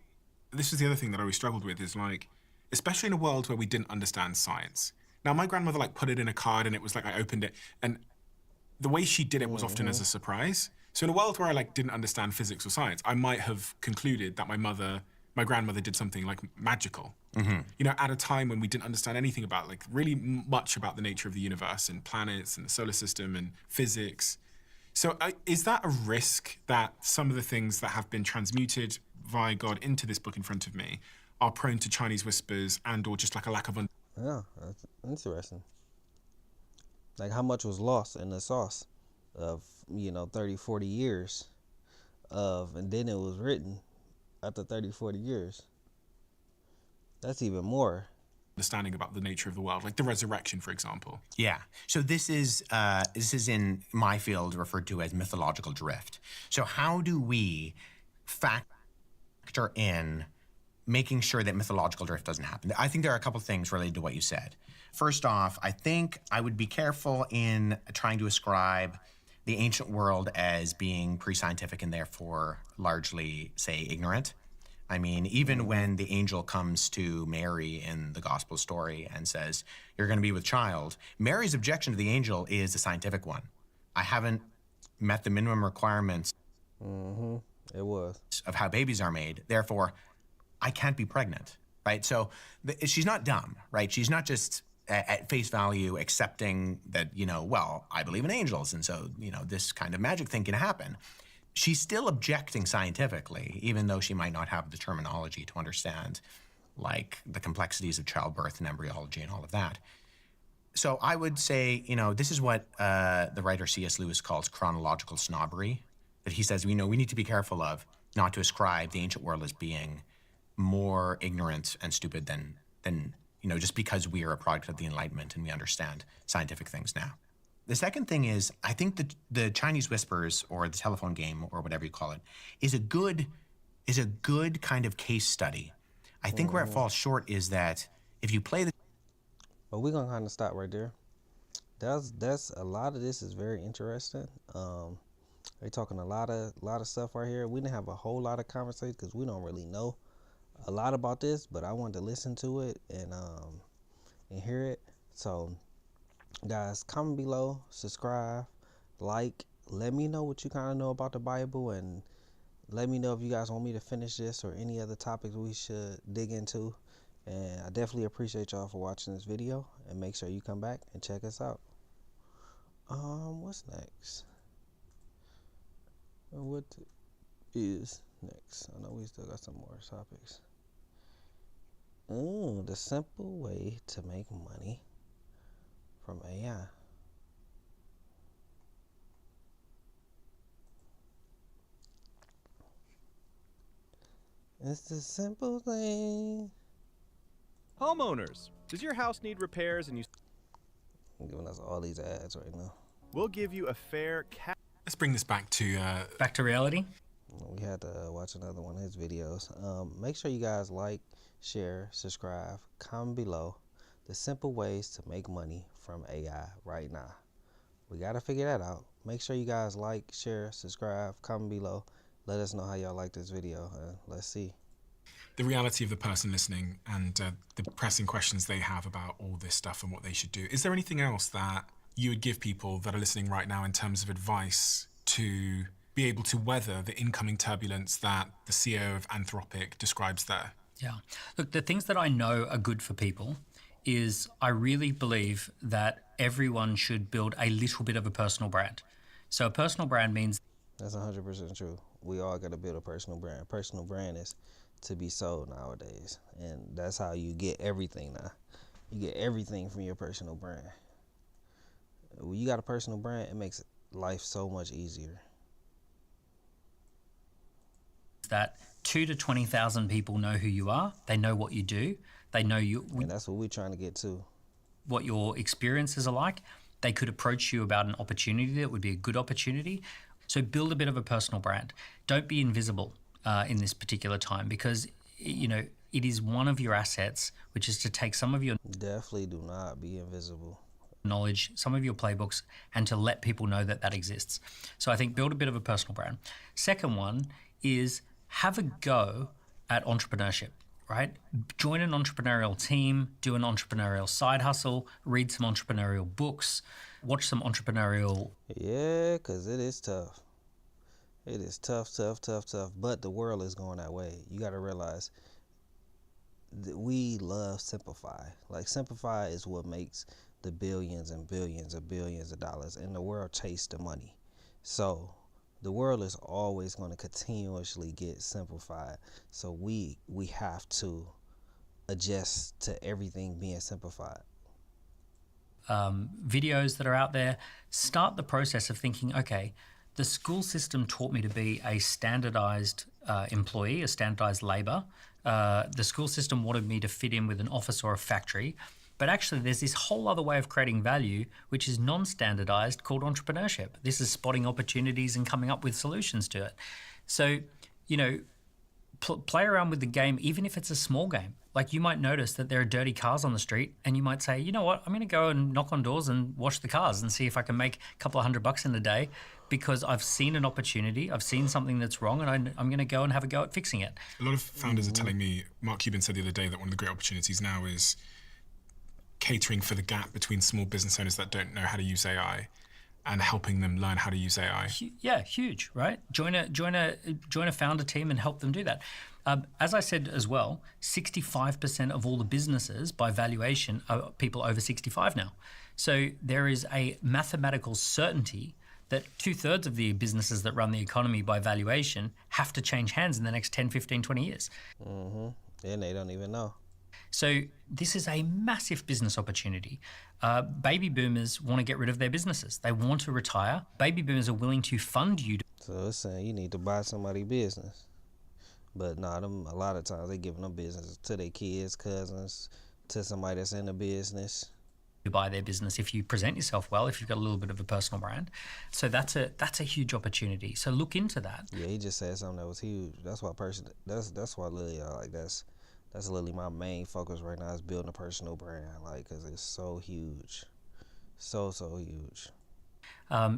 this is the other thing that I always struggled with, is like, especially in a world where we didn't understand science. Now, my grandmother like put it in a card, and it was like I opened it, and the way she did it was often as a surprise. So in a world where I like didn't understand physics or science, I might have concluded that my grandmother did something like magical. You know, at a time when we didn't understand anything about like really much about the nature of the universe and planets and the solar system and physics. So is that a risk that some of the things that have been transmuted via God into this book in front of me are prone to Chinese whispers and or just like a lack of
Yeah, that's interesting. Like, how much was lost in the sauce of, 30, 40 years of, and then it was written after 30, 40 years. That's even more.
Understanding about the nature of the world, like the resurrection, for example.
Yeah. So this is in my field referred to as mythological drift. So how do we factor in making sure that mythological drift doesn't happen? I think there are a couple things related to what you said. First off, I think I would be careful in trying to ascribe the ancient world as being pre-scientific and therefore largely, say, ignorant. I mean, even when the angel comes to Mary in the gospel story and says, you're going to be with child, Mary's objection to the angel is a scientific one. I haven't met the minimum requirements
It was.
of how babies are made. Therefore, I can't be pregnant, right? So she's not dumb, right? She's not just at face value accepting that, well, I believe in angels, and so, this kind of magic thing can happen. She's still objecting scientifically, even though she might not have the terminology to understand, like, the complexities of childbirth and embryology and all of that. So I would say, this is what the writer C.S. Lewis calls chronological snobbery, that he says, we need to be careful of not to ascribe the ancient world as being more ignorant and stupid than just because we are a product of the Enlightenment and we understand scientific things now. The second thing is, I think the Chinese whispers, or the telephone game, or whatever you call it, is a good kind of case study. I think where it falls short is that if you play the...
But we're gonna kind of stop right there. That's a lot of this is very interesting. They're talking a lot of stuff right here. We didn't have a whole lot of conversation because we don't really know a lot about this, but I wanted to listen to it and hear it. So, guys, comment below, subscribe, like, let me know what you kind of know about the Bible, and let me know if you guys want me to finish this or any other topics we should dig into. And I definitely appreciate y'all for watching this video, and make sure you come back and check us out. What's next? What is next? I know we still got some more topics. The simple way to make money from AI. It's the simple thing.
Homeowners, does your house need repairs and you...
Giving us all these ads right now.
We'll give you a fair
Let's bring this back to
reality.
We had to watch another one of his videos. Make sure you guys like, share, subscribe, comment below the simple ways to make money from AI right now. We got to figure that out. Make sure you guys like, share, subscribe, comment below. Let us know how y'all like this video. Let's see.
The reality of the person listening and the pressing questions they have about all this stuff and what they should do. Is there anything else that you would give people that are listening right now in terms of advice to be able to weather the incoming turbulence that the CEO of Anthropic describes there?
Yeah. Look, the things that I know are good for people is I really believe that everyone should build a little bit of a personal brand. So a personal brand means...
That's 100% true. We all got to build a personal brand. Personal brand is to be sold nowadays, and that's how you get everything now. You get everything from your personal brand. When you got a personal brand, it makes life so much easier.
That 2 to 20,000 people know who you are. They know what you do. They know you.
And that's what we're trying to get to.
What your experiences are like. They could approach you about an opportunity that would be a good opportunity. So build a bit of a personal brand. Don't be invisible in this particular time, because, you know, it is one of your assets, which is to take some of your...
Definitely do not be invisible.
...knowledge, some of your playbooks, and to let people know that that exists. So I think build a bit of a personal brand. Second one is have a go at entrepreneurship, right? Join an entrepreneurial team, do an entrepreneurial side hustle, read some entrepreneurial books, watch some entrepreneurial...
Yeah, because it is tough. It is tough, but the world is going that way. You got to realize that we love Simplify. Like, Simplify is what makes the billions and billions and billions of dollars, and the world chase the money. So the world is always going to continuously get simplified. So we have to adjust to everything being simplified.
Videos that are out there, start the process of thinking, okay, the school system taught me to be a standardized employee, a standardized labor. The school system wanted me to fit in with an office or a factory. But actually, there's this whole other way of creating value, which is non-standardized, called entrepreneurship. This is spotting opportunities and coming up with solutions to it. So, you know, play around with the game, even if it's a small game. Like, you might notice that there are dirty cars on the street, and you might say, you know what, I'm going to go and knock on doors and wash the cars and see if I can make a couple of $100 in a day, because I've seen an opportunity, I've seen something that's wrong, and I'm going to go and have a go at fixing it.
A lot of founders are telling me, Mark Cuban said the other day that one of the great opportunities now is catering for the gap between small business owners that don't know how to use AI and helping them learn how to use AI.
Yeah, huge, right? Join a founder team and help them do that. As I said as well, 65% of all the businesses by valuation are people over 65 now. So there is a mathematical certainty that 2/3 of the businesses that run the economy by valuation have to change hands in the next 10, 15, 20 years.
And they don't even know.
So this is a massive business opportunity. Baby boomers want to get rid of their businesses. They want to retire. Baby boomers are willing to fund you.
So it's saying you need to buy somebody's business. But nah, them a lot of times they giving them business to their kids, cousins, to somebody that's in the business.
To buy their business if you present yourself well, if you've got a little bit of a personal brand. So that's a huge opportunity. So look into that.
Yeah, he just said something that was huge. That's why that's why literally like that's literally my main focus right now, is building a personal brand, like, because it's so huge, so huge.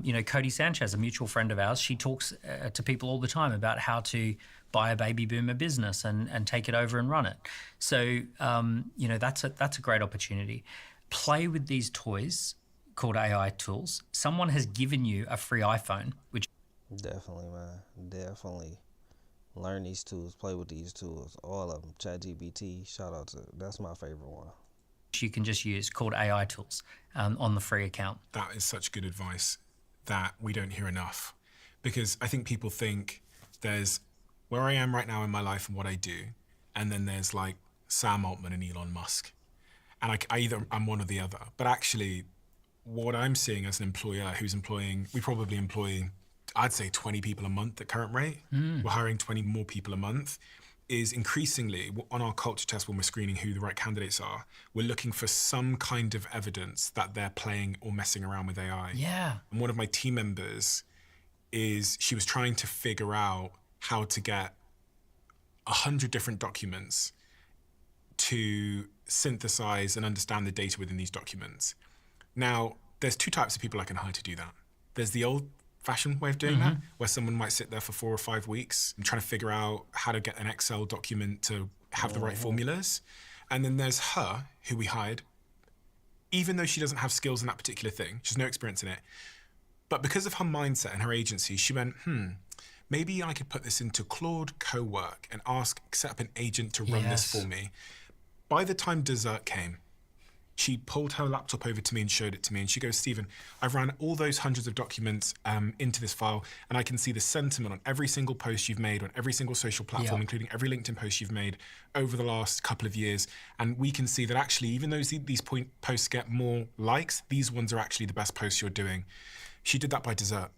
You know, Cody Sanchez, a mutual friend of ours, she talks to people all the time about how to buy a baby boomer business and take it over and run it. So, you know, that's a great opportunity. Play with these toys called AI tools. Someone has given you a free iPhone, which...
Definitely, man. Definitely. Learn these tools, play with these tools, all of them. ChatGPT, shout out to, that's my favorite one.
You can just use, called AI tools on the free account.
That is such good advice that we don't hear enough, because I think people think there's where I am right now in my life and what I do, and then there's like Sam Altman and Elon Musk, and I'm one or the other. But actually, what I'm seeing as an employer who's employing, we probably employ, I'd say 20 people a month at current rate. We're hiring 20 more people a month. Is increasingly on our culture test when we're screening who the right candidates are, we're looking for some kind of evidence that they're playing or messing around with AI.
Yeah.
And one of my team members she was trying to figure out how to get 100 different documents to synthesize and understand the data within these documents. Now, there's two types of people I can hire to do that. There's the old-fashioned way of doing that, where someone might sit there for 4 or 5 weeks and trying to figure out how to get an Excel document to have the right formulas. And then there's her, who we hired, even though she doesn't have skills in that particular thing, she has no experience in it. But because of her mindset and her agency, she went, maybe I could put this into Claude Co-work and set up an agent to run this for me. By the time dessert came, she pulled her laptop over to me and showed it to me. And she goes, Stephen, I've ran all those hundreds of documents into this file, and I can see the sentiment on every single post you've made on every single social platform, including every LinkedIn post you've made over the last couple of years. And we can see that actually, even though these posts get more likes, these ones are actually the best posts you're doing. She did that by dessert.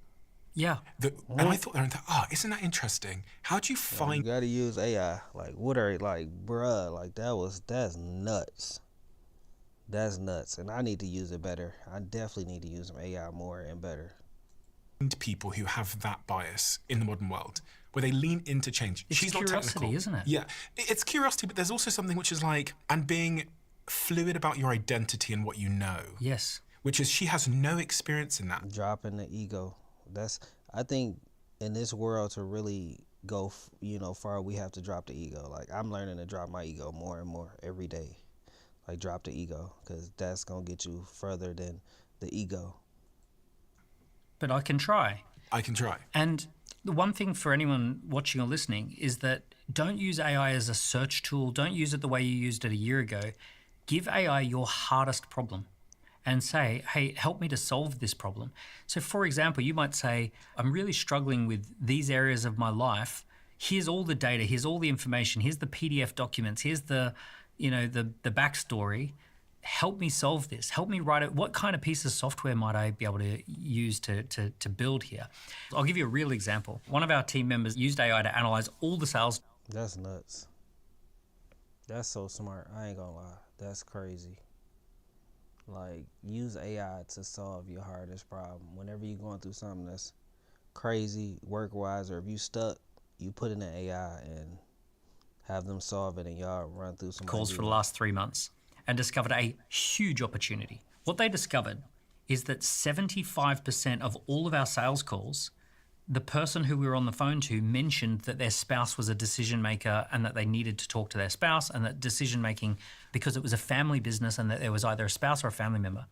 Yeah.
And I thought, isn't that interesting? How do you find...
You gotta use AI. Like, what are, like, bruh, like, that's nuts. That's nuts. And I need to use it better. I definitely need to use some AI more and better.
People who have that bias in the modern world, where they lean into change.
It's
She's
curiosity,
not technical.
isn't it?
Yeah. It's curiosity, but there's also something which is like, and being fluid about your identity and what you know.
Yes.
Which is, she has no experience in that.
Dropping the ego. I think in this world to really go, far, we have to drop the ego. Like, I'm learning to drop my ego more and more every day. Like, drop the ego, because that's going to get you further than the ego.
But I can try.
I can try.
And the one thing for anyone watching or listening is that don't use AI as a search tool. Don't use it the way you used it a year ago. Give AI your hardest problem and say, hey, help me to solve this problem. So for example, you might say, I'm really struggling with these areas of my life. Here's all the data, here's all the information, here's the PDF documents, here's the backstory. Help me solve this. Help me write it. What kind of piece of software might I be able to use to build here? I'll give you a real example. One of our team members used AI to analyze all the sales.
That's nuts. That's so smart. I ain't gonna lie. That's crazy. Like, use AI to solve your hardest problem. Whenever you're going through something that's crazy work-wise, or if you stuck, you put in an AI and have them solve it, and y'all run through some
calls for the last 3 months and discovered a huge opportunity. What they discovered is that 75% of all of our sales calls, the person who we were on the phone to mentioned that their spouse was a decision maker and that they needed to talk to their spouse, and that decision making, because it was a family business and that there was either a spouse or a family member.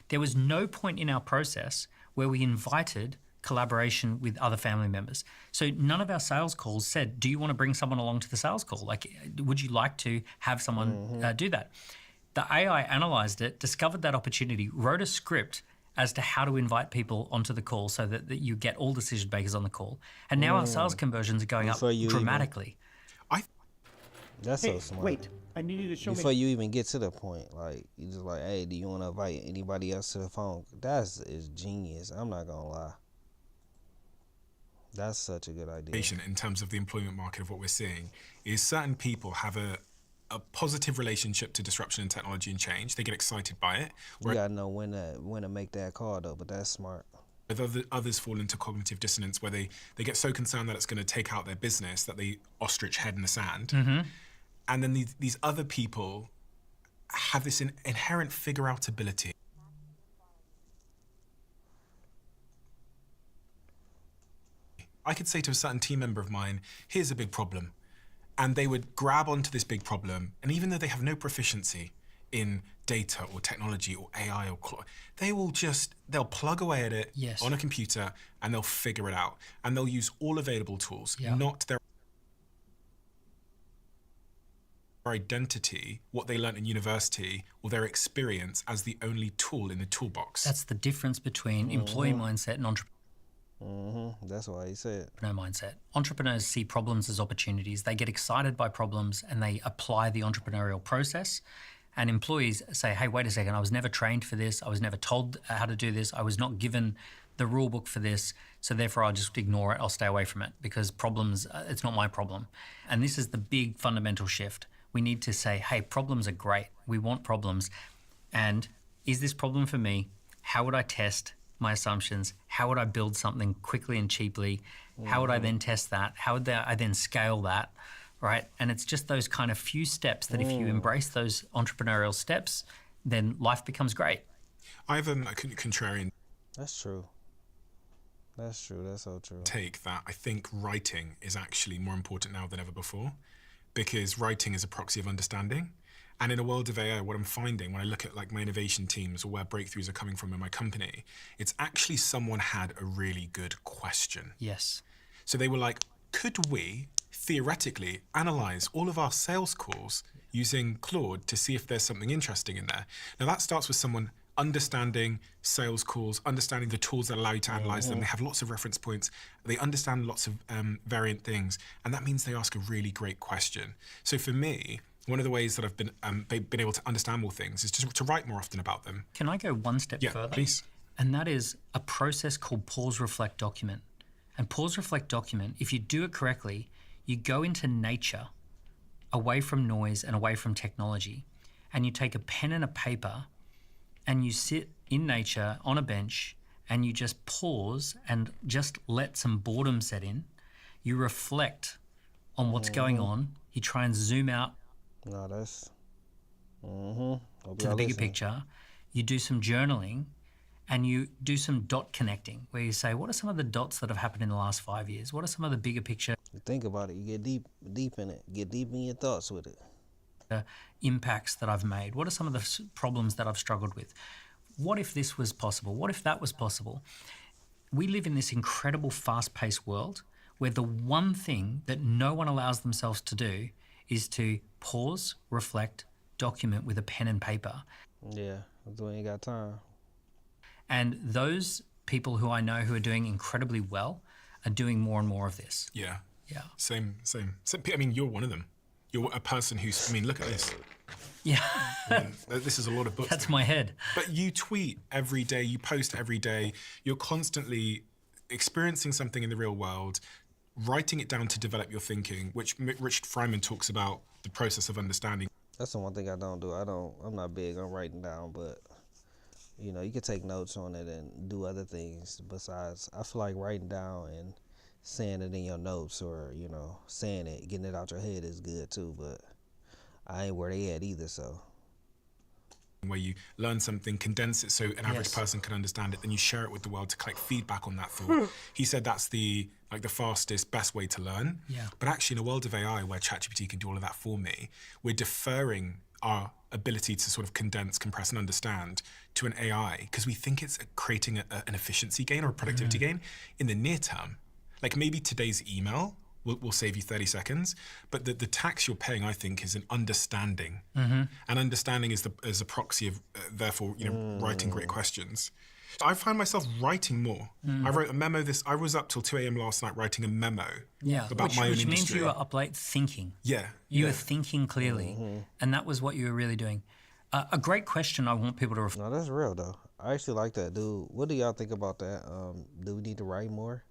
There was no point in our process where we invited collaboration with other family members. So none of our sales calls said, do you want to bring someone along to the sales call? Like, would you like to have someone do that? The AI analyzed it, discovered that opportunity, wrote a script as to how to invite people onto the call so that you get all decision makers on the call. And now our sales conversions are going up dramatically.
That's so smart.
Wait, I need you to show
Before
me.
you even get to the point, like, you just like, hey, do you want to invite anybody else to the phone? Is genius. I'm not gonna lie. That's such a good idea.
In terms of the employment market of what we're seeing is certain people have a positive relationship to disruption and technology and change. They get excited by it.
You gotta know when to make that call though, but that's smart.
Others fall into cognitive dissonance where they get so concerned that it's going to take out their business that they ostrich head in the sand.
Mm-hmm.
And then these other people have this inherent figure out ability. I could say to a certain team member of mine, here's a big problem. And they would grab onto this big problem, and even though they have no proficiency in data or technology or AI or they'll plug away at it on a computer and they'll figure it out. And they'll use all available tools, not their identity, what they learned in university, or their experience as the only tool in the toolbox.
That's the difference between employee mindset and entrepreneur.
That's why he said.
Mindset. Entrepreneurs see problems as opportunities. They get excited by problems and they apply the entrepreneurial process. And employees say, hey, wait a second, I was never trained for this. I was never told how to do this. I was not given the rule book for this. So therefore, I'll just ignore it. I'll stay away from it because problems, it's not my problem. And this is the big fundamental shift. We need to say, hey, problems are great. We want problems. And is this problem for me? How would I test my assumptions? How would I build something quickly and cheaply? How would I then test that? How would I then scale that? Right? And it's just those kind of few steps that if you embrace those entrepreneurial steps, then life becomes great.
I have a contrarian.
That's true. That's true. That's so true.
Take that. I think writing is actually more important now than ever before, because writing is a proxy of understanding. And in a world of AI, what I'm finding when I look at like my innovation teams or where breakthroughs are coming from in my company, it's actually someone had a really good question.
Yes.
So they were like, could we theoretically analyze all of our sales calls using Claude to see if there's something interesting in there. Now that starts with someone understanding sales calls, understanding the tools that allow you to analyze them. They have lots of reference points. They understand lots of variant things. And that means they ask a really great question. So for me, one of the ways that I've been able to understand more things is to write more often about them.
Can I go one step further?
Yeah, please.
And that is a process called pause, reflect, document. And pause, reflect, document, if you do it correctly, you go into nature, away from noise and away from technology, and you take a pen and a paper and you sit in nature on a bench and you just pause and just let some boredom set in. You reflect on what's going on. You try and zoom out
No, that's...
to the bigger picture. You do some journaling and you do some dot connecting where you say, what are some of the dots that have happened in the last 5 years? What are some of the bigger picture?
You think about it, you get deep in it. Get deep in your thoughts with it.
Impacts that I've made? What are some of the problems that I've struggled with? What if this was possible? What if that was possible? We live in this incredible fast-paced world where the one thing that no one allows themselves to do is to pause, reflect, document with a pen and paper.
Yeah, we ain't got time.
And those people who I know who are doing incredibly well are doing more and more of this.
Yeah.
Yeah.
Same. I mean, you're one of them. You're a person who's, I mean, look at this.
Yeah.
This is a lot of books.
That's my head.
But you tweet every day, you post every day, you're constantly experiencing something in the real world, writing it down to develop your thinking, which Richard Feynman talks about the process of understanding.
That's the one thing I don't do. I'm not big on writing down, but you know, you can take notes on it and do other things besides. I feel like writing down and saying it in your notes, or you know, saying it, getting it out your head is good too, but I ain't where they at either, so.
Where you learn something, condense it so an average person can understand it, then you share it with the world to collect feedback on that thought. He said that's the fastest, best way to learn.
Yeah.
But actually in a world of AI where ChatGPT can do all of that for me, we're deferring our ability to sort of condense, compress and understand to an AI because we think it's creating an efficiency gain or a productivity gain in the near term. Like maybe today's email will save you 30 seconds, but the tax you're paying, I think, is an understanding. And understanding is a proxy of, therefore, you know, writing great questions. I find myself writing more. I wrote a memo I was up till 2 a.m. last night writing a memo about my own industry. Which means
you were up late thinking.
Yeah.
You were thinking clearly, and that was what you were really doing. A great question I want people to reflect.
No, that's real, though. I actually like that, dude. What do y'all think about that? Do we need to write more?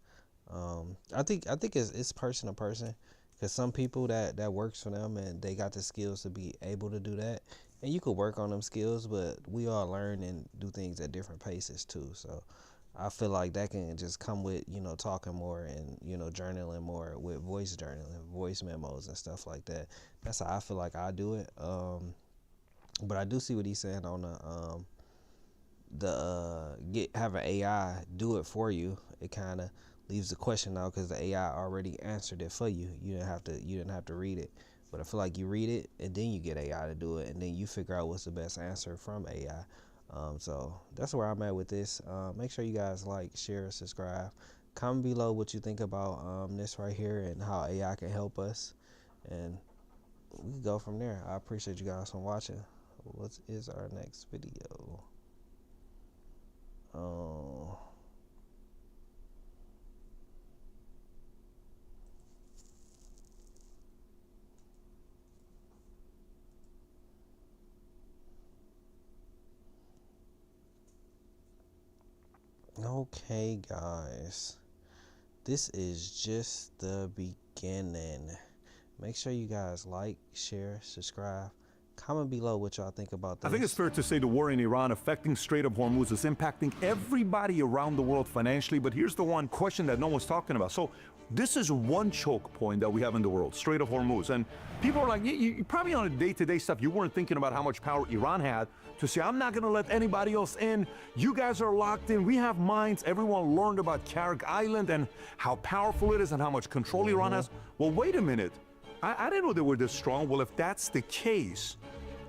I think it's person to person, because some people that works for them and they got the skills to be able to do that, and you could work on them skills, but we all learn and do things at different paces too. So I feel like that can just come with, you know, talking more and, you know, journaling more with voice journaling, voice memos and stuff like that. That's how I feel like I do it. But I do see what he's saying on having AI do it for you. It kind of leaves the question out because the AI already answered it for you. You didn't have to read it. But I feel like you read it and then you get AI to do it, and then you figure out what's the best answer from AI. So that's where I'm at with this. Make sure you guys like, share, subscribe. Comment below what you think about this right here and how AI can help us, and we can go from there. I appreciate you guys for watching. What is our next video? Okay, guys, this is just the beginning. Make sure you guys like, share, subscribe. Comment below what y'all think about this.
I think it's fair to say the war in Iran affecting Strait of Hormuz is impacting everybody around the world financially, but here's the one question that no one's talking about. So this is one choke point that we have in the world, Strait of Hormuz. And people are like, you probably on a day-to-day stuff, you weren't thinking about how much power Iran had to say, I'm not going to let anybody else in. You guys are locked in. We have mines. Everyone learned about Karg Island and how powerful it is and how much control Iran has. Well, wait a minute. I didn't know they were this strong. Well, if that's the case,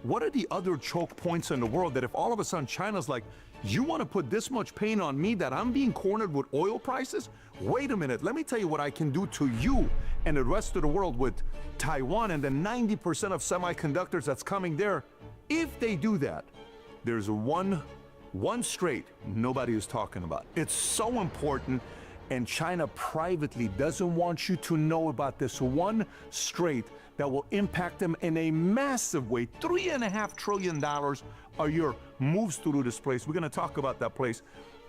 what are the other choke points in the world that if all of a sudden China's like, You want to put this much pain on me that I'm being cornered with oil prices? Wait a minute, let me tell you what I can do to you and the rest of the world with Taiwan and the 90% of semiconductors that's coming there. If they do that, there's one strait nobody is talking about. It's so important, and China privately doesn't want you to know about this one strait that will impact them in a massive way. $3.5 trillion a year moves through this place. We're going to talk about that place.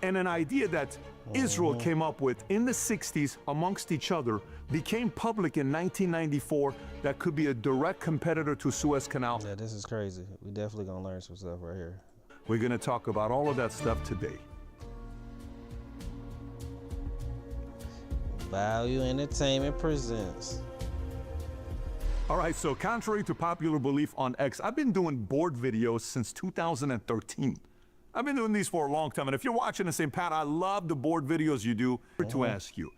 And an idea that Israel came up with in the 60s amongst each other became public in 1994 that could be a direct competitor to Suez Canal.
Yeah, this is crazy. We definitely going to learn some stuff right here.
We're going to talk about all of that stuff today.
Value Entertainment presents.
All right, so contrary to popular belief on X, I've been doing board videos since 2013. I've been doing these for a long time, and if you're watching and saying, Pat, I love the board videos you do, to ask you,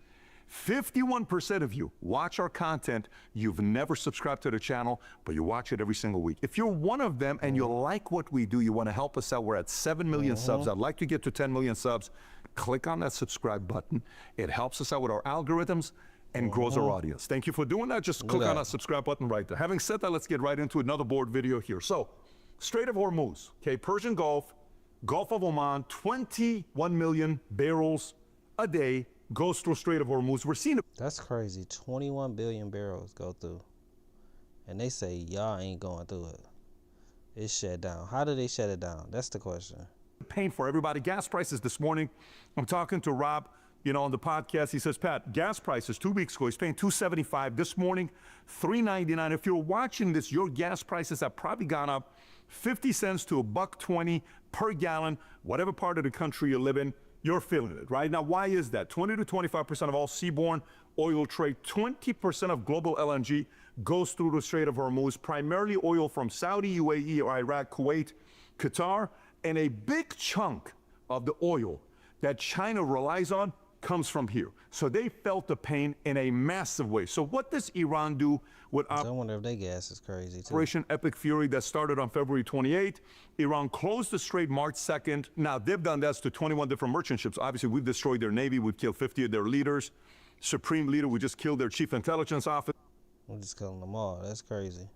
51% of you watch our content, you've never subscribed to the channel, but you watch it every single week. If you're one of them and you like what we do, you want to help us out, we're at 7 million subs. I'd like to get to 10 million subs. Click on that subscribe button. It helps us out with our algorithms and grows our audience. Thank you for doing that. Just click on that subscribe button right there. Having said that, let's get right into another board video here. So, Strait of Hormuz, okay, Persian Gulf, Gulf of Oman, 21 million barrels a day goes through Strait of Hormuz. We're seeing
That's crazy. 21 billion barrels go through. And they say y'all ain't going through it. It's shut down. How do they shut it down? That's the question.
pain for everybody. Gas prices this morning, I'm talking to Rob, on the podcast. He says, Pat, gas prices 2 weeks ago, he's paying $2.75. This morning, $3.99. If you're watching this, your gas prices have probably gone up 50 cents to $1.20 per gallon. Whatever part of the country you live in, you're feeling it, right? Now, why is that? 20 to 25% of all seaborne oil trade, 20% of global LNG goes through the Strait of Hormuz, primarily oil from Saudi, UAE, Iraq, Kuwait, Qatar, and a big chunk of the oil that China relies on comes from here. So they felt the pain in a massive way. So what does Iran do with
I wonder if their gas is crazy too.
Operation Epic Fury that started on February 28th? Iran closed the strait March 2nd. Now, they've done that to 21 different merchant ships. Obviously, we've destroyed their navy. We've killed 50 of their leaders. Supreme leader, we just killed their chief intelligence officer.
I'm just killing them all. That's crazy.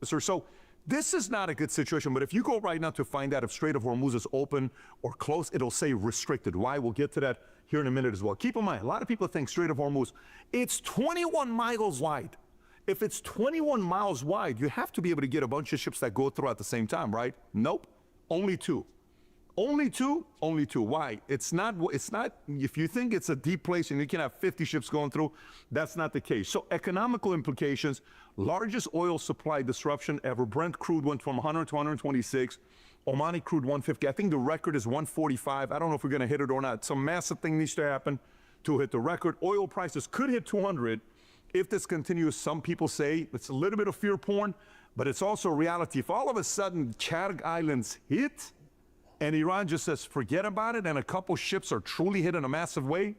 So this is not a good situation, but if you go right now to find out if Strait of Hormuz is open or closed, it'll say restricted. Why? We'll get to that here in a minute as well. Keep in mind, a lot of people think Strait of Hormuz, it's 21 miles wide. If it's 21 miles wide, you have to be able to get a bunch of ships that go through at the same time, right? Nope, only two. Only two? Only two. Why? It's not, if you think it's a deep place and you can have 50 ships going through, that's not the case. So economical implications, largest oil supply disruption ever. Brent crude went from 100 to 126. Omani crude 150. I think the record is 145. I don't know if we're going to hit it or not. Some massive thing needs to happen to hit the record. Oil prices could hit 200 if this continues. Some people say it's a little bit of fear porn, but it's also reality. If all of a sudden Chad Islands hit, and Iran just says, forget about it, and a couple ships are truly hit in a massive way,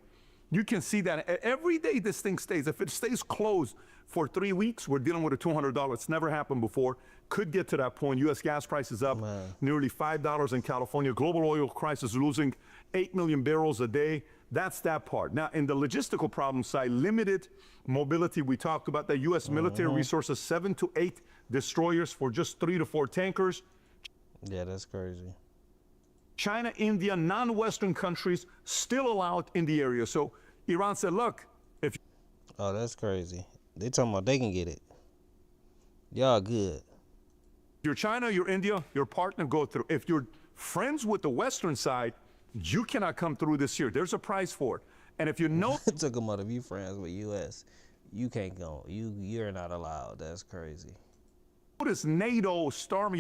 you can see that every day this thing stays. If it stays closed for 3 weeks, we're dealing with a $200. It's never happened before. Could get to that point. U.S. gas prices up nearly $5 in California. Global oil crisis losing 8 million barrels a day. That's that part. Now, in the logistical problem side, limited mobility. We talked about that. U.S. military resources, 7 to 8 destroyers for just 3 to 4 tankers.
Yeah, that's crazy.
China, India, non-Western countries still allowed in the area. So Iran said, look, if...
Oh, that's crazy. They talking about they can get it. Y'all good.
You're China, you're India, your partner, go through. If you're friends with the Western side, you cannot come through this year. There's a price for it. And if you know...
It took them out of you friends with U.S. You can't go. You're not allowed. That's crazy.
This NATO storm,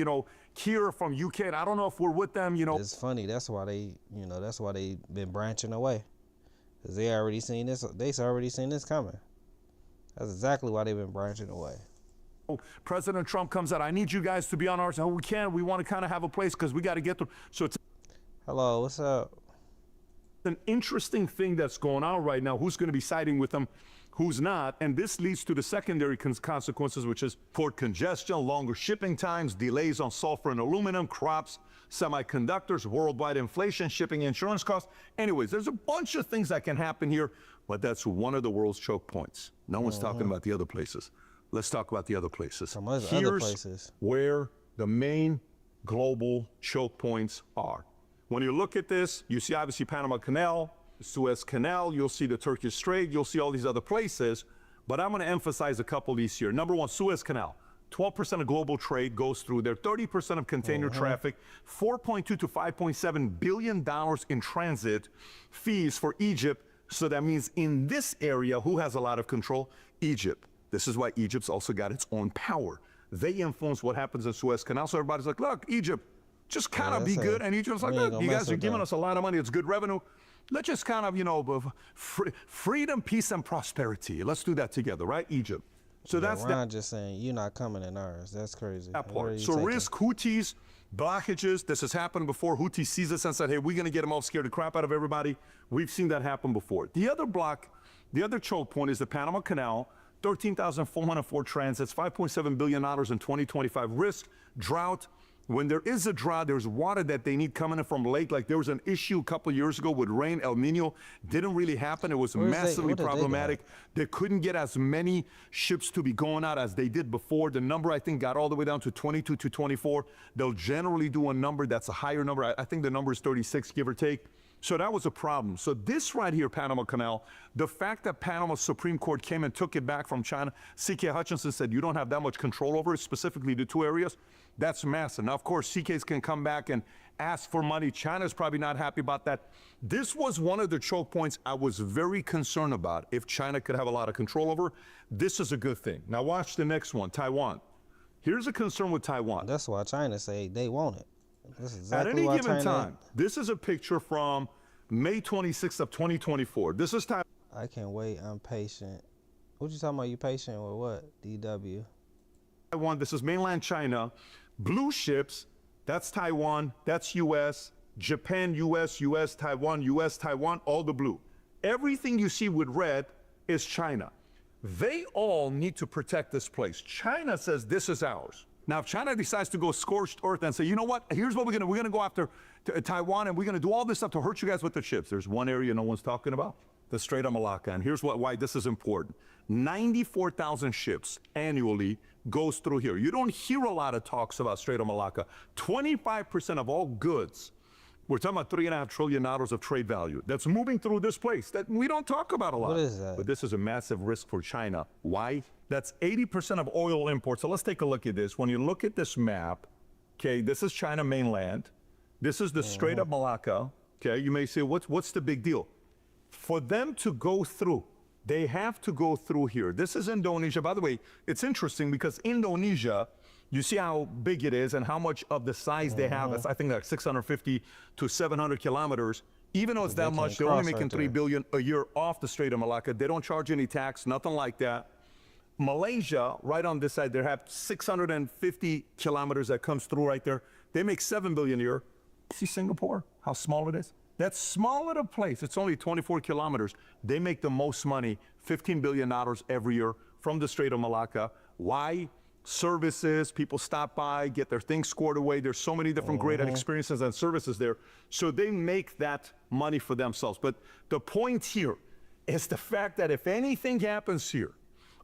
here from UK, and I don't know if we're with them,
It's funny. That's why they, that's why they been branching away. Because they already seen this. They already seen this coming. That's exactly why they've been branching away.
President Trump comes out, I need you guys to be on our side. Oh, we can't. We want to kind of have a place because we got to get through. So it's...
Hello, what's up?
An interesting thing that's going on right now, who's going to be siding with them, who's not, and this leads to the secondary consequences, which is port congestion, longer shipping times, delays on sulfur and aluminum, crops, semiconductors, worldwide inflation, shipping insurance costs. Anyways, there's a bunch of things that can happen here, but that's one of the world's choke points. No one's talking about the other places. Let's talk about the other places. Here's where the main global choke points are. When you look at this, you see obviously Panama Canal, the Suez Canal, you'll see the Turkish Strait, you'll see all these other places, but I'm going to emphasize a couple of these here. Number one, Suez Canal. 12% of global trade goes through there, 30% of container traffic, $4.2 to $5.7 billion in transit fees for Egypt. So that means in this area, who has a lot of control? Egypt. This is why Egypt's also got its own power. They influence what happens in Suez Canal. So everybody's like, look, Egypt, just kind of be good. And Egypt's like, look, you guys are giving us a lot of money. It's good revenue. Let's just kind of, you know, freedom, peace, and prosperity. Let's do that together, right? Egypt. So that's
Ron just saying, you're not coming in ours. That's crazy.
That part. So risk, Houthis, blockages. This has happened before. Houthis sees this and said, hey, we're going to get them all scared the crap out of everybody. We've seen that happen before. The other block, the other choke point is the Panama Canal. 13,404 transits, $5.7 billion in 2025. Risk, drought. When there is a drought, there's water that they need coming in from lake. Like there was an issue a couple years ago with rain, El Nino. Didn't really happen. It was massively problematic. They couldn't get as many ships to be going out as they did before. The number, I think, got all the way down to 22 to 24. They'll generally do a number that's a higher number. I think the number is 36, give or take. So that was a problem. So this right here, Panama Canal, the fact that Panama Supreme Court came and took it back from China, C.K. Hutchinson said you don't have that much control over it, specifically the two areas. That's massive. Now, of course, CKs can come back and ask for money. China's probably not happy about that. This was one of the choke points I was very concerned about. If China could have a lot of control over, this is a good thing. Now watch the next one, Taiwan. Here's a concern with Taiwan.
That's why China say they want it. This is exactly
At any
why
given
China...
time, this is a picture from May 26th of 2024. This is Taiwan.
I can't wait. I'm patient. What you talking about? You patient with what? DW.
Taiwan. This is mainland China. Blue ships. That's Taiwan. That's U.S. Japan, U.S., U.S., Taiwan, U.S., Taiwan. All the blue. Everything you see with red is China. They all need to protect this place. China says this is ours. Now, if China decides to go scorched earth and say, you know what, here's what we're going to go after Taiwan, and we're going to do all this stuff to hurt you guys with the ships. There's one area no one's talking about, the Strait of Malacca. And here's why this is important. 94,000 ships annually goes through here. You don't hear a lot of talks about Strait of Malacca. 25% of all goods, we're talking about $3.5 trillion of trade value that's moving through this place that we don't talk about a lot.
What is that?
But this is a massive risk for China. Why? That's 80% of oil imports. So let's take a look at this. When you look at this map, okay, this is China mainland. This is the Strait of Malacca. Okay, you may say, what's the big deal? For them to go through, they have to go through here. This is Indonesia. By the way, it's interesting because Indonesia, you see how big it is and how much of the size they have. It's, I think, like 650 to 700 kilometers. Even though it's that much, they're only making $3 billion a year off the Strait of Malacca. They don't charge any tax, nothing like that. Malaysia, right on this side, they have 650 kilometers that comes through right there. They make $7 billion a year. See Singapore, how small it is? That small little place, it's only 24 kilometers. They make the most money, $15 billion every year from the Strait of Malacca. Why? Services, people stop by, get their things scored away. There's so many different great experiences and services there. So they make that money for themselves. But the point here is the fact that if anything happens here,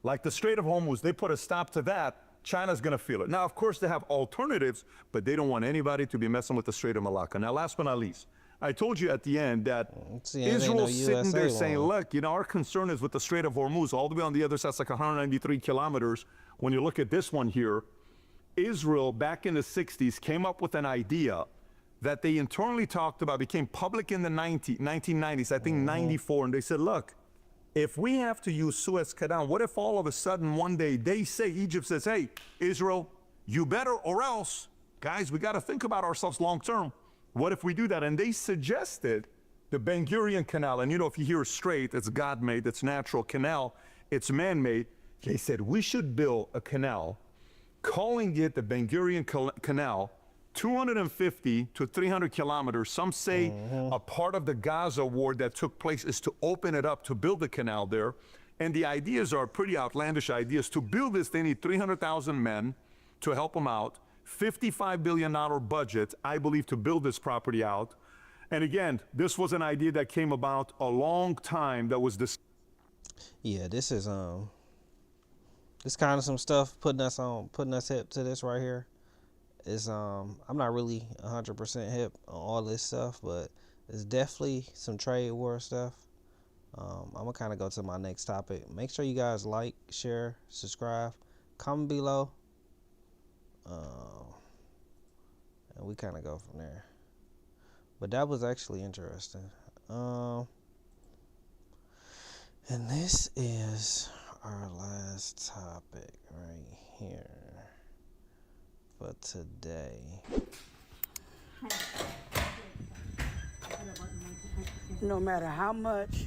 like the Strait of Hormuz, they put a stop to that, China's going to feel it. Now, of course, they have alternatives, but they don't want anybody to be messing with the Strait of Malacca. Now, last but not least, I told you at the end that Israel's sitting there saying, look, you know, our concern is with the Strait of Hormuz, all the way on the other side, it's like 193 kilometers. When you look at this one here, Israel, back in the 60s, came up with an idea that they internally talked about, became public in the 1990s, I think 94, and they said, look, if we have to use Suez Canal, what if all of a sudden one day they say, Egypt says, hey, Israel, you better or else, guys, we got to think about ourselves long term. What if we do that? And they suggested the Ben Gurion Canal. And you know, if you hear a strait, it's God-made, it's natural. Canal, it's man-made. They said we should build a canal, calling it the Ben Gurion Canal, 250 to 300 kilometers. Some say a part of the Gaza war that took place is to open it up to build the canal there. And the ideas are pretty outlandish ideas. To build this, they need 300,000 men to help them out. $55 billion budget, I believe, to build this property out. And again, this was an idea that came about a long time that was this.
Yeah, this is this kind of some stuff putting us hip to this right here. Is I'm not really 100% hip on all this stuff, but it's definitely some trade war stuff. I'm gonna kind of go to my next topic. Make sure you guys like, share, subscribe, comment below, and we kind of go from there. But that was actually interesting. And this is our last topic right here for today.
No matter how much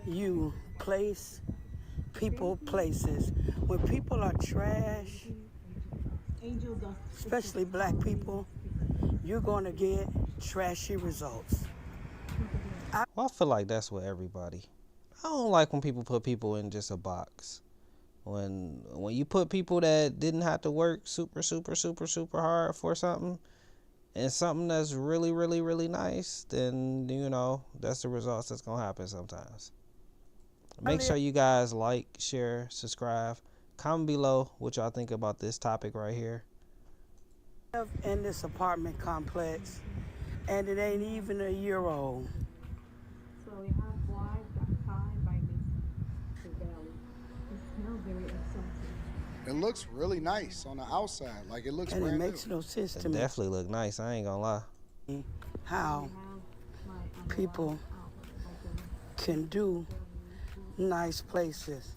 you place people places, when people are trash, especially black people, you're going to get trashy results.
Well, I feel like that's with everybody. I don't like when people put people in just a box. When you put people that didn't have to work super hard for something, and something that's really, really, really nice, then, you know, that's the results that's going to happen sometimes. Make sure you guys like, share, subscribe. Comment below what y'all think about this topic right here.
I live in this apartment complex, and it ain't even a year old.
So we have wives that tied by the belly. It smells very exotic.
It looks really nice on the outside. Like it looks
And
brand
it makes
new.
no sense to
It
me.
definitely look nice. I ain't gonna lie.
How people can do nice places.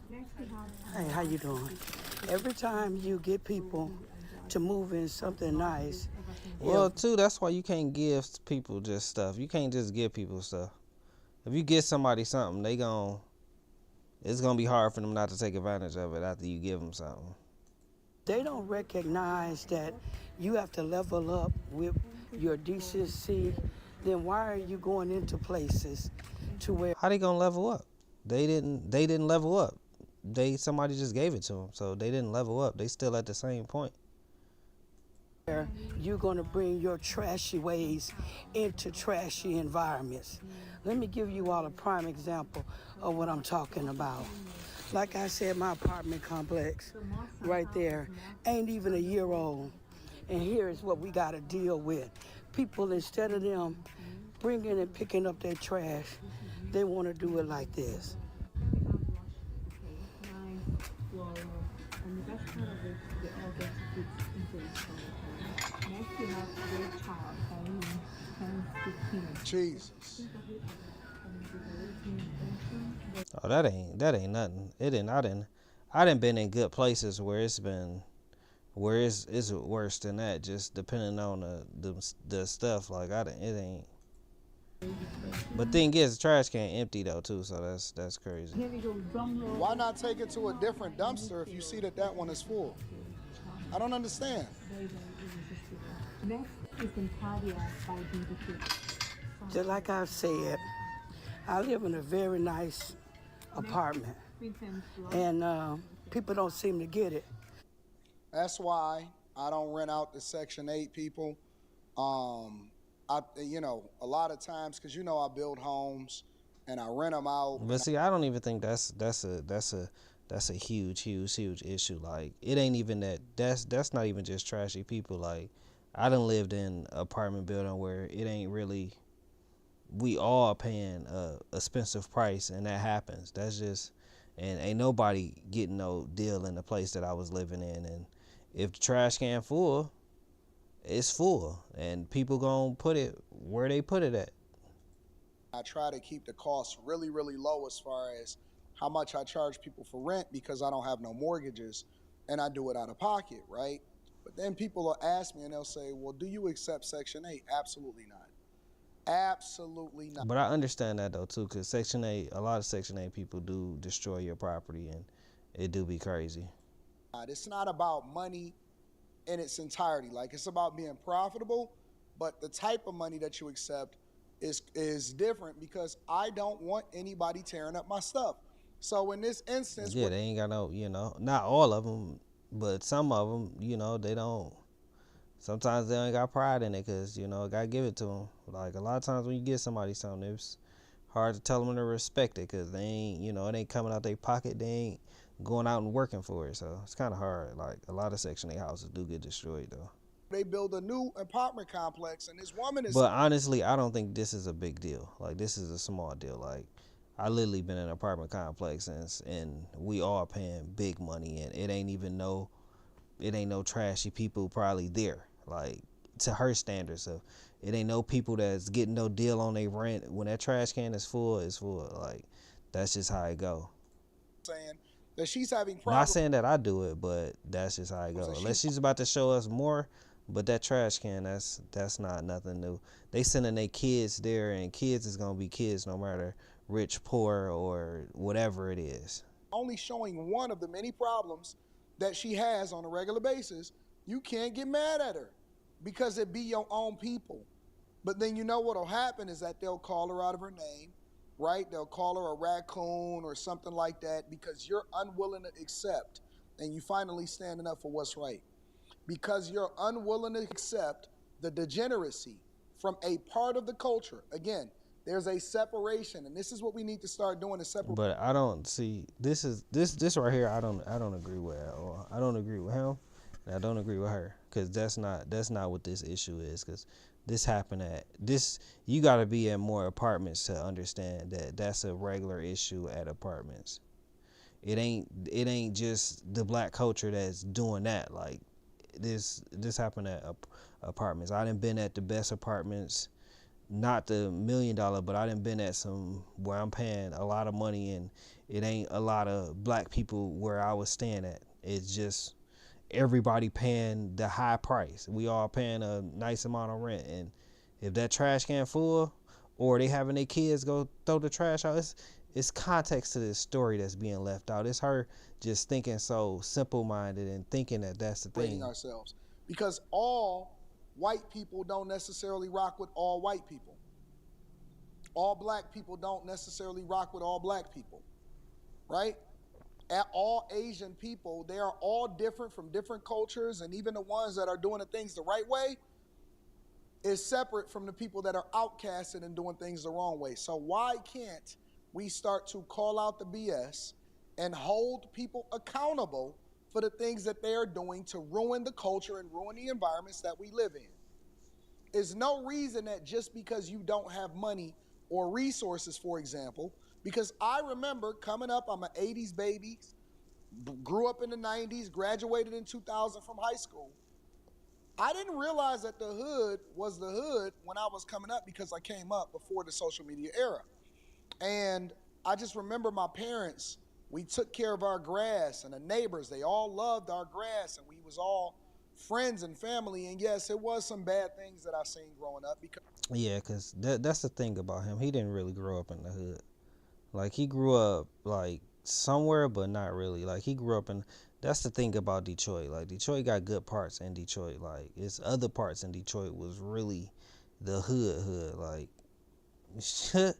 Hey, how you doing? Every time you get people to move in something nice.
Well, too, that's why you can't give people just stuff. You can't just give people stuff. If you get somebody something, it's gonna be hard for them not to take advantage of it after you give them something.
They don't recognize that you have to level up with your decency. Then why are you going into places to where?
How they gonna level up? They didn't level up. Somebody just gave it to them, so they didn't level up. They still at the same point.
You're going to bring your trashy ways into trashy environments. Let me give you all a prime example of what I'm talking about. Like I said, my apartment complex right there ain't even a year old. And here is what we got to deal with. People, instead of them bringing and picking up their trash, they want to do it like this.
And the best part of it, they all get to fit into each other. Next, you have their child, 10, 15.
Jesus.
Oh, that ain't nothing. I didn't been in good places where it's worse than that. Just depending on the stuff. Like it ain't. But thing is, the trash can empty though too, so that's crazy.
Why not take it to a different dumpster if you see that one is full? I don't understand.
Next is in cardiac by BBQ.
Just like I said, I live in a very nice apartment, and people don't seem to get it.
That's why I don't rent out to Section 8 people. A lot of times, because I build homes and I rent them out.
But see, I don't even think that's a huge issue. Like it ain't even that. That's not even just trashy people. Like I done lived in an apartment building where it ain't really. We all paying a expensive price, and that happens. That's just, and ain't nobody getting no deal in the place that I was living in. And if the trash can full, it's full, and people gonna put it where they put it at.
I try to keep the costs really, really low as far as how much I charge people for rent because I don't have no mortgages, and I do it out of pocket, right? But then people will ask me and they'll say, well, do you accept Section 8? Absolutely not. Absolutely not.
But I understand that though too, because Section 8, a lot of Section 8 people do destroy your property, and it do be crazy.
It's not about money. in its entirety. Like, it's about being profitable, but the type of money that you accept is different, because I don't want anybody tearing up my stuff. So in this instance,
Yeah, they ain't got no, not all of them, but some of them, they don't. Sometimes they ain't got pride in it, because, gotta give it to them. Like, a lot of times when you give somebody something, it's hard to tell them to respect it, because they ain't, it ain't coming out their pocket. They ain't going out and working for it. So it's kind of hard. Like, a lot of Section 8 houses do get destroyed, though.
they build a new apartment complex, and this woman is.
But honestly, I don't think this is a big deal. Like, this is a small deal. Like, I literally been in an apartment complex and we all paying big money, and it ain't no trashy people probably there. Like, to her standards, so it ain't no people that's getting no deal on their rent. When that trash can is full, it's full. Like, that's just how it go.
Saying that she's having
Not
problems.
saying that I do it, but that's just how it go. Unless she's about to show us more, but that trash can, that's not nothing new. They sending their kids there, and kids is gonna be kids no matter rich, poor, or whatever it is.
Only showing one of the many problems that she has on a regular basis. You can't get mad at her because it be your own people. But then you know what'll happen is that they'll call her out of her name, right? They'll call her a raccoon or something like that because you're unwilling to accept, and you finally standing up for what's right. Because you're unwilling to accept the degeneracy from a part of the culture. Again, there's a separation, and this is what we need to start doing, is separate.
But I don't see this right here. I don't agree with at all. I don't agree with him, and I don't agree with her, because that's not what this issue is. Because this happened at this. You got to be in more apartments to understand that that's a regular issue at apartments. It ain't just the black culture that's doing that. Like, this happened at apartments. I done been at the best apartments. Not the $1 million, but I done been at some where I'm paying a lot of money, and it ain't a lot of black people where I was staying at. It's just everybody paying the high price. We all paying a nice amount of rent, and if that trash can full, or they having their kids go throw the trash out, it's context to this story that's being left out. It's her just thinking so simple-minded and thinking that that's the thing.
Ourselves, because all white people don't necessarily rock with all white people. All black people don't necessarily rock with all black people, right? All Asian people, they are all different from different cultures, and even the ones that are doing the things the right way is separate from the people that are outcasted and doing things the wrong way. So why can't we start to call out the BS and hold people accountable for the things that they are doing to ruin the culture and ruin the environments that we live in? There's no reason that just because you don't have money or resources, for example, because I remember coming up, I'm an 80s baby, grew up in the 90s, graduated in 2000 from high school. I didn't realize that the hood was the hood when I was coming up, because I came up before the social media era. And I just remember my parents, we took care of our grass, and the neighbors, they all loved our grass, and we was all friends and family. And yes, it was some bad things that I seen growing up.
Yeah, because that's the thing about him. He didn't really grow up in the hood. Like, he grew up, like, somewhere, but not really. Like, he grew up in, that's the thing about Detroit. Like, Detroit got good parts in Detroit. Like, it's other parts in Detroit was really the hood. Like, shit.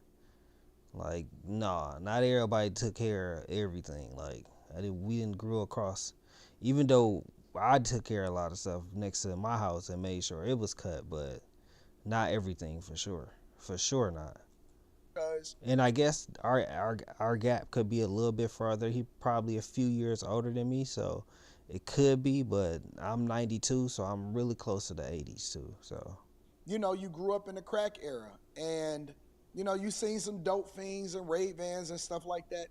Like, nah, not everybody took care of everything. Like, we didn't grow across, even though I took care of a lot of stuff next to my house and made sure it was cut, but not everything for sure not. And I guess our gap could be a little bit further. He probably a few years older than me, so it could be, but I'm 92, so I'm really close to the 80s too. So,
you know, you grew up in the crack era, and you know, you seen some dope fiends and raid vans and stuff like that.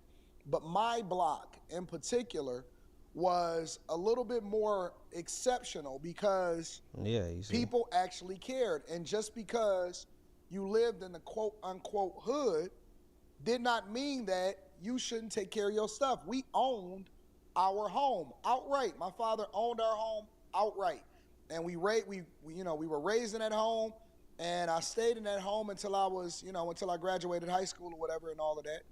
But my block in particular was a little bit more exceptional because people actually cared. And just because you lived in the quote unquote hood did not mean that you shouldn't take care of your stuff. We owned our home outright. My father owned our home outright. And we were raised in that home. And I stayed in that home until I graduated high school or whatever and all of that.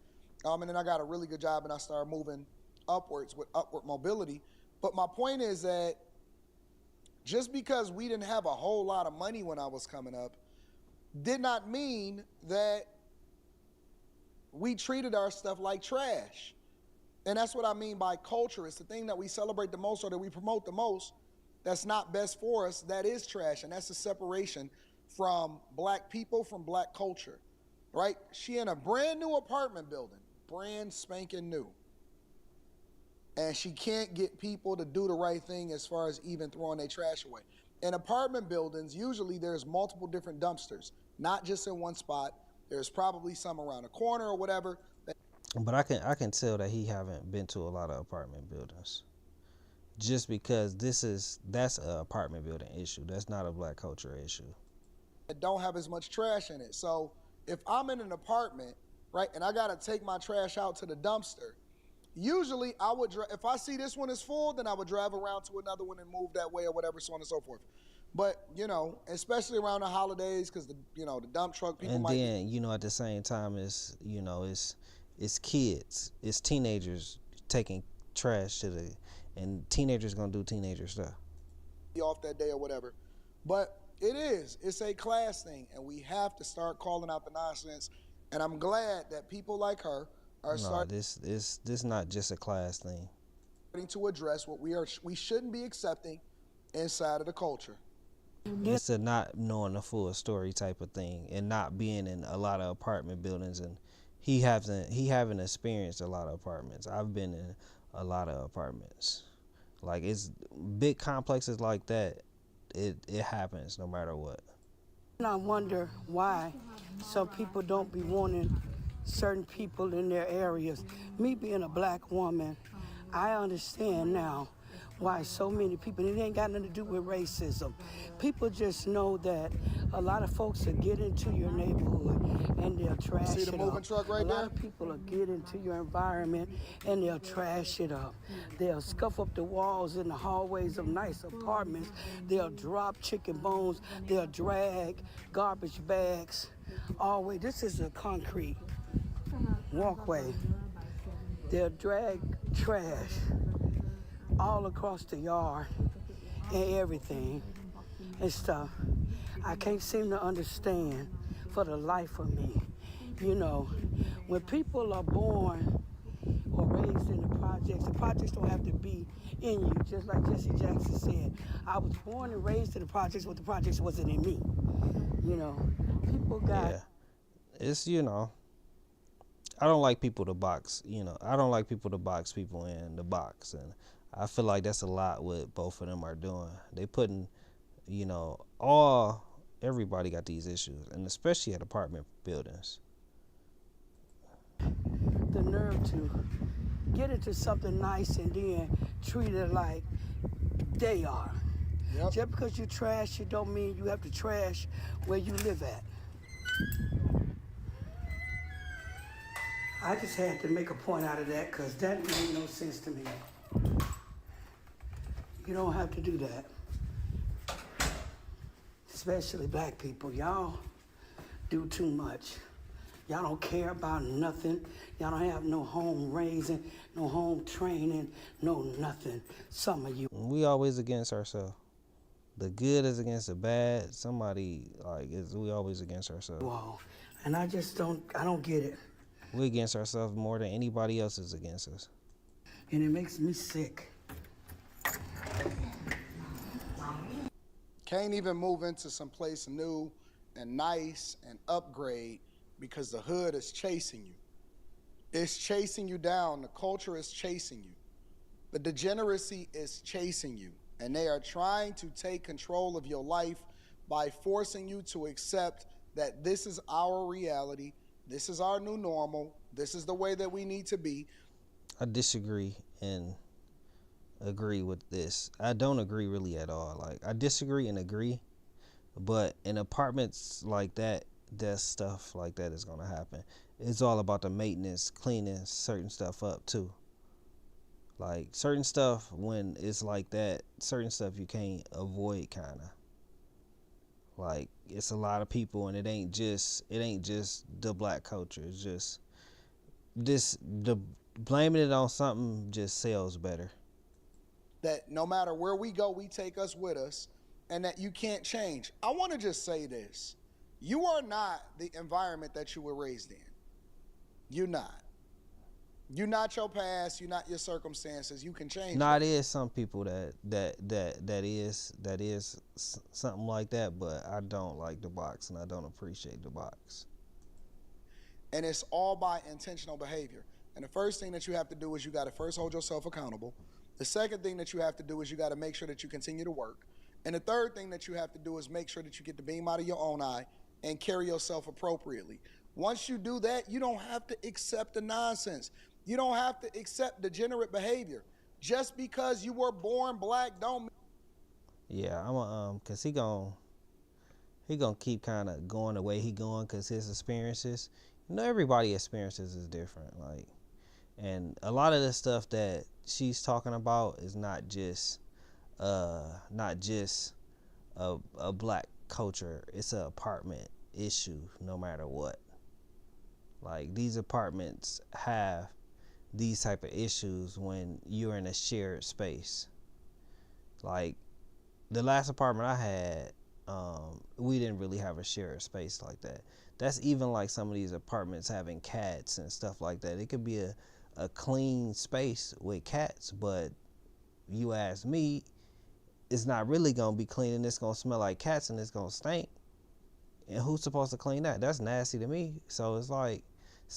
And then I got a really good job and I started moving upwards with upward mobility. But my point is that Just because we didn't have a whole lot of money when I was coming up did not mean that we treated our stuff like trash. And that's what I mean by culture. It's the thing that we celebrate the most or that we promote the most that's not best for us, that is trash. And that's the separation from black people, from black culture, right? She in a brand new apartment building, brand spanking new. And she can't get people to do the right thing as far as even throwing their trash away. In apartment buildings, usually there's multiple different dumpsters, not just in one spot. There's probably some around a corner or whatever.
But I can tell that he haven't been to a lot of apartment buildings. Just because that's an apartment building issue. That's not a black culture issue.
That don't have as much trash in it. So if I'm in an apartment, right, and I gotta take my trash out to the dumpster, usually I would, if I see this one is full, then I would drive around to another one and move that way or whatever, so on and so forth. But, especially around the holidays, because the dump truck people might.
And then, at the same time, it's kids, it's teenagers taking trash and teenagers gonna do teenager stuff.
Off that day or whatever. But it's a class thing, and we have to start calling out the nonsense. And I'm glad that people like her are starting.
This not just a class thing.
To address what we shouldn't be accepting inside of the culture.
It's a not knowing the full story type of thing, and not being in a lot of apartment buildings, and he haven't experienced a lot of apartments. I've been in a lot of apartments. Like, it's big complexes like that. It happens no matter what.
And I wonder why some people don't be wanting certain people in their areas. Me being a black woman, I understand now why so many people, and it ain't got nothing to do with racism. People just know that a lot of folks will get into your neighborhood and they'll trash
it up. See the moving truck right there?
A lot of people will get into your environment and they'll trash it up. They'll scuff up the walls in the hallways of nice apartments. They'll drop chicken bones. They'll drag garbage bags all the way. This is a concrete walkway. They'll drag trash all across the yard and everything and stuff. I can't seem to understand for the life of me. When people are born or raised in the projects don't have to be in you, just like Jesse Jackson said. I was born and raised in the projects, but the projects wasn't in me. People got...
Yeah. It's, I don't like people to box, I don't like people to box people in the box, and I feel like that's a lot what both of them are doing. They putting, everybody got these issues, and especially at apartment buildings.
The nerve to get into something nice and then treat it like they are.
Yep.
Just because you trash, it don't mean you have to trash where you live at. I just had to make a point out of that because that made no sense to me. You don't have to do that. Especially black people. Y'all do too much. Y'all don't care about nothing. Y'all don't have no home raising, no home training, no nothing. Some of you.
We always against ourselves. The good is against the bad. We always against ourselves.
Whoa. And I don't get it.
We're against ourselves more than anybody else is against us.
And it makes me sick.
Can't even move into some place new and nice and upgrade because the hood is chasing you. It's chasing you down. The culture is chasing you. The degeneracy is chasing you. And they are trying to take control of your life by forcing you to accept that this is our reality. This is our new normal. This is the way that we need to be.
I disagree and agree with this. I don't agree really at all. I disagree and agree, but in apartments like that, that stuff like that is going to happen. It's all about the maintenance, cleaning certain stuff up too. Like certain stuff, when it's like that, certain stuff you can't avoid, kind of. Like, it's a lot of people, and it ain't just the black culture. It's just blaming it on something just sells better.
That no matter where we go, we take us with us. and that you can't change. I want to just say this. You are not the environment that you were raised in. You're not. You're not your past. You're not your circumstances. You can change.
Nah, there is some people that is something like that, but I don't like the box and I don't appreciate the box.
And it's all by intentional behavior. And the first thing that you have to do is you got to first hold yourself accountable. The second thing that you have to do is you got to make sure that you continue to work. And the third thing that you have to do is make sure that you get the beam out of your own eye and carry yourself appropriately. Once you do that, you don't have to accept the nonsense. You don't have to accept degenerate behavior. Just because you were born black don't.
Yeah, cause he gonna keep kind of going the way he going, cause his experiences. You know, everybody's experiences is different. Like, and a lot of the stuff that she's talking about is not just a black culture. It's an apartment issue, no matter what. Like, these apartments have these type of issues when you're in a shared space. Like, the last apartment I had, we didn't really have a shared space like that. That's even like some of these apartments having cats and stuff like that. It could be a clean space with cats, but you ask me, it's not really gonna be clean, and it's gonna smell like cats and it's gonna stink. And who's supposed to clean that? That's nasty to me. So it's like,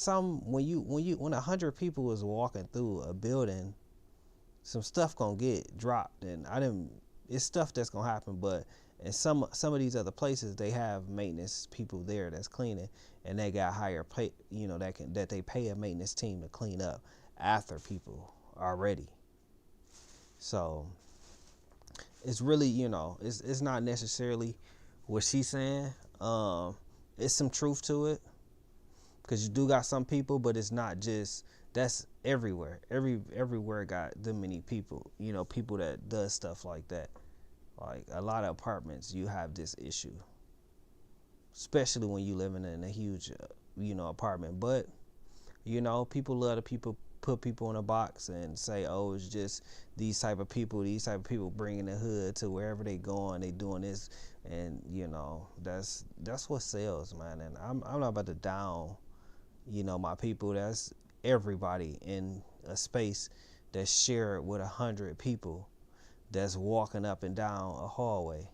when 100 people is walking through a building, some stuff gonna get dropped, and it's stuff that's gonna happen. But in some of these other places, they have maintenance people there that's cleaning, and they got higher pay, that they pay a maintenance team to clean up after people are ready. So it's really, it's not necessarily what she's saying. It's some truth to it, because you do got some people, but it's not just, that's everywhere. Everywhere got that many people, people that does stuff like that. Like, a lot of apartments, you have this issue, especially when you living in a huge, apartment. But, people love to put people in a box and say, oh, it's just these type of people bringing the hood to wherever they going, they doing this. And, that's what sells, man. And I'm not about to down, my people. That's everybody in a space that's shared with 100 people that's walking up and down a hallway.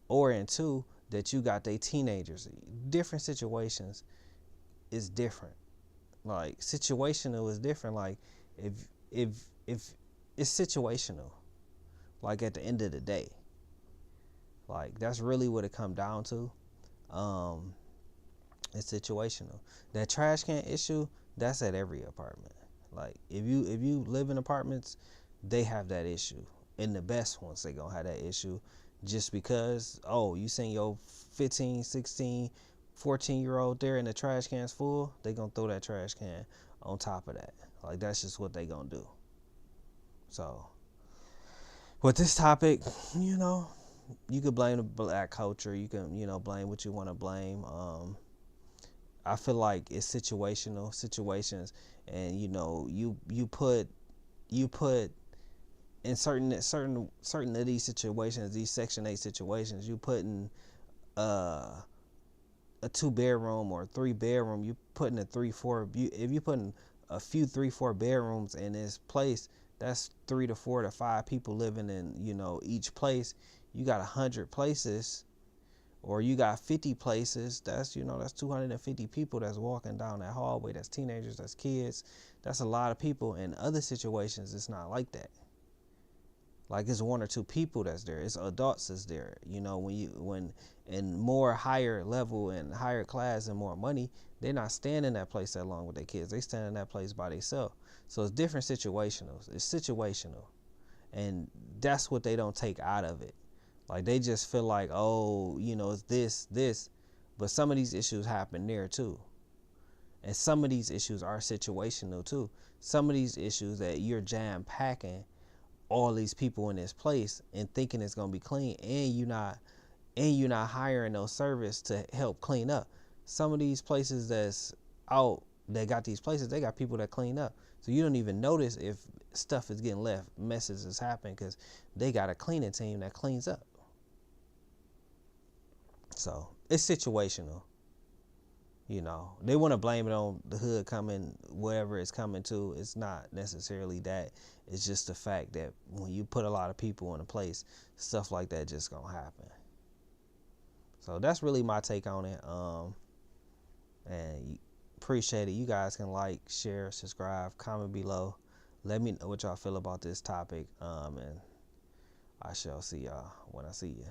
Or in two, that you got they teenagers. Different situations is different. Like, situational is different. Like, if it's situational, like, at the end of the day, like, that's really what it come down to. It's situational. That trash can issue, that's at every apartment. Like, if you live in apartments, they have that issue. And the best ones, they gonna have that issue, just because, you seen your 15, 16, 14-year-old there and the trash can's full, they gonna throw that trash can on top of that. Like, that's just what they gonna do. So, with this topic, you could blame the black culture. You can, blame what you want to blame. I feel like it's situations, and you put in certain of these situations, these Section 8 situations, you putting a 2-bedroom or 3-bedroom, you putting a 3-4. If you putting a few 3-4 bedrooms in this place, that's 3 to 4 to 5 people living in each place. You got 100 places, or you got 50 places. That's that's 250 people that's walking down that hallway. That's teenagers. That's kids. That's a lot of people. In other situations, it's not like that. Like, it's 1 or 2 people that's there. It's adults that's there. When in more higher level and higher class and more money, they're not staying in that place that long with their kids. They stand in that place by themselves. So it's different situationals. It's situational, and that's what they don't take out of it. Like, they just feel like, it's this, but some of these issues happen there too. And some of these issues are situational too. Some of these issues that you're jam packing all these people in this place and thinking it's gonna be clean, and you're not hiring no service to help clean up. Some of these places that's out, they got these places, they got people that clean up. So you don't even notice if stuff is getting left, messes is happening, because they got a cleaning team that cleans up. So it's situational. You know, they want to blame it on the hood coming, wherever it's coming to. It's not necessarily that. It's just the fact that when you put a lot of people in a place, stuff like that just gonna happen. So that's really my take on it. And appreciate it. You guys can like, share, subscribe, comment below. Let me know what y'all feel about this topic. And I shall see y'all when I see you.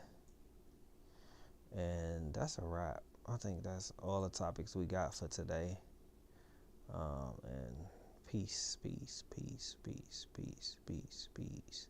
And that's a wrap. I think that's all the topics we got for today. And peace, peace, peace, peace, peace, peace, peace.